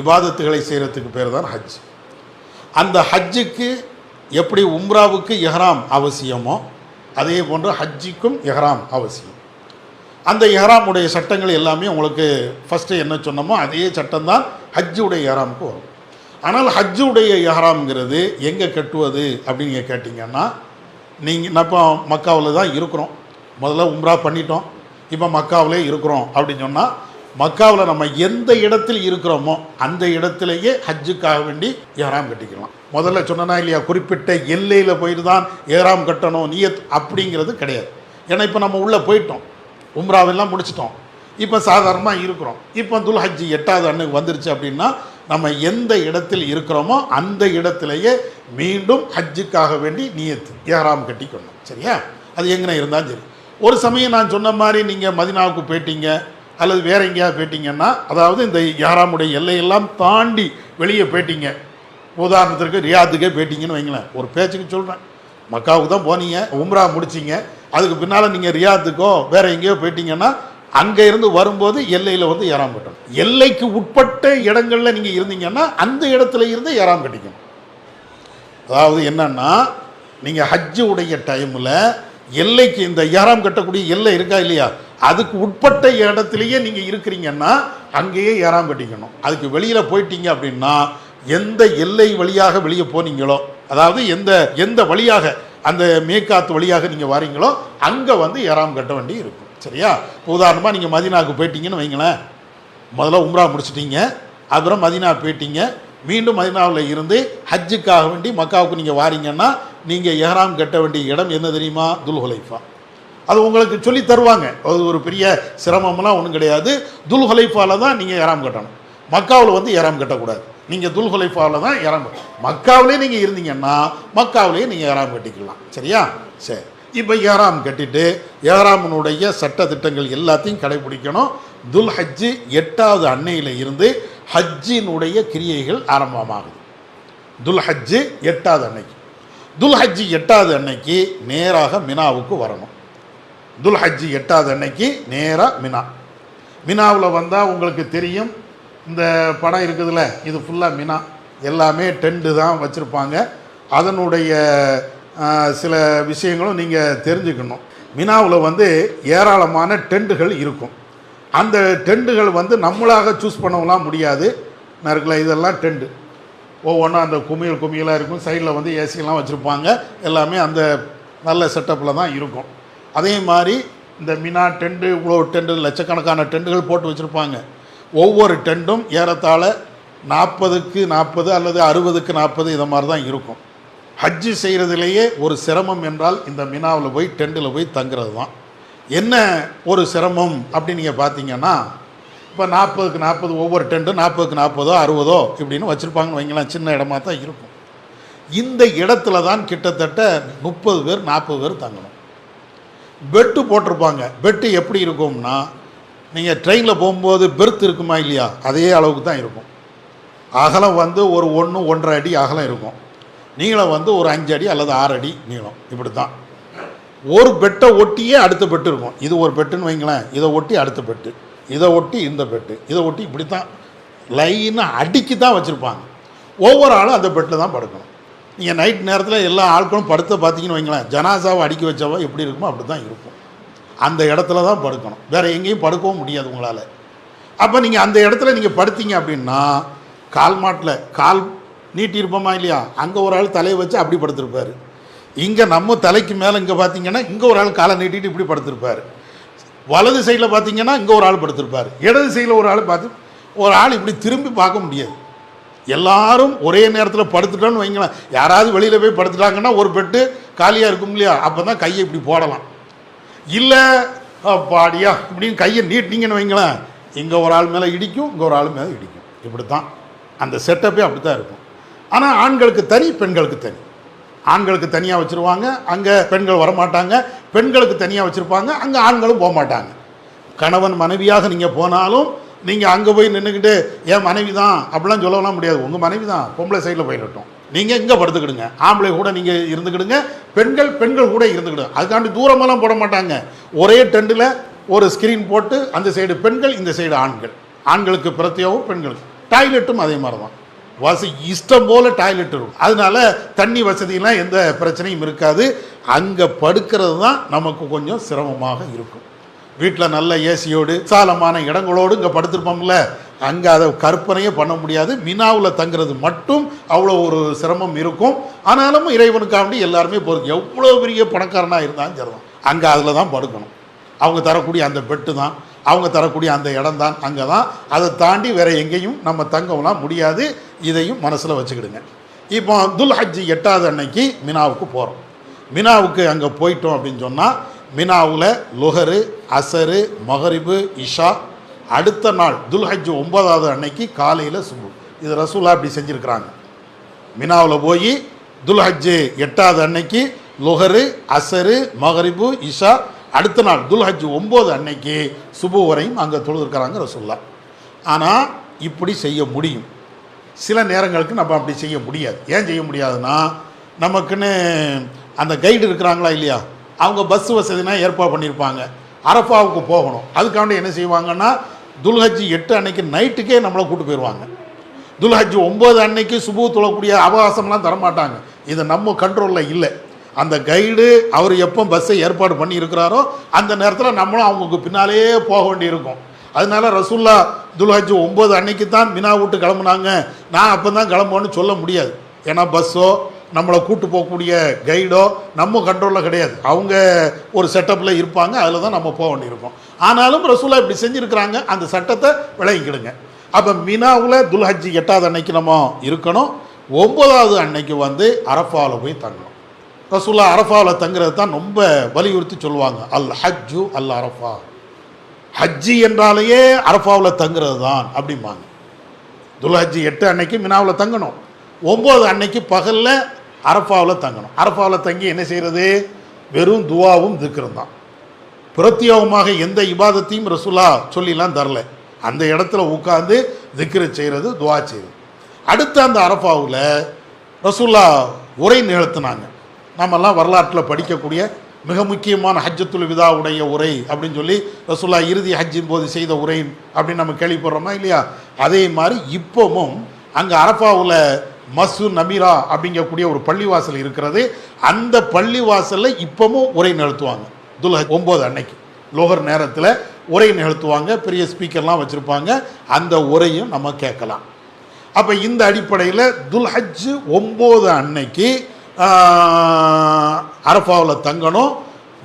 இபாதத்துகளை செய்கிறதுக்கு பேர் தான் ஹஜ். அந்த ஹஜ்ஜுக்கு எப்படி உம்ராவுக்கு இஹ்ராம் அவசியமோ அதே போன்று ஹஜ்ஜுக்கும் இஹ்ராம் அவசியம். அந்த இஹ்ராமுடைய சட்டங்கள் எல்லாமே உங்களுக்கு ஃபஸ்ட்டு என்ன சொன்னோமோ அதே சட்டம்தான் ஹஜ்ஜுடைய இஹ்ராமுக்கு வரும். ஆனால் ஹஜ்ஜுடைய இஹ்ராம்ங்கிறது எங்கே கட்டுவது அப்படின்னு நீங்கள் கேட்டிங்கன்னா, நான் இப்போ மக்காவில் தான் இருக்கிறோம், முதல்ல உம்ரா பண்ணிட்டோம், இப்போ மக்காவிலே இருக்கிறோம் அப்படின்னு சொன்னால், மக்காவில் நம்ம எந்த இடத்தில் இருக்கிறோமோ அந்த இடத்துலையே ஹஜ்ஜுக்காக வேண்டி இஹ்ராம் கட்டிக்கலாம். முதல்ல சொன்னா இல்லையா, குறிப்பிட்ட எல்லையில் போயிட்டு தான் இஹ்ராம் கட்டணும் நியத் அப்படிங்கிறது கிடையாது. ஏன்னா இப்போ நம்ம உள்ளே போயிட்டோம், உம்ராவெல்லாம் முடிச்சிட்டோம், இப்போ சாதாரணமாக இருக்கிறோம். இப்போ துல் ஹஜ்ஜி 8வது அன்னைக்கு வந்துருச்சு அப்படின்னா நம்ம எந்த இடத்தில் இருக்கிறோமோ அந்த இடத்துலையே மீண்டும் ஹஜ்ஜுக்காக வேண்டி நியத் இஹ்ராம் கட்டிக்கணும். சரியா? அது எங்கே இருந்தாலும் சரி. ஒரு சமயம் நான் சொன்ன மாதிரி நீங்கள் மதினாவுக்கு போயிட்டீங்க அல்லது வேறு எங்கேயாவது போயிட்டீங்கன்னா, அதாவது இந்த இஹ்ராமுடைய எல்லையெல்லாம் தாண்டி வெளியே போயிட்டீங்க, உதாரணத்திற்கு ரியாத்துக்கே போயிட்டீங்கன்னு வைங்களேன், ஒரு பேச்சுக்கு சொல்கிறேன், மக்காவுக்கு தான் போனீங்க, உம்ரா முடிச்சிங்க, அதுக்கு பின்னால் நீங்கள் ரியாத்துக்கோ வேறு எங்கேயோ போயிட்டீங்கன்னா அங்கே இருந்து வரும்போது எல்லையில் வந்து ஏறாம் கட்டணும். எல்லைக்கு உட்பட்ட இடங்களில் நீங்கள் இருந்தீங்கன்னா அந்த இடத்துல இருந்து ஏறாம் கட்டிக்கணும். அதாவது என்னன்னா, நீங்கள் ஹஜ்ஜு உடைய டைமில் எல்லைக்கு இந்த ஏறாம் கட்டக்கூடிய எல்லை இருக்கா இல்லையா, அதுக்கு உட்பட்ட இடத்துலையே நீங்கள் இருக்கிறீங்கன்னா அங்கேயே ஏறாம் கட்டிக்கணும். அதுக்கு வெளியில் போயிட்டீங்க அப்படின்னா எந்த எல்லை வழியாக வெளியே போனீங்களோ, அதாவது எந்த வழியாக அந்த மேக்காத்து வழியாக நீங்கள் வாரீங்களோ அங்கே வந்து ஏறாம் கட்ட வேண்டி இருக்கும். சரியா? உதாரணமாக நீங்கள் மதீனாவுக்கு போயிட்டீங்கன்னு வைங்களேன், முதல்ல உம்ரா முடிச்சிட்டீங்க, அப்புறம் மதீனா போயிட்டீங்க, மீண்டும் மதீனாவில் இருந்து ஹஜ்ஜுக்காக வேண்டி மக்காவுக்கு நீங்கள் வாரீங்கன்னா நீங்கள் எஹ்ராம் கட்ட வேண்டிய இடம் என்ன தெரியுமா? துல்ஹுலைஃபா. அது உங்களுக்கு சொல்லி தருவாங்க, அது ஒரு பெரிய சிரமம்லாம் ஒன்றும் கிடையாது. துல்ஹுலைஃபாவில் தான் நீங்கள் எஹ்ராம் கட்டணும், மக்காவில் வந்து எஹ்ராம் கட்டக்கூடாது. நீங்கள் துல்ஹுலைஃபாவில் தான் எஹ்ராம், மக்காவிலே நீங்கள் இருந்தீங்கன்னா மக்காவிலேயே நீங்கள் எஹ்ராம் கட்டிக்கலாம். சரியா? சரி, இப்போ எஹ்ராம் கட்டிட்டு எஹ்ராமினுடைய சட்ட திட்டங்கள் எல்லாத்தையும் கடைபிடிக்கணும். துல் ஹஜ்ஜு 8வது அன்னையில் இருந்து ஹஜ்ஜினுடைய கிரியைகள் ஆரம்பமாகுது. துல் ஹஜ்ஜு 8வது அன்னைக்கு, துல் ஹஜ்ஜு 8வது அன்னைக்கு நேராக மினாவுக்கு வரணும். துல் ஹஜ்ஜு 8வது அன்னைக்கு நேராக மினாவில் வந்தால் உங்களுக்கு தெரியும், இந்த படம் இருக்குதுல்ல, இது ஃபுல்லாக மினா, எல்லாமே டென்ட்டு தான் வச்சுருப்பாங்க. அதனுடைய சில விஷயங்களும் நீங்கள் தெரிஞ்சுக்கணும். மினாவில் வந்து ஏராளமான டென்ட்டுகள் இருக்கும். அந்த டென்ட்டுகள் வந்து நம்மளாக சூஸ் பண்ணலாம் முடியாது. இருக்குல்ல, இதெல்லாம் டென்ட்டு ஒவ்வொன்றும் அந்த குமியலாக இருக்கும், சைடில் வந்து ஏசியெல்லாம் வச்சுருப்பாங்க, எல்லாமே அந்த நல்ல செட்டப்பில் தான் இருக்கும். அதே மாதிரி இந்த மினா டென்ட்டு, இவ்வளோ டென்ட்டு, லட்சக்கணக்கான டென்ட்டுகள் போட்டு வச்சுருப்பாங்க. ஒவ்வொரு டென்ட்டும் ஏறத்தாழ 40க்கு 40 அல்லது 60க்கு 40 இதை மாதிரி தான் இருக்கும். ஹஜ்ஜு செய்கிறதுலேயே ஒரு சிரமம் என்றால் இந்த மினாவில் போய் டென்ட்டில் போய் தங்குறது தான். என்ன ஒரு சிரமம் அப்படின்னு நீங்கள் பார்த்தீங்கன்னா, இப்போ 40க்கு 40 ஒவ்வொரு டென்ட்டும் 40க்கு 40 60 இப்படின்னு வச்சுருப்பாங்கன்னு வைங்களேன், சின்ன இடமா தான் இருக்கும். இந்த இடத்துல தான் கிட்டத்தட்ட 30 பேர் 40 பேர் தங்கணும். பெட்டு போட்டிருப்பாங்க. பெட்டு எப்படி இருக்கும்னா, நீங்கள் ட்ரெயினில் போகும்போது பெர்த் இருக்குமா இல்லையா, அதே அளவுக்கு தான் இருக்கும். அகலம் வந்து ஒரு 1-1.5 அடி அகலம் இருக்கும், நீளம் வந்து ஒரு 5 அடி அல்லது 6 அடி நீளம். இப்படி தான் ஒரு பெட்டை ஒட்டியே அடுத்த பெட்டு இருக்கும். இது ஒரு பெட்டுன்னு வைங்களேன், இதை ஒட்டி அடுத்த பெட்டு, இதை ஒட்டி இந்த பெட்டு, இதை ஒட்டி இப்படி தான் லைனாக அடுக்கி தான் வச்சுருப்பாங்க. ஒவ்வொரு ஆளும் அந்த பெட்டில் தான் படுக்கணும். நீங்கள் நைட் நேரத்தில் எல்லா ஆட்களும் படுத்த பார்த்தீங்கன்னு வைங்களேன், ஜனாசாவை அடுக்கி வச்சவோ எப்படி இருக்குமோ அப்படி தான் இருக்கும். அந்த இடத்துல தான் படுக்கணும், வேறு எங்கேயும் படுக்கவும் முடியாது உங்களால். அப்போ நீங்கள் அந்த இடத்துல நீங்கள் படுத்தீங்க அப்படின்னா கால் மாட்டில் கால் நீட்டியிருப்போமா இல்லையா, அங்கே ஒரு ஆள் தலையை வச்சு அப்படி படுத்திருப்பார். இங்கே நம்ம தலைக்கு மேலே இங்கே பார்த்தீங்கன்னா இங்கே ஒரு ஆள் காலை நீட்டிட்டு இப்படி படுத்திருப்பார். வலது சைடில் பார்த்தீங்கன்னா இங்கே ஒரு ஆள் படுத்திருப்பார். இடது சைடில் ஒரு ஆள் பார்த்து ஒரு ஆள் இப்படி திரும்பி பார்க்க முடியாது. எல்லாரும் ஒரே நேரத்தில் படுத்துட்டோன்னு வைங்களேன், யாராவது வெளியில் போய் படுத்துட்டாங்கன்னா ஒரு பெட்டு காலியாக இருக்கும் இல்லையா, அப்போ தான் கையை இப்படி போடலாம். இல்லை பாடியா இப்படின்னு கையை நீட்டினீங்கன்னு வைங்களேன், இங்கே ஒரு ஆள் மேலே இடிக்கும், இங்கே ஒரு ஆள் மேலே இடிக்கும். இப்படி தான் அந்த செட்டப்பே அப்படி தான் இருக்கும். ஆனால் ஆண்களுக்கு தனி, பெண்களுக்கு தனி. ஆண்களுக்கு தனியாக வச்சுருவாங்க, அங்கே பெண்கள் வரமாட்டாங்க. பெண்களுக்கு தனியாக வச்சுருப்பாங்க, அங்கே ஆண்களும் போக மாட்டாங்க. கணவன் மனைவியாக நீங்கள் போனாலும் நீங்கள் அங்கே போய் நின்றுக்கிட்டு என் மனைவி தான் அப்படிலாம் சொல்லலாம் முடியாது. உங்கள் மனைவி தான், பொம்பளை சைடில் போயிடட்டும், நீங்கள் இங்கே படுத்துக்கிடுங்க. ஆம்பளை கூட நீங்கள் இருந்துக்கிடுங்க, பெண்கள் கூட இருந்துக்கிடுங்க. அதுக்காண்டி தூரமெல்லாம் போட மாட்டாங்க. ஒரே டென்ட்டில் ஒரு ஸ்க்ரீன் போட்டு அந்த சைடு பெண்கள், இந்த சைடு ஆண்கள். ஆண்களுக்கு பிரத்யேகம், பெண்களுக்கு. டாய்லெட்டும் அதே மாதிரி தான், இஷ்டம் போல் டாய்லெட் இருக்கும். அதனால தண்ணி வசதியெல்லாம் எந்த பிரச்சனையும் இருக்காது. அங்கே படுக்கிறது தான் நமக்கு கொஞ்சம் சிரமமாக இருக்கும். வீட்டில் நல்ல ஏசியோடு விசாலமான இடங்களோடு இங்கே படுத்திருப்போம்ல, அங்கே அதை கற்பனையே பண்ண முடியாது. மினாவில் தங்குறது மட்டும் அவ்வளோ ஒரு சிரமம் இருக்கும். ஆனாலும் இறைவனுக்காண்டி எல்லாருமே போகிறது, எவ்வளோ பெரிய பணக்காரனாக இருந்தாலும் சரிதான், அங்கே அதில் தான் படுக்கணும். அவங்க தரக்கூடிய அந்த பெட்டு தான், அவங்க தரக்கூடிய அந்த இடம் தான், அங்கே தான். அதை தாண்டி வேறு எங்கேயும் நம்ம தங்கலாம் முடியாது. இதையும் மனசில் வச்சுக்கிடுங்க. இப்போ துல் ஹஜ்ஜி 8வது அன்னைக்கு மினாவுக்கு போகிறோம். மினாவுக்கு அங்கே போயிட்டோம் அப்படின்னு சொன்னால், மினாவில் லுஹரு, அசரு, மகரிபு, இஷா. அடுத்த நாள் துல் ஹஜ்ஜு 9வது அன்னைக்கு காலையில் சுபு. இது ரசூலா அப்படி செஞ்சுருக்கிறாங்க. மினாவில் போய் துல் ஹஜ்ஜு 8வது அன்னைக்கு லுஹரு, அசரு, மகரிபு, இஷா. அடுத்த நாள் துல் ஹஜ்ஜு 9 அன்னைக்கு சுபு வரையும் அங்கே தொழுதுருக்கிறாங்க ரசூல்லா. ஆனால் இப்படி செய்ய முடியும். சில நேரங்களுக்கு நம்ம அப்படி செய்ய முடியாது. ஏன் செய்ய முடியாதுன்னா, நமக்குன்னு அந்த கைடு இருக்கிறாங்களா இல்லையா, அவங்க பஸ் வசதினா ஏற்பாடு பண்ணியிருப்பாங்க. அரஃபாவுக்கு போகணும், அதுக்காண்டி என்ன செய்வாங்கன்னா, துல்ஹஜ் 8 அன்னைக்கு நைட்டுக்கே நம்மளை கூட்டு போயிடுவாங்க. துல்ஹஜ் 9 அன்னைக்கு சுபு தொழக்கூடிய அவகாசம்லாம் தரமாட்டாங்க. இது நம்ம கண்ட்ரோலில் இல்லை. அந்த கைடு அவர் எப்போ பஸ்ஸை ஏற்பாடு பண்ணி இருக்கிறாரோ அந்த நேரத்தில் நம்மளும் அவங்களுக்கு பின்னாலேயே போக வேண்டியிருக்கும். அதனால ரசூல்லா துல்ஹஜ் 9 அன்னைக்கு தான் மினா விட்டு கிளம்புனாங்க, நான் அப்போ தான் கிளம்புவேன்னு சொல்ல முடியாது. ஏன்னா பஸ்ஸோ நம்மளை கூட்டு போகக்கூடிய கைடோ நம்ம கண்ட்ரோலில் கிடையாது. அவங்க ஒரு செட்டப்பில் இருப்பாங்க, அதில் தான் நம்ம போக வேண்டியிருக்கோம். ஆனாலும் ரசூல்லா இப்படி செஞ்சுருக்கிறாங்க, அந்த சட்டத்தை விளங்கிக்கிடுங்க. அப்போ மினாவில் துல்ஹஜ் 8வது அன்னைக்கு நம்ம இருக்கணும். 9வது அன்னைக்கு வந்து அரஃபாவில் போய் தங்கணும். ரசூல்லா அரஃபாவில் தங்குறது தான் ரொம்ப வலியுறுத்தி சொல்லுவாங்க. அல் ஹஜ்ஜு அல் அரஃபா, ஹஜ்ஜி என்றாலேயே அரஃபாவில் தங்குறது தான் அப்படிம்பாங்க. துல்ஹஜ் 8 அன்னைக்கு மினாவில் தங்கணும், 9 அன்னைக்கு பகலில் அரஃபாவில் தங்கணும். அரஃபாவில் தங்கி என்ன செய்கிறது? வெறும் துவாவும் திக்ரும் தான். பிரத்யோகமாக எந்த இபாதத்தையும் ரசூலா சொல்லிலாம் தரல. அந்த இடத்துல உட்காந்து திக்ரு செய்கிறது, துவா செய்கிறது. அடுத்து அந்த அரஃபாவில் ரசூலா உரை நிகழ்த்தினாங்க. நம்மெல்லாம் வரலாற்றில் படிக்கக்கூடிய மிக முக்கியமான ஹஜ்ஜத்துல் விதாவுடைய உரை அப்படின்னு சொல்லி ரசூல்லா இறுதி ஹஜ்ஜின் போது செய்த உரை அப்படின்னு நம்ம கேள்விப்படுறோமா இல்லையா? அதே மாதிரி இப்போவும் அங்கே அரஃபாவில் மசு நமீரா அப்படிங்கக்கூடிய ஒரு பள்ளிவாசல் இருக்கிறது. அந்த பள்ளிவாசலில் இப்போவும் உரை நிகழ்த்துவாங்க. துல்ஹஜ் 9 அன்னைக்கு லோகர் நேரத்தில் உரை நிகழ்த்துவாங்க. பெரிய ஸ்பீக்கர்லாம் வச்சுருப்பாங்க. அந்த உரையும் நம்ம கேட்கலாம். அப்போ இந்த அடிப்படையில் துல்ஹஜ் 9 அன்னைக்கு அரஃபாவில் தங்கணும்,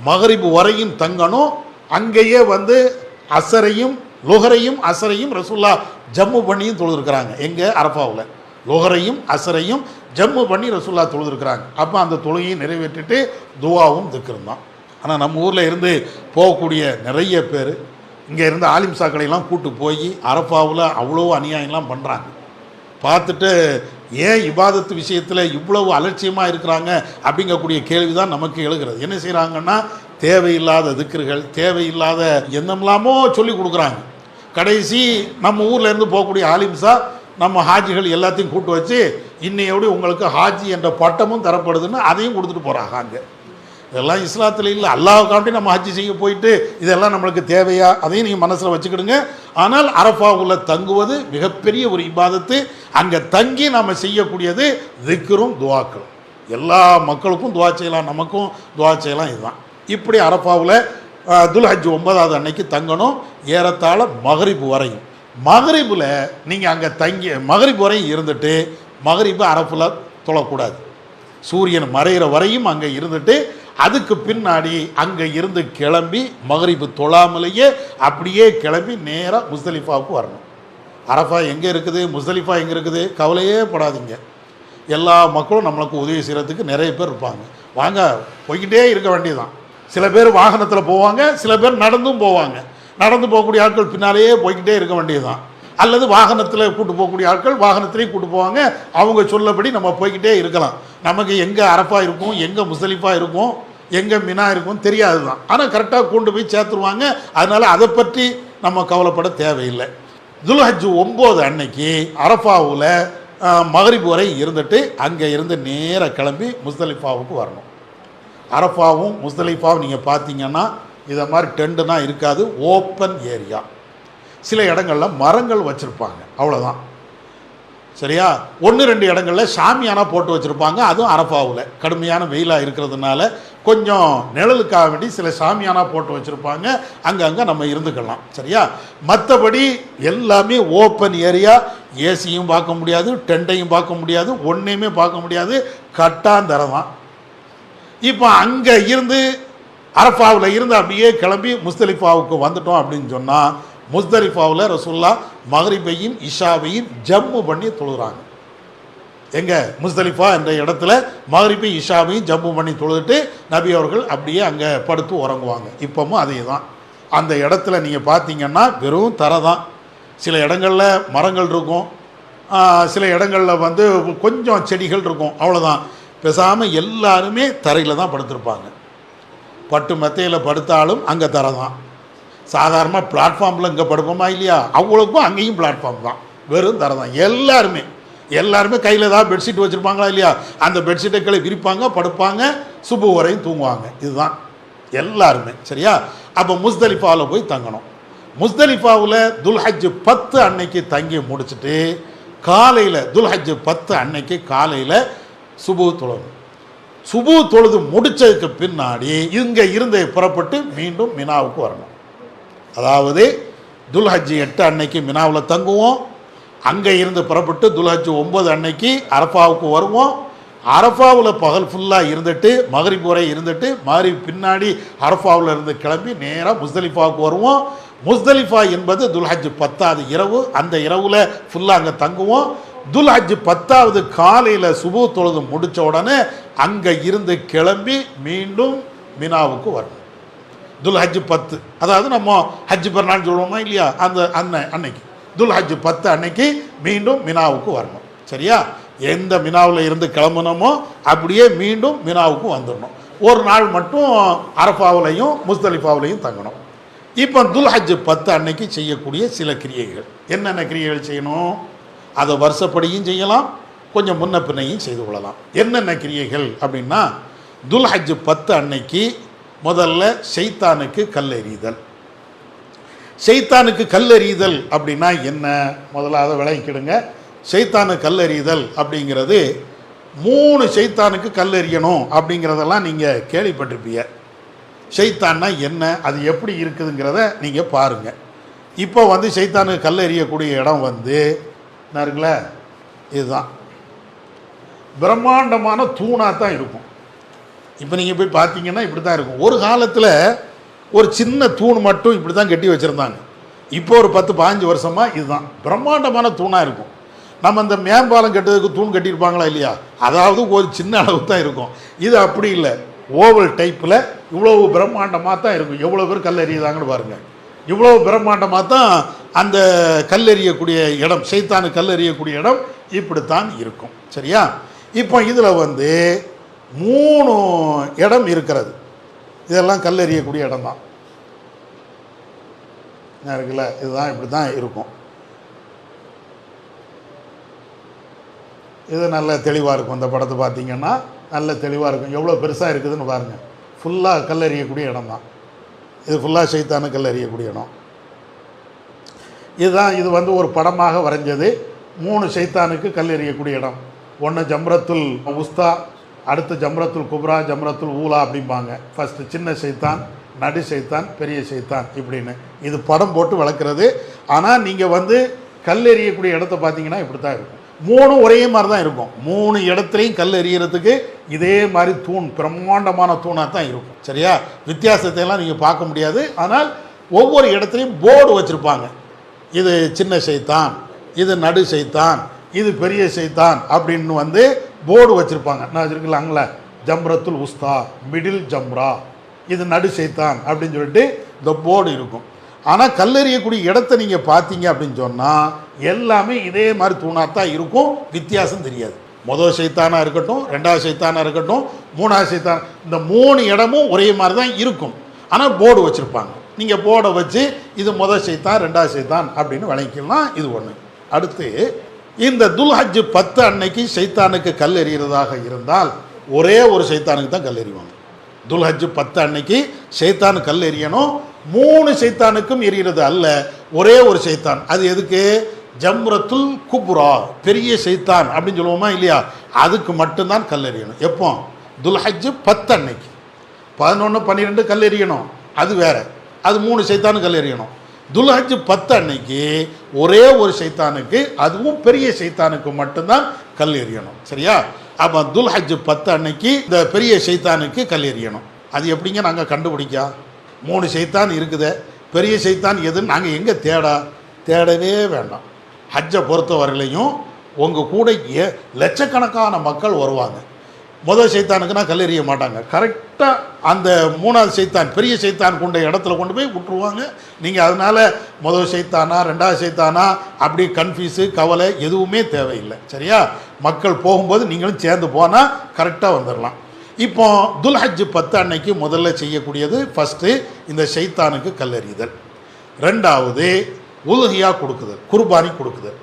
மகரிப் வரையும் தங்கணும். அங்கேயே வந்து அசரையும் லொஹரையும் அசரையும் ரசூல்லா ஜம்மு பண்ணியும் தொழுதுருக்கிறாங்க. எங்கே? அரஃபாவில் லொஹரையும் அசரையும் ஜம்மு பண்ணி ரசூல்லா தொழுதுருக்கிறாங்க. அப்போ அந்த தொழுகையை நிறைவேற்றிட்டு துவாவும் திக்ரும் தான். ஆனால் நம்ம ஊரில் இருந்து போகக்கூடிய நிறைய பேர் இங்கே இருந்து ஆலிம் சாக்களையெல்லாம் கூட்டு போய் அரஃபாவில் அவ்வளோ அநியாயம்லாம் பண்ணுறாங்க. பார்த்துட்டு ஏன் இபாதத்து விஷயத்தில் இவ்வளவு அலட்சியமாக இருக்கிறாங்க அப்படிங்கக்கூடிய கேள்வி தான் நமக்கு எழுகிறது. என்ன செய்கிறாங்கன்னா, தேவையில்லாத திக்ருகள், தேவையில்லாத என்னெல்லாமோ சொல்லி கொடுக்குறாங்க. கடைசி நம்ம ஊரில் இருந்து போகக்கூடிய ஆலிம்ஸா நம்ம ஹாஜிகள் எல்லாத்தையும் கூட்டு வச்சு இன்னையோடு உங்களுக்கு ஹாஜி என்ற பட்டமும் தரப்படுதுன்னு அதையும் கொடுத்துட்டு போகிறாங்க. அங்கே இதெல்லாம் இஸ்லாத்தில் இல்லை. அல்லாஹ்வுக்காண்டி நம்ம ஹஜ்ஜி செய்ய போயிட்டு இதெல்லாம் நம்மளுக்கு தேவையா? அதையும் நீங்கள் மனசில் வச்சுக்கிடுங்க. ஆனால் அரஃபாவுல தங்குவது மிகப்பெரிய ஒரு இபாதத்து. அங்கே தங்கி நம்ம செய்யக்கூடியது திக்ரும் துவாக்களும். எல்லா மக்களுக்கும் துவா செய்யலாம், நமக்கும் துவா செய்யலாம். இதுதான். இப்படி அரஃபாவில் துல்ஹஜ் 9வது அன்னைக்கு தங்கணும், ஏறத்தாழ மகரிப் வரையும். மகரிபில் நீங்கள் அங்கே தங்கி மகரிப் வரையும் இருந்துட்டு மகரிப்பு அரஃபில் தொழக்கூடாது. சூரியன் மறைகிற வரையும் அங்கே இருந்துட்டு அதுக்கு பின்னாடி அங்கே இருந்து கிளம்பி மகரிப்பு தொழாமலேயே அப்படியே கிளம்பி நேராக முஸ்தலிஃபாவுக்கு வரணும். அரஃபா எங்கே இருக்குது, முஸ்தலிஃபா எங்கே இருக்குது, கவலையே படாதீங்க. எல்லா மக்களும் நம்மளுக்கு உதவி செய்கிறதுக்கு நிறைய பேர் இருப்பாங்க. வாங்க, போய்கிட்டே இருக்க வேண்டியதுதான். சில பேர் வாகனத்தில் போவாங்க, சில பேர் நடந்தும் போவாங்க. நடந்து போகக்கூடிய ஆட்கள் பின்னாலேயே போய்கிட்டே இருக்க வேண்டியதுதான். அல்லது வாகனத்தில் கூட்டு போகக்கூடிய ஆட்கள் வாகனத்திலேயே கூட்டு போவாங்க. அவங்க சொல்லபடி நம்ம போய்கிட்டே இருக்கலாம். நமக்கு எங்கே அரஃபா இருக்கும், எங்கே முஸ்தலிஃபா இருக்கும், எங்கே மினா இருக்கும் தெரியாது தான். ஆனால் கரெக்டாக கொண்டு போய் சேர்த்துருவாங்க. அதனால் அதை பற்றி நம்ம கவலைப்பட தேவையில்லை. துல்ஹஜ் 9 அன்னைக்கு அரஃபாவில் மகரிப் வரை இருந்துட்டு அங்கே இருந்து நேராக கிளம்பி முஸ்தலிஃபாவுக்கு வரணும். அரஃபாவும் முஸ்தலிஃபாவும் நீங்கள் பார்த்தீங்கன்னா இதை மாதிரி டெண்டுனா இருக்காது, ஓப்பன் ஏரியா. சில இடங்களில் மரங்கள் வச்சுருப்பாங்க, அவ்வளோதான். சரியா? 1-2 இடங்களில் ஷாமியானா போட்டு வச்சுருப்பாங்க. அதுவும் அரஃபாவில் கடுமையான வெயிலாக இருக்கிறதுனால கொஞ்சம் நிழலுக்காக வேண்டி சில ஷாமியானா போட்டு வச்சுருப்பாங்க. அங்கங்கே நம்ம இருந்துக்கலாம். சரியா? மற்றபடி எல்லாமே ஓப்பன் ஏரியா. ஏசியும் பார்க்க முடியாது, டெண்ட்டையும் பார்க்க முடியாது, ஒன்றையுமே பார்க்க முடியாது, கட்டாந்தரம் தான். இப்போ அங்கே இருந்து அரஃபாவில் இருந்து அப்படியே கிளம்பி முஸ்தலிஃபாவுக்கு வந்துட்டோம் அப்படின்னு சொன்னால் முஸ்தலிஃபாவில் ரசூல்லா மகரிபையும் இஷாவையும் ஜம்மு பண்ணி தொழுகிறாங்க. எங்கே? முஸ்தலிஃபா என்ற இடத்துல மகரிபை இஷாவையும் ஜம்மு பண்ணி தொழுதுட்டு நபி அவர்கள் அப்படியே அங்கே படுத்து உறங்குவாங்க. இப்போவும் அதே தான். அந்த இடத்துல நீங்கள் பார்த்தீங்கன்னா வெறும் தரை தான். சில இடங்களில் மரங்கள் இருக்கும், சில இடங்களில் வந்து கொஞ்சம் செடிகள் இருக்கும், அவ்வளோதான். பேசாமல் எல்லாருமே தரையில் தான் படுத்திருப்பாங்க. பட்டு மெத்தையில் படுத்தாலும் அங்கே தரை தான். சாதாரண பிளாட்ஃபார்மில் இங்கே படுப்போமா இல்லையா, அவ்வளோக்கும் அங்கேயும் பிளாட்ஃபார்ம் தான், வெறும் தரை தான். எல்லாருமே எல்லாருமே கையில் ஏதாவது பெட்ஷீட் வச்சுருப்பாங்களா இல்லையா, அந்த பெட்ஷீட்டை கீழே விரிப்பாங்க, படுப்பாங்க, சுபு வரையும் தூங்குவாங்க. இதுதான் எல்லாருமே. சரியா? அப்போ முஸ்தலிஃபாவில் போய் தங்கணும். முஸ்தலிஃபாவில் துல்ஹஜ் 10 அன்னைக்கு தங்கி முடிச்சுட்டு காலையில் துல்ஹஜ் 10 அன்னைக்கு காலையில் சுபு தொழணும். சுபு தொழுது முடித்ததுக்கு பின்னாடி இங்கே இருந்து புறப்பட்டு மீண்டும் மினாவுக்கு வரணும். அதாவது துல்ஹஜ் 8 அன்னைக்கு மினாவில் தங்குவோம், அங்கே இருந்து புறப்பட்டு துல்ஹஜ் 9 அன்னைக்கு அரஃபாவுக்கு வருவோம். அரஃபாவில் பகல் ஃபுல்லாக இருந்துட்டு மகரிப் வரை இருந்துட்டு மகரிப் பின்னாடி அரஃபாவில் இருந்து கிளம்பி நேராக முஸ்தலிஃபாவுக்கு வருவோம். முஸ்தலிஃபா என்பது துல்ஹஜ் 10வது இரவு. அந்த இரவில் ஃபுல்லாக அங்கே தங்குவோம். துல்ஹஜ் 10வது காலையில் சுபு தொழுது முடித்த உடனே அங்கே இருந்து கிளம்பி மீண்டும் மினாவுக்கு வரணும். துல்ஹஜ் 10, அதாவது நம்ம ஹஜ் பெருநாள் சொல்லுவோமா இல்லையா, அந்த அன்னைக்கு துல்ஹஜ் 10 அன்னைக்கு மீண்டும் மினாவுக்கு வரணும். சரியா? எந்த மினாவில் இருந்து கிளம்பணுமோ அப்படியே மீண்டும் மினாவுக்கு வந்துடணும். ஒரு நாள் மட்டும் அரஃபாவிலையும் முஸ்தலிஃபாவிலையும் தங்கணும். இப்போ துல்ஹஜ் 10 அன்னைக்கு செய்யக்கூடிய சில கிரியைகள், என்னென்ன கிரியைகள் செய்யணும், அதை வருஷப்படியும் செய்யலாம், கொஞ்சம் முன்ன பின்னையும் செய்து கொள்ளலாம். என்னென்ன கிரியைகள் அப்படின்னா, துல்ஹஜ் 10 அன்னைக்கு முதல்ல ஷைத்தானுக்கு கல்லெறிதல். ஷைத்தானுக்கு கல்லெறிதல் அப்படின்னா என்ன, முதல்ல அதை விளங்கிக்கிடுங்க. ஷைத்தானு கல்லெறிதல் அப்படிங்கிறது 3 ஷைத்தானுக்கு கல்லெறியணும் அப்படிங்கிறதெல்லாம் நீங்கள் கேள்விப்பட்டிருப்பீங்க. ஷைத்தான்னா என்ன, அது எப்படி இருக்குதுங்கிறத நீங்கள் பாருங்கள். இப்போ ஷைத்தானுக்கு கல்லெறியக்கூடிய இடம் என்ன இருக்குல்ல, இதுதான் பிரம்மாண்டமான தூணாக தான் இருக்கும். இப்போ நீங்கள் போய் பார்த்தீங்கன்னா இப்படி தான் இருக்கும். ஒரு காலத்தில் ஒரு சின்ன தூண் மட்டும் இப்படி தான் கட்டி வச்சுருந்தாங்க. இப்போ ஒரு 10-15 வருஷமாக இதுதான் பிரம்மாண்டமான தூணாக இருக்கும். நம்ம இந்த மேம்பாலம் கட்டுறதுக்கு தூண் கட்டியிருப்பாங்களா இல்லையா, அதாவது ஒரு சின்ன அளவு தான் இருக்கும். இது அப்படி இல்லை, ஓவல் டைப்பில் இவ்வளவு பிரம்மாண்டமாக தான் இருக்கும். எவ்வளோ பேர் கல் எறியுதாங்கன்னு பாருங்கள். இவ்வளோ பிரம்மாண்டமாக தான் அந்த கல்லெறியக்கூடிய இடம், ஷைத்தானு கல்லெறியக்கூடிய இடம் இப்படித்தான் இருக்கும். சரியா? இப்போ இதில் 3 இடம் இருக்கிறது. இதெல்லாம் கல்லெறியக்கூடிய இடம் தான் இருக்குல்ல, இதுதான் இப்படி தான் இருக்கும். இது நல்ல தெளிவாக இருக்கும். இந்த படத்தை பார்த்தீங்கன்னா நல்ல தெளிவாக இருக்கும். எவ்வளோ பெருசாக இருக்குதுன்னு பாருங்கள். ஃபுல்லாக கல்லெறியக்கூடிய இடம் தான் இது. ஃபுல்லாக ஷைத்தானு கல்லெறியக்கூடிய இடம் இதுதான். இது ஒரு படமாக வரைஞ்சது. 3 ஷைத்தானுக்கு கல்லெறியக்கூடிய இடம். ஒன்று ஜம்ரத்துல் உஸ்தா, அடுத்து ஜம்ரத்துல் குப்ரா, ஜம்ரத்துல் ஊலா அப்படிம்பாங்க. ஃபஸ்ட்டு சின்ன ஷைத்தான், நடு ஷைத்தான், பெரிய ஷைத்தான் இப்படின்னு. இது படம் போட்டு வளர்க்குறது. ஆனால் நீங்கள் கல்லெறியக்கூடிய இடத்த பார்த்தீங்கன்னா இப்படி தான் இருக்கும். 3 ஒரே மாதிரி தான் இருக்கும். 3 இடத்துலையும் கல் எறிகிறதுக்கு இதே மாதிரி தூண், பிரம்மாண்டமான தூணாக தான் இருக்கும். சரியா? வித்தியாசத்தை எல்லாம் நீங்கள் பார்க்க முடியாது. ஆனால் ஒவ்வொரு இடத்துலையும் போர்டு வச்சுருப்பாங்க. இது சின்ன ஷைத்தான், இது நடு ஷைத்தான், இது பெரிய ஷைத்தான் அப்படின்னு போர்டு வச்சுருப்பாங்க. நான் வச்சுருக்கலாங்களே, ஜம்ரத்துல் உஸ்தா, மிடில் ஜம்ரா, இது நடு ஷைத்தான் அப்படின்னு சொல்லிட்டு இந்த போர்டு இருக்கும். ஆனால் கல்லெறியக்கூடிய இடத்த நீங்கள் பார்த்தீங்க அப்படின்னு சொன்னால் எல்லாமே இதே மாதிரி தூணாத்தான் இருக்கும். வித்தியாசம் தெரியாது. முதல் ஷைத்தானாக இருக்கட்டும், 2வது ஷைத்தானாக இருக்கட்டும், 3வது ஷைத்தான், இந்த 3 இடமும் ஒரே மாதிரி தான் இருக்கும். ஆனால் போர்டு வச்சுருப்பாங்க. நீங்கள் போர்டை வச்சு இது முதல் ஷைத்தான், 2வது ஷைத்தான் அப்படின்னு விளங்கிக்கலாம். இது ஒன்று. அடுத்து இந்த துல்ஹஜ் 10 அன்னைக்கு ஷைத்தானுக்கு கல் எறிகிறதாக இருந்தால் ஒரே ஒரு ஷைத்தானுக்கு தான் கல் எறிவாங்க. துல்ஹஜ் 10 அன்னைக்கு ஷைத்தான் கல் எறியணும். 3 ஷைத்தானுக்கும் எறிகிறது அல்ல, ஒரே ஒரு ஷைத்தான். அது எதுக்கு? ஜம்ரத்துல் குப்ரா, பெரிய ஷைத்தான் அப்படின்னு சொல்லுவோமா இல்லையா, அதுக்கு மட்டும்தான் கல் எறியணும். எப்போ? துல்ஹஜ் 10 அன்னைக்கு. 11, 12 கல் எறியணும், அது வேற. அது 3 ஷைத்தானு கல் எறியணும். துல்ஹஜ் 10 அன்னைக்கு ஒரே ஒரு ஷைத்தானுக்கு, அதுவும் பெரிய ஷைத்தானுக்கு மட்டும்தான் கல் எறியணும். சரியா? அப்போ துல்ஹஜ் 10 அன்னைக்கு இந்த பெரிய ஷைத்தானுக்கு கல் எறியணும். அது எப்படிங்க நாங்கள் கண்டுபிடிக்கா? 3 ஷைத்தான் இருக்குது, பெரிய ஷைத்தான் எதுன்னு நாங்கள் எங்கே தேடவே வேண்டாம். ஹஜ்ஜை பொறுத்தவரையிலையும் உங்கள் கூட லட்சக்கணக்கான மக்கள் வருவாங்க. முதல் ஷைத்தானுக்குன்னா கல்லெறிய மாட்டாங்க. கரெக்டாக அந்த 3வது ஷைத்தான், பெரிய ஷைத்தான் கொண்ட இடத்துல கொண்டு போய் விட்டுருவாங்க. நீங்கள் அதனால் முதல் ஷைத்தானா 2வது ஷைத்தானா அப்படி கன்ஃபியூஸு, கவலை எதுவுமே தேவையில்லை. சரியா? மக்கள் போகும்போது நீங்களும் சேர்ந்து போனால் கரெக்டாக வந்துடலாம். இப்போ துல்ஹஜ் 10 அன்னைக்கு முதல்ல செய்யக்கூடியது ஃபஸ்ட்டு இந்த ஷைத்தானுக்கு கல்லெறிதல். 2வது உல்ஹியா கொடுக்குதல், குர்பானி கொடுக்குதல்.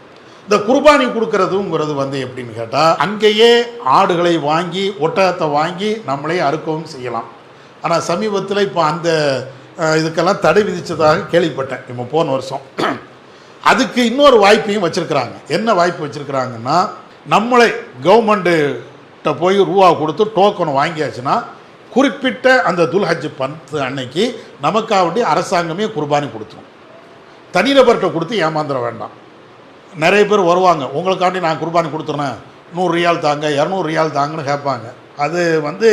இந்த குர்பானி கொடுக்கறதுங்கிறது வந்து எப்படின்னு கேட்டால், அங்கேயே ஆடுகளை வாங்கி ஒட்டகத்தை வாங்கி நம்மளே அறுக்கவும் செய்யலாம். ஆனால் சமீபத்தில் இப்போ அந்த இதுக்கெல்லாம் தடை விதித்ததாக கேள்விப்பட்டேன் இப்போ போன வருஷம். அதுக்கு இன்னொரு வாய்ப்பையும் வச்சுருக்கிறாங்க. என்ன வாய்ப்பு வச்சுருக்கிறாங்கன்னா, நம்மளே கவர்மெண்ட்டு போய் ரூபா கொடுத்து டோக்கன் வாங்கியாச்சுன்னா குறிப்பிட்ட அந்த துல்ஹஜ் 10 அன்னைக்கு நமக்காக அரசாங்கமே குர்பானி கொடுத்துரும். தனிநபர்கிட்ட கொடுத்து ஏமாந்துட வேண்டாம். நிறைய பேர் வருவாங்க, உங்களுக்காண்டி நான் குர்பானி கொடுத்துறேன், 100 ரியால் தாங்க 200 ரியால் தாங்கன்னு கேட்பாங்க. அது வந்து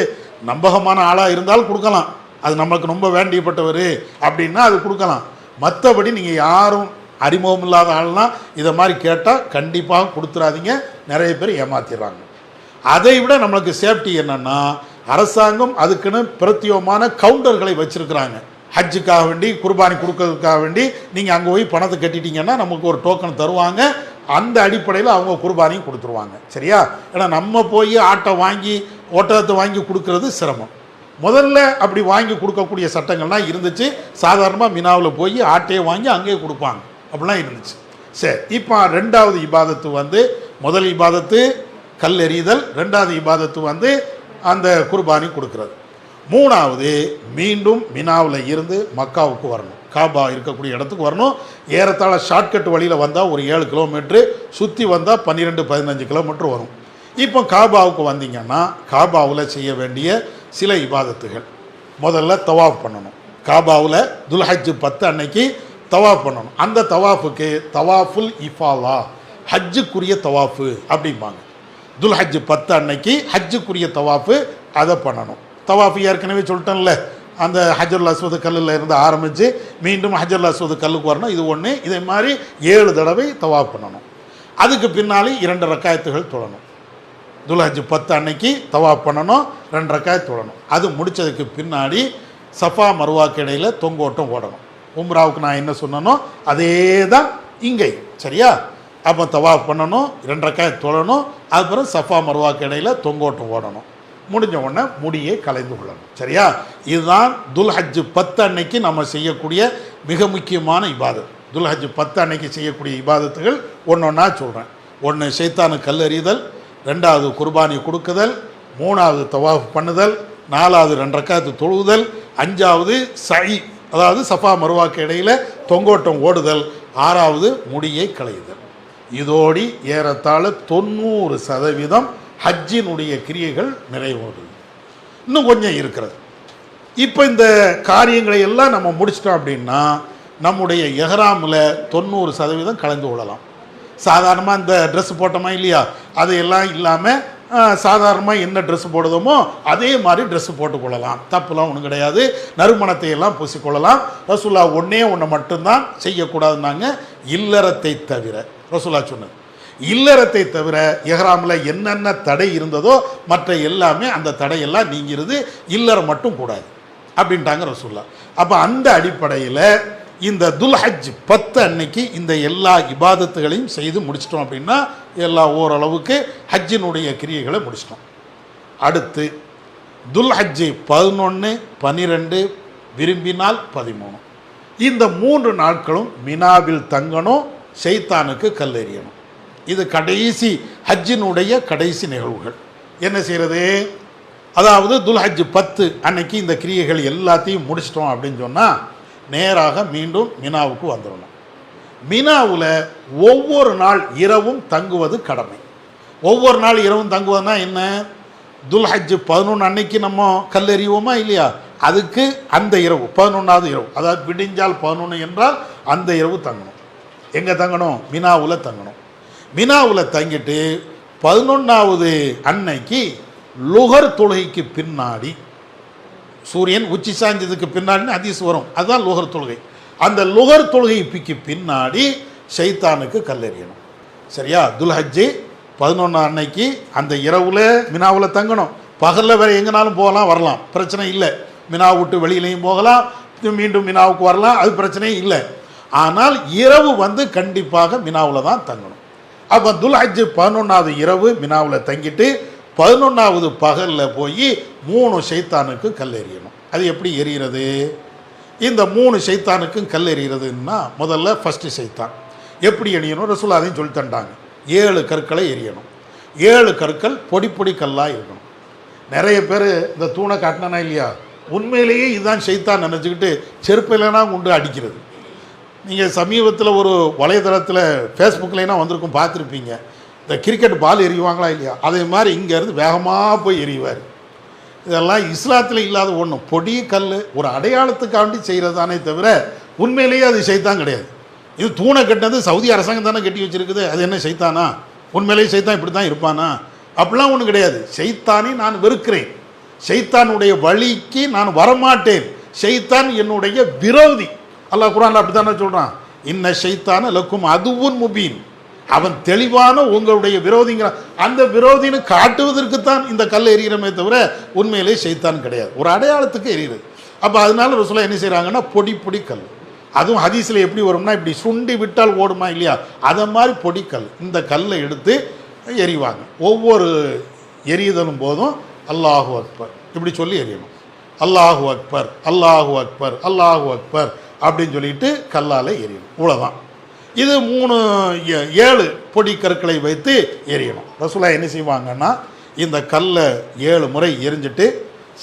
நம்பகமான ஆளாக இருந்தால் கொடுக்கலாம், அது நம்மளுக்கு ரொம்ப வேண்டியப்பட்டவர் அப்படின்னா அது கொடுக்கலாம். மற்றபடி நீங்கள் யாரும் அறிமுகம் இல்லாத ஆள்னால் இதை மாதிரி கேட்டால் கண்டிப்பாக கொடுத்துடாதீங்க. நிறைய பேர் ஏமாத்திடுறாங்க. அதை விட நம்மளுக்கு சேஃப்டி என்னென்னா, அரசாங்கம் அதுக்குன்னு பிரத்யேகமான கவுண்டர்களை வச்சுருக்கிறாங்க. ஹஜ்ஜுக்காக வேண்டி குர்பானி கொடுக்கறதுக்காக வேண்டி நீங்கள் அங்கே போய் பணத்தை கட்டிட்டீங்கன்னா நமக்கு ஒரு டோக்கன் தருவாங்க. அந்த அடிப்படையில் அவங்க குர்பானியும் கொடுத்துருவாங்க. சரியா? ஏன்னா நம்ம போய் ஆட்டை வாங்கி ஒட்டகத்தை வாங்கி கொடுக்கறது சிரமம். முதல்ல அப்படி வாங்கி கொடுக்கக்கூடிய சட்டங்கள்லாம் இருந்துச்சு. சாதாரணமாக மினாவில் போய் ஆட்டையை வாங்கி அங்கேயே கொடுப்பாங்க, அப்படிலாம் இருந்துச்சு. சரி, இப்போ ரெண்டாவது இபாதத்து வந்து, முதல் இபாதத்து கல் எறிதல், ரெண்டாவது இபாதத்து வந்து அந்த குர்பானி கொடுக்கறது. மூணாவது மீண்டும் மினாவில் இருந்து மக்காவுக்கு வரணும், காபா இருக்கக்கூடிய இடத்துக்கு வரணும். ஏறத்தாழ ஷார்ட்கட் வழியில் வந்தால் ஒரு 7 கிலோமீட்ரு, சுற்றி வந்தால் 12-15 கிலோமீட்டர் வரும். இப்போ காபாவுக்கு வந்தீங்கன்னா காபாவில் செய்ய வேண்டிய சில இபாதத்துகள், முதல்ல தவாஃப் பண்ணணும். காபாவில் துல்ஹஜ் 10 அன்னைக்கு தவாஃப் பண்ணணும். அந்த தவாஃபுக்கு தவாஃபுல் இஃபாலா, ஹஜ்ஜுக்குரிய தவாஃபு அப்படிம்பாங்க. துல்ஹஜ் 10 அன்னைக்கு ஹஜ்ஜுக்குரிய தவாஃபு அதை பண்ணணும். தவாஃபு ஏற்கனவே சொல்லிட்டேன்ல, அந்த ஹஜருல் அஸ்வது கல்லில் இருந்து ஆரம்பித்து மீண்டும் ஹஜருல் அஸ்வது கல்லுக்கு வரணும். இது ஒன்று. இதே மாதிரி 7 தடவை தவாஃப் பண்ணணும். அதுக்கு பின்னாலே 2 ரக்காயத்துகள் தொழணும். துல்ஹஜ் 10 அன்னைக்கு தவாஃப் பண்ணணும், 2 ரக்காயத் தொழணும். அது முடித்ததுக்கு பின்னாடி சஃபா மருவாக்கு இடையில் தொங்கோட்டம் ஓடணும். உம்ராவுக்கு நான் என்ன சொன்னனோ அதே தான் இங்கே. சரியா? அப்போ தவாஃப் பண்ணணும், 2 ரக்காயத் தொழணும், அதுக்கப்புறம் சஃபா மருவாக்கு இடையில் தொங்கோட்டம் ஓடணும். முடிஞ்ச உடனே முடியை கலைந்து கொள்ளணும். சரியா? இதுதான் துல்ஹஜ் 10 அன்னைக்கு நம்ம செய்யக்கூடிய மிக முக்கியமான இபாதத். துல்ஹஜ் 10 அன்னைக்கு செய்யக்கூடிய இபாதத்துகள் ஒன்றொன்னா சொல்கிறேன். ஒன்று ஷைத்தானு கல்லெறிதல், 2வது குர்பானி கொடுக்குதல், 3வது தவாஃப் பண்ணுதல், 4வது 2 ரக்காத்து தொழுதல், 5வது சை அதாவது சஃபா மருவாக்கு இடையில் தொங்கோட்டம் ஓடுதல், 6வது முடியை களையுதல். இதோடி ஏறத்தாழ 90% ஹஜ்ஜினுடைய கிரியைகள் நிறைவேறுது. இன்னும் கொஞ்சம் இருக்கிறது. இப்போ இந்த காரியங்களை எல்லாம் நம்ம முடிச்சிட்டோம் அப்படின்னா நம்முடைய எஹ்ராமில் 90% கலந்து கொள்ளலாம். சாதாரணமாக இந்த ட்ரெஸ் போட்டோமா இல்லையா, அதையெல்லாம் இல்லாமல் சாதாரணமாக என்ன ட்ரெஸ் போடுதோமோ அதே மாதிரி ட்ரெஸ்ஸு போட்டுக்கொள்ளலாம். தப்புலாம் ஒன்றும் கிடையாது. நறுமணத்தை எல்லாம் பூசிக்கொள்ளலாம். ரசூல்லா ஒன்று மட்டும்தான் செய்யக்கூடாதுன்னாங்க, இல்லறத்தை தவிர. ரசூல்லா சொன்னது இல்லறத்தை தவிர எஹ்ராமில் என்னென்ன தடை இருந்ததோ மற்ற எல்லாமே அந்த தடையெல்லாம் நீங்கிறது, இல்லறம் மட்டும் கூடாது அப்படின்ட்டாங்க ரசூல்லா. அப்போ அந்த அடிப்படையில் இந்த துல்ஹஜ் 10 அன்னைக்கு இந்த எல்லா இபாதத்துகளையும் செய்து முடிச்சிட்டோம் அப்படின்னா எல்லா ஓரளவுக்கு ஹஜ்ஜினுடைய கிரியைகளை முடிச்சிட்டோம். அடுத்து துல்ஹஜ் 11, 12, விரும்பினால் 13, இந்த 3 நாட்களும் மினாவில் தங்கணும், ஷைத்தானுக்கு கல்லெறியணும். இது கடைசி ஹஜ்ஜினுடைய கடைசி நிகழ்வுகள். என்ன செய்கிறது? அதாவது துல்ஹஜ் 10 அன்னைக்கு இந்த கிரியைகள் எல்லாத்தையும் முடிச்சிட்டோம் அப்படின்னு சொன்னால் நேராக மீண்டும் மினாவுக்கு வந்துடணும். மினாவில் ஒவ்வொரு நாள் இரவும் தங்குவது கடமை. ஒவ்வொரு நாள் இரவும் தங்குவதுனா என்ன? துல்ஹஜ் 11 அன்னைக்கு நம்ம கல்லெறிவோமா இல்லையா, அதுக்கு அந்த இரவு 11வது இரவு, அதாவது விடிஞ்சால் 11 என்றால் அந்த இரவு தங்கணும். எங்கே தங்கணும்? மினாவில் தங்கணும். மினாவில் தங்கிட்டு 11வது அன்னைக்கு லுகர் தொழுகைக்கு பின்னாடி, சூரியன் உச்சி சாய்ந்ததுக்கு பின்னாடின்னு ஹதீஸ் வரும், அதுதான் லுகர் தொழுகை. அந்த லுகர் தொழுகைக்கு பின்னாடி ஷைத்தானுக்கு கல்லெறியணும். சரியா? துல்ஹஜ் 11 அன்னைக்கு அந்த இரவில் மினாவில் தங்கணும். பகலில் வேறு எங்கேனாலும் போகலாம் வரலாம், பிரச்சனை இல்லை. மினாவை விட்டு வெளியிலையும் போகலாம், மீண்டும் மினாவுக்கு வரலாம், அது பிரச்சனையும் இல்லை. ஆனால் இரவு வந்து கண்டிப்பாக மினாவில் தான் தங்கணும். அப்போ துல்ஹஜ் 11வது இரவு மினாவில் தங்கிட்டு 11வது பகலில் போய் 3 ஷைத்தானுக்கு கல் எறியணும். அது எப்படி எறிகிறது? இந்த 3 ஷைத்தானுக்கும் கல் எறிகிறதுன்னா முதல்ல ஃபஸ்ட்டு ஷைத்தான் எப்படி எறியணும் ரசூலுல்லாஹ் அதையும் சொல்லி தந்தாங்க. 7 கற்களை எரியணும். 7 கற்கள் பொடி பொடி கல்லாக இருக்கணும். நிறைய பேர் இந்த தூணை காட்டினா இல்லையா, உண்மையிலேயே இதுதான் ஷைத்தான் நினச்சிக்கிட்டு செருப்பில்னா கொண்டு அடிக்கிறது. நீங்கள் சமீபத்தில் ஒரு வலைதளத்தில் ஃபேஸ்புக்லாம் வந்திருக்கும், பார்த்துருப்பீங்க. இந்த கிரிக்கெட் பால் எறிவாங்களா இல்லையா, அதே மாதிரி இங்கேருந்து வேகமாக போய் எறிவார். இதெல்லாம் இஸ்லாத்தில் இல்லாத ஒன்று. பொடி கல் ஒரு அடையாளத்துக்காண்டி செய்கிறதானே தவிர உண்மையிலேயே அது ஷைத்தான் கிடையாது. இது தூணை கட்டினது சவுதி அரசாங்கம் தானே கட்டி வச்சுருக்குது, அது என்ன ஷைத்தானா? உண்மையிலேயே ஷைத்தான் இப்படி தான் இருப்பானா? அப்படிலாம் ஒன்றும் கிடையாது. ஷைத்தானை நான் வெறுக்கிறேன், ஷைத்தானுடைய வழிக்கு நான் வரமாட்டேன், ஷைத்தான் என்னுடைய விரோதி. அல்லாஹ் குர்ஆன்ல அப்படி தானே சொல்கிறான், இன்ன ஷைத்தான லக்கும் அதுவும் முபீன், அவன் தெளிவான உங்களுடைய விரோதிங்கிற அந்த விரோதின்னு காட்டுவதற்குத்தான் இந்த கல் எறிகிறமே தவிர உண்மையிலே ஷைத்தான் கிடையாது, ஒரு அடையாளத்துக்கு எறிகிறது. அப்போ அதனால ரசூலுல்லாஹ் என்ன செய்கிறாங்கன்னா பொடி பொடி கல், அதுவும் ஹதீஸில் எப்படி வரும்னா இப்படி சுண்டி விட்டால் ஓடுமா இல்லையா, அதை மாதிரி பொடி கல், இந்த கல்லை எடுத்து எறிவாங்க. ஒவ்வொரு எரியுதலும் போதும் அல்லாஹு அக்பர் இப்படி சொல்லி எறியணும். அல்லாஹு அக்பர் அல்லாஹு அக்பர் அல்லாஹு அக்பர் அப்படின்னு சொல்லிட்டு கல்லால் எரியணும். இவ்வளோதான். இது 7 பொடி கற்களை வைத்து எரியணும். ரசூலுல்லாஹ் என்ன செய்வாங்கன்னா இந்த கல்லை 7 முறை எரிஞ்சிட்டு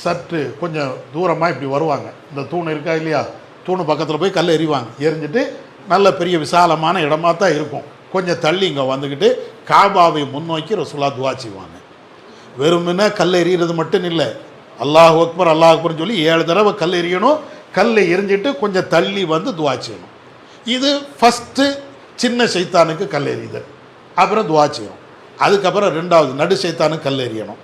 சற்று கொஞ்சம் தூரமாக இப்படி வருவாங்க. இந்த தூண் இருக்கா இல்லையா, தூணு பக்கத்தில் போய் கல்லை எறிவாங்க. எரிஞ்சிட்டு நல்ல பெரிய விசாலமான இடமா தான் இருக்கும். கொஞ்சம் தள்ளி இங்கே வந்துக்கிட்டு காபாவை முன்னோக்கி ரசூலுல்லாஹ் துவா செய்வாங்க. வெறுமனே கல் எறிகிறது மட்டும் இல்லை, அல்லாஹு அக்பர் அல்லாஹ் அக்பர்னு சொல்லி 7 தடவை கல் எறியணும். கல்லை எரிஞ்சிட்டு கொஞ்சம் தள்ளி வந்து துவா செய்யணும். இது ஃபஸ்ட்டு சின்ன சைத்தானுக்கு கல் எறிதல், அப்புறம் துவா செய்யணும். அதுக்கப்புறம் 2வது நடு சைத்தானுக்கு கல் எறியணும்.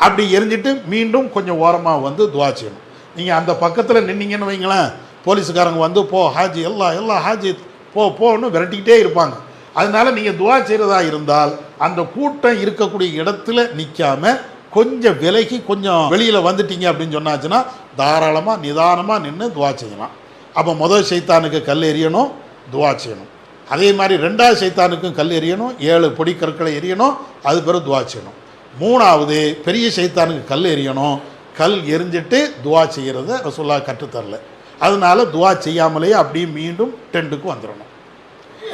அப்படி எரிஞ்சிட்டு மீண்டும் கொஞ்சம் ஓரமாக வந்து துவா செய்யணும். நீங்கள் அந்த பக்கத்தில் நின்னீங்கன்னு வைங்களேன், போலீஸுக்காரங்க வந்து போ ஹாஜி எல்லா ஹாஜி போன்னு விரட்டிக்கிட்டே இருப்பாங்க. அதனால நீங்கள் துவா செய்கிறதா இருந்தால் அந்த கூட்டம் இருக்கக்கூடிய இடத்துல நிற்காம கொஞ்சம் விலகி கொஞ்சம் வெளியில் வந்துட்டீங்க அப்படின்னு சொன்னாச்சுன்னா தாராளமாக நிதானமாக நின்று துவா செய்யலாம். அப்போ முதல் சைத்தானுக்கு கல் எறியணும், துவா செய்யணும். அதே மாதிரி 2வது சைத்தானுக்கும் கல் எறியணும், 7 பொடி கற்களை எறியணும், அது பிறகு துவா செய்யணும். 3வது பெரிய சைத்தானுக்கு கல் எறியணும், கல் எரிஞ்சிட்டு துவா செய்கிறத ரசூலுல்லாஹ் கற்றுத்தரல. அதனால துவா செய்யாமலேயே அப்படியே மீண்டும் டென்ட்டுக்கு வந்துடணும்.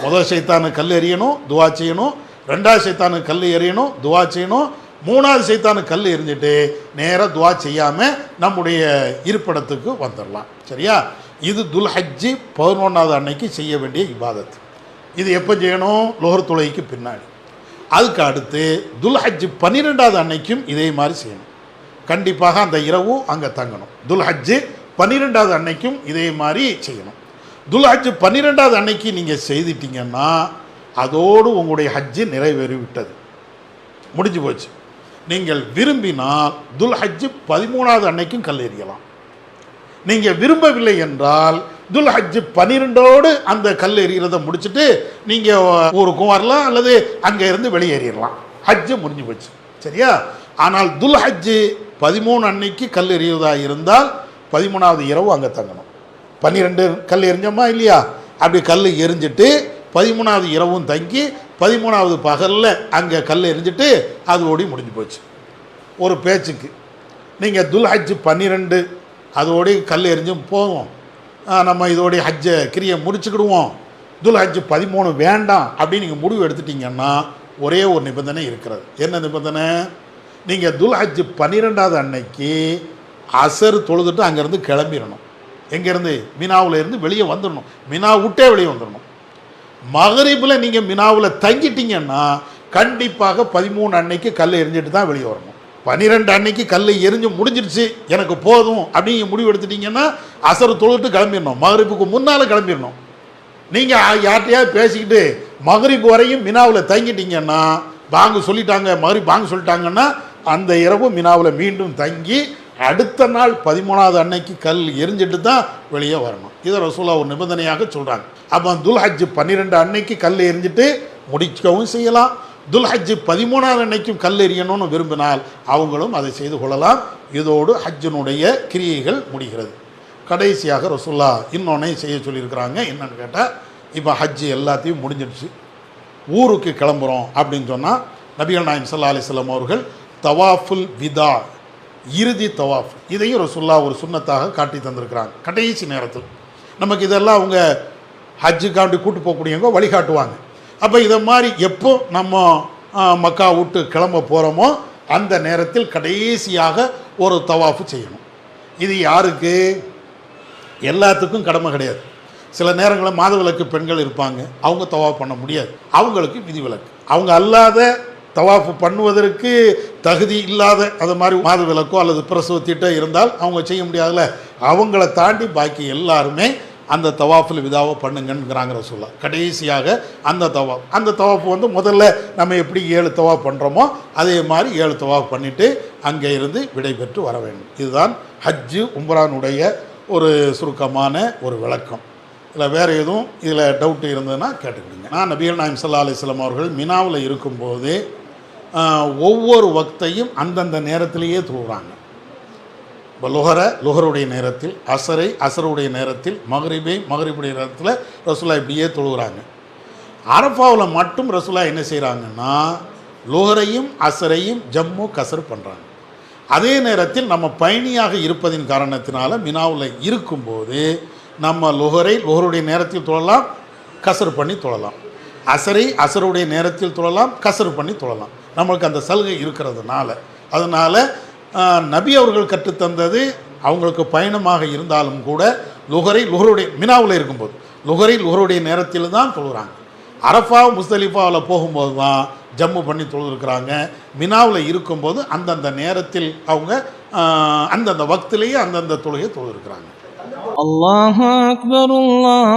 முதல் சைத்தானுக்கு கல் எறியணும், துவா செய்யணும். 2வது சைத்தானுக்கு கல் எறியணும், துவா செய்யணும். 3வது சைத்தானுக்கு கல் எரிஞ்சிட்டு நேராக துவா செய்யாமல் நம்முடைய இருப்பிடத்துக்கு வந்துடலாம். சரியா? இது துல்ஹஜ்ஜி 11வது அன்னைக்கு செய்ய வேண்டிய இபாதத். இது எப்போ செய்யணும்? லோஹர் தொழுகைக்கு பின்னாடி. அதுக்கு அடுத்து துல்ஹஜ்ஜி 12வது அன்னைக்கும் இதே மாதிரி செய்யணும். கண்டிப்பாக அந்த இரவு அங்கே தங்கணும். துல்ஹஜ்ஜி 12வது அன்னைக்கும் இதே மாதிரி செய்யணும். துல்ஹஜ்ஜி 12வது அன்னைக்கு நீங்கள் செய்துட்டீங்கன்னா அதோடு உங்களுடைய ஹஜ்ஜு நிறைவேறிவிட்டது, முடிஞ்சு போச்சு. நீங்கள் விரும்பினால் துல்ஹஜ்ஜி 13வது அன்னைக்கும் கல் எறியலாம். நீங்கள் விரும்பவில்லை என்றால் துல்ஹஜ்ஜி 12ஓடு அந்த கல் எறிகிறத முடிச்சுட்டு நீங்கள் ஊருக்கும் வரலாம், அல்லது அங்கே இருந்து வெளியேறிடலாம். ஹஜ்ஜு முடிஞ்சு போச்சு. சரியா? ஆனால் துல்ஹஜ்ஜி 13 அன்னைக்கு கல் எறிவதாக இருந்தால் 13வது இரவு அங்கே தங்கணும். 12 கல் எரிஞ்சோமா இல்லையா, அப்படி கல் எரிஞ்சிட்டு 13வது இரவும் தங்கி 13வது பகலில் அங்கே கல் எரிஞ்சிட்டு அது ஓடி முடிஞ்சு போச்சு. ஒரு பேச்சுக்கு நீங்கள் துல்ஹஜ்ஜி 12 அதோடைய கல் எரிஞ்சும் போவோம், நம்ம இதோடைய ஹஜ்ஜை கிரியை முடிச்சுக்கிடுவோம், துல்ஹஜ்ஜி 13 வேண்டாம் அப்படின்னு நீங்கள் முடிவு எடுத்துட்டீங்கன்னா ஒரே ஒரு நிபந்தனை இருக்கிறது. என்ன நிபந்தனை? நீங்கள் துல்ஹஜ்ஜி 12வது அன்னைக்கு அசர் தொழுதுட்டு அங்கேருந்து கிளம்பிடணும். எங்கேருந்து? மினாவில் இருந்து வெளியே வந்துடணும். மினா விட்டே வெளியே வந்துடணும். மகரிபில் நீங்கள் மினாவில் தங்கிட்டீங்கன்னா கண்டிப்பாக 13 அன்னைக்கு கல் எரிஞ்சிட்டு தான் வெளியே வரணும். 12 அன்னைக்கு கல் எரிஞ்சு முடிஞ்சிருச்சு எனக்கு போதும் அப்படின்னு முடிவு எடுத்துட்டீங்கன்னா அசர் தொழுட்டு கிளம்பிடணும். மகரிப்புக்கு முன்னால் கிளம்பிடணும். நீங்கள் யார்கிட்டையாவது பேசிக்கிட்டு மகரிப் வரையும் மினாவில் தங்கிட்டீங்கன்னா பாங்கு சொல்லிட்டாங்க, மகரிப் பாங்கு சொல்லிட்டாங்கன்னா அந்த இரவு மினாவில் மீண்டும் தங்கி அடுத்த நாள் 13வது அன்னைக்கு கல் எரிஞ்சிட்டு தான் வெளியே வரணும். இதை ரசூலுல்லாஹ் ஒரு நிபந்தனையாக சொல்கிறாங்க. அப்போ துல்ஹஜ்ஜி 12 அன்னைக்கு கல் எரிஞ்சிட்டு முடிக்கவும் செய்யலாம். துல்ஹஜ்ஜி 13வது அன்னைக்கும் கல் எறியணும்னு விரும்பினால் அவங்களும் அதை செய்து கொள்ளலாம். இதோடு ஹஜ்ஜினுடைய கிரியைகள் முடிகிறது. கடைசியாக ரசூலுல்லாஹ் இன்னொன்னை செய்ய சொல்லியிருக்கிறாங்க. என்னன்னு கேட்டால், இப்போ ஹஜ்ஜி எல்லாத்தையும் முடிஞ்சிடுச்சு, ஊருக்கு கிளம்புறோம் அப்படின்னு சொன்னால் நபிகள் நாயகம் ஸல்லல்லாஹு அலைஹி வஸல்லம் அவர்கள் தவாஃபுல் விதா, இறுதி தவாஃப், இதையும் ரசூலுல்லாஹ் ஒரு சுன்னத்தாக காட்டி தந்திருக்கிறாங்க. கடைசி நேரத்தில் நமக்கு இதெல்லாம் அவங்க ஹஜ்ஜுக்காண்டி கூட்டு போகக்கூடியவங்க வழிகாட்டுவாங்க. அப்போ இதை மாதிரி எப்போ நம்ம மக்கா விட்டு கிளம்ப போகிறோமோ அந்த நேரத்தில் கடைசியாக ஒரு தவாஃபு செய்யணும். இது யாருக்கு? எல்லாத்துக்கும் கடமை கிடையாது. சில நேரங்களில் மாதவிலக்கு பெண்கள் இருப்பாங்க, அவங்க தவாஃப் பண்ண முடியாது, அவங்களுக்கு விதிவிலக்கு. அவங்க அல்லாத தவாஃபு பண்ணுவதற்கு தகுதி இல்லாத அது மாதிரி மாதவிலக்கோ அல்லது பிரசவத்திட்டோ இருந்தால் அவங்க செய்ய முடியாதுல்ல, அவங்கள தாண்டி பாக்கி எல்லாருமே அந்த தவாஃபில் விதாவை பண்ணுங்கங்கிறாங்க ரசூலுல்லாஹ். கடைசியாக அந்த தவாஃப் முதல்ல நம்ம எப்படி 7 தவாஃப் பண்ணுறோமோ அதே மாதிரி 7 தவாஃப் பண்ணிவிட்டு அங்கே இருந்து விடை பெற்று வர வேண்டும். இதுதான் ஹஜ்ஜு உம்ரானுடைய ஒரு சுருக்கமான ஒரு விளக்கம். இதில் வேறு எதுவும் இதில் டவுட்டு இருந்ததுன்னா கேட்டுக்கிடுங்க. நான் நபிகள் நாயகம் ஸல்லல்லாஹு அலைஹி வஸல்லம் அவர்கள் மினாவில் இருக்கும்போது ஒவ்வொரு வக்தையும் அந்தந்த நேரத்திலேயே தொழுகிறாங்க. இப்போ லுஹருடைய நேரத்தில், அசருடைய நேரத்தில், மகரிபுடைய நேரத்தில் ரசூலுல்லாஹ் இப்படியே தொழுகிறாங்க. அரஃபாவில் மட்டும் ரசூலுல்லாஹ் என்ன செய்கிறாங்கன்னா லுஹரையும் அசரையும் ஜம்மு கசர் பண்ணுறாங்க. அதே நேரத்தில் நம்ம பயணியாக இருப்பதின் காரணத்தினால மினாவில் இருக்கும்போது நம்ம லுஹருடைய நேரத்தில் தொழலாம், கசர் பண்ணி தொழலாம். அசருடைய நேரத்தில் தொழலாம், கசர் பண்ணி தொழலாம். நம்மளுக்கு அந்த சலுகை இருக்கிறதுனால, அதனால் நபி அவர்கள் கற்றுத்தந்தது அவங்களுக்கு பயணமாக இருந்தாலும் கூட லுஹருடைய மினாவில் இருக்கும்போது லுஹருடைய நேரத்தில் தான் தொழுகிறாங்க. அரஃபா முஸ்தலிஃபாவில் போகும்போது தான் ஜம்மு பண்ணி தொழுதுருக்குறாங்க. மினாவில் இருக்கும்போது அந்தந்த நேரத்தில் அவங்க அந்தந்த வக்திலேயே அந்தந்த தொழுகை தொழுதுருக்குறாங்க.
அல்லாஹு அக்பர், அல்லாஹ்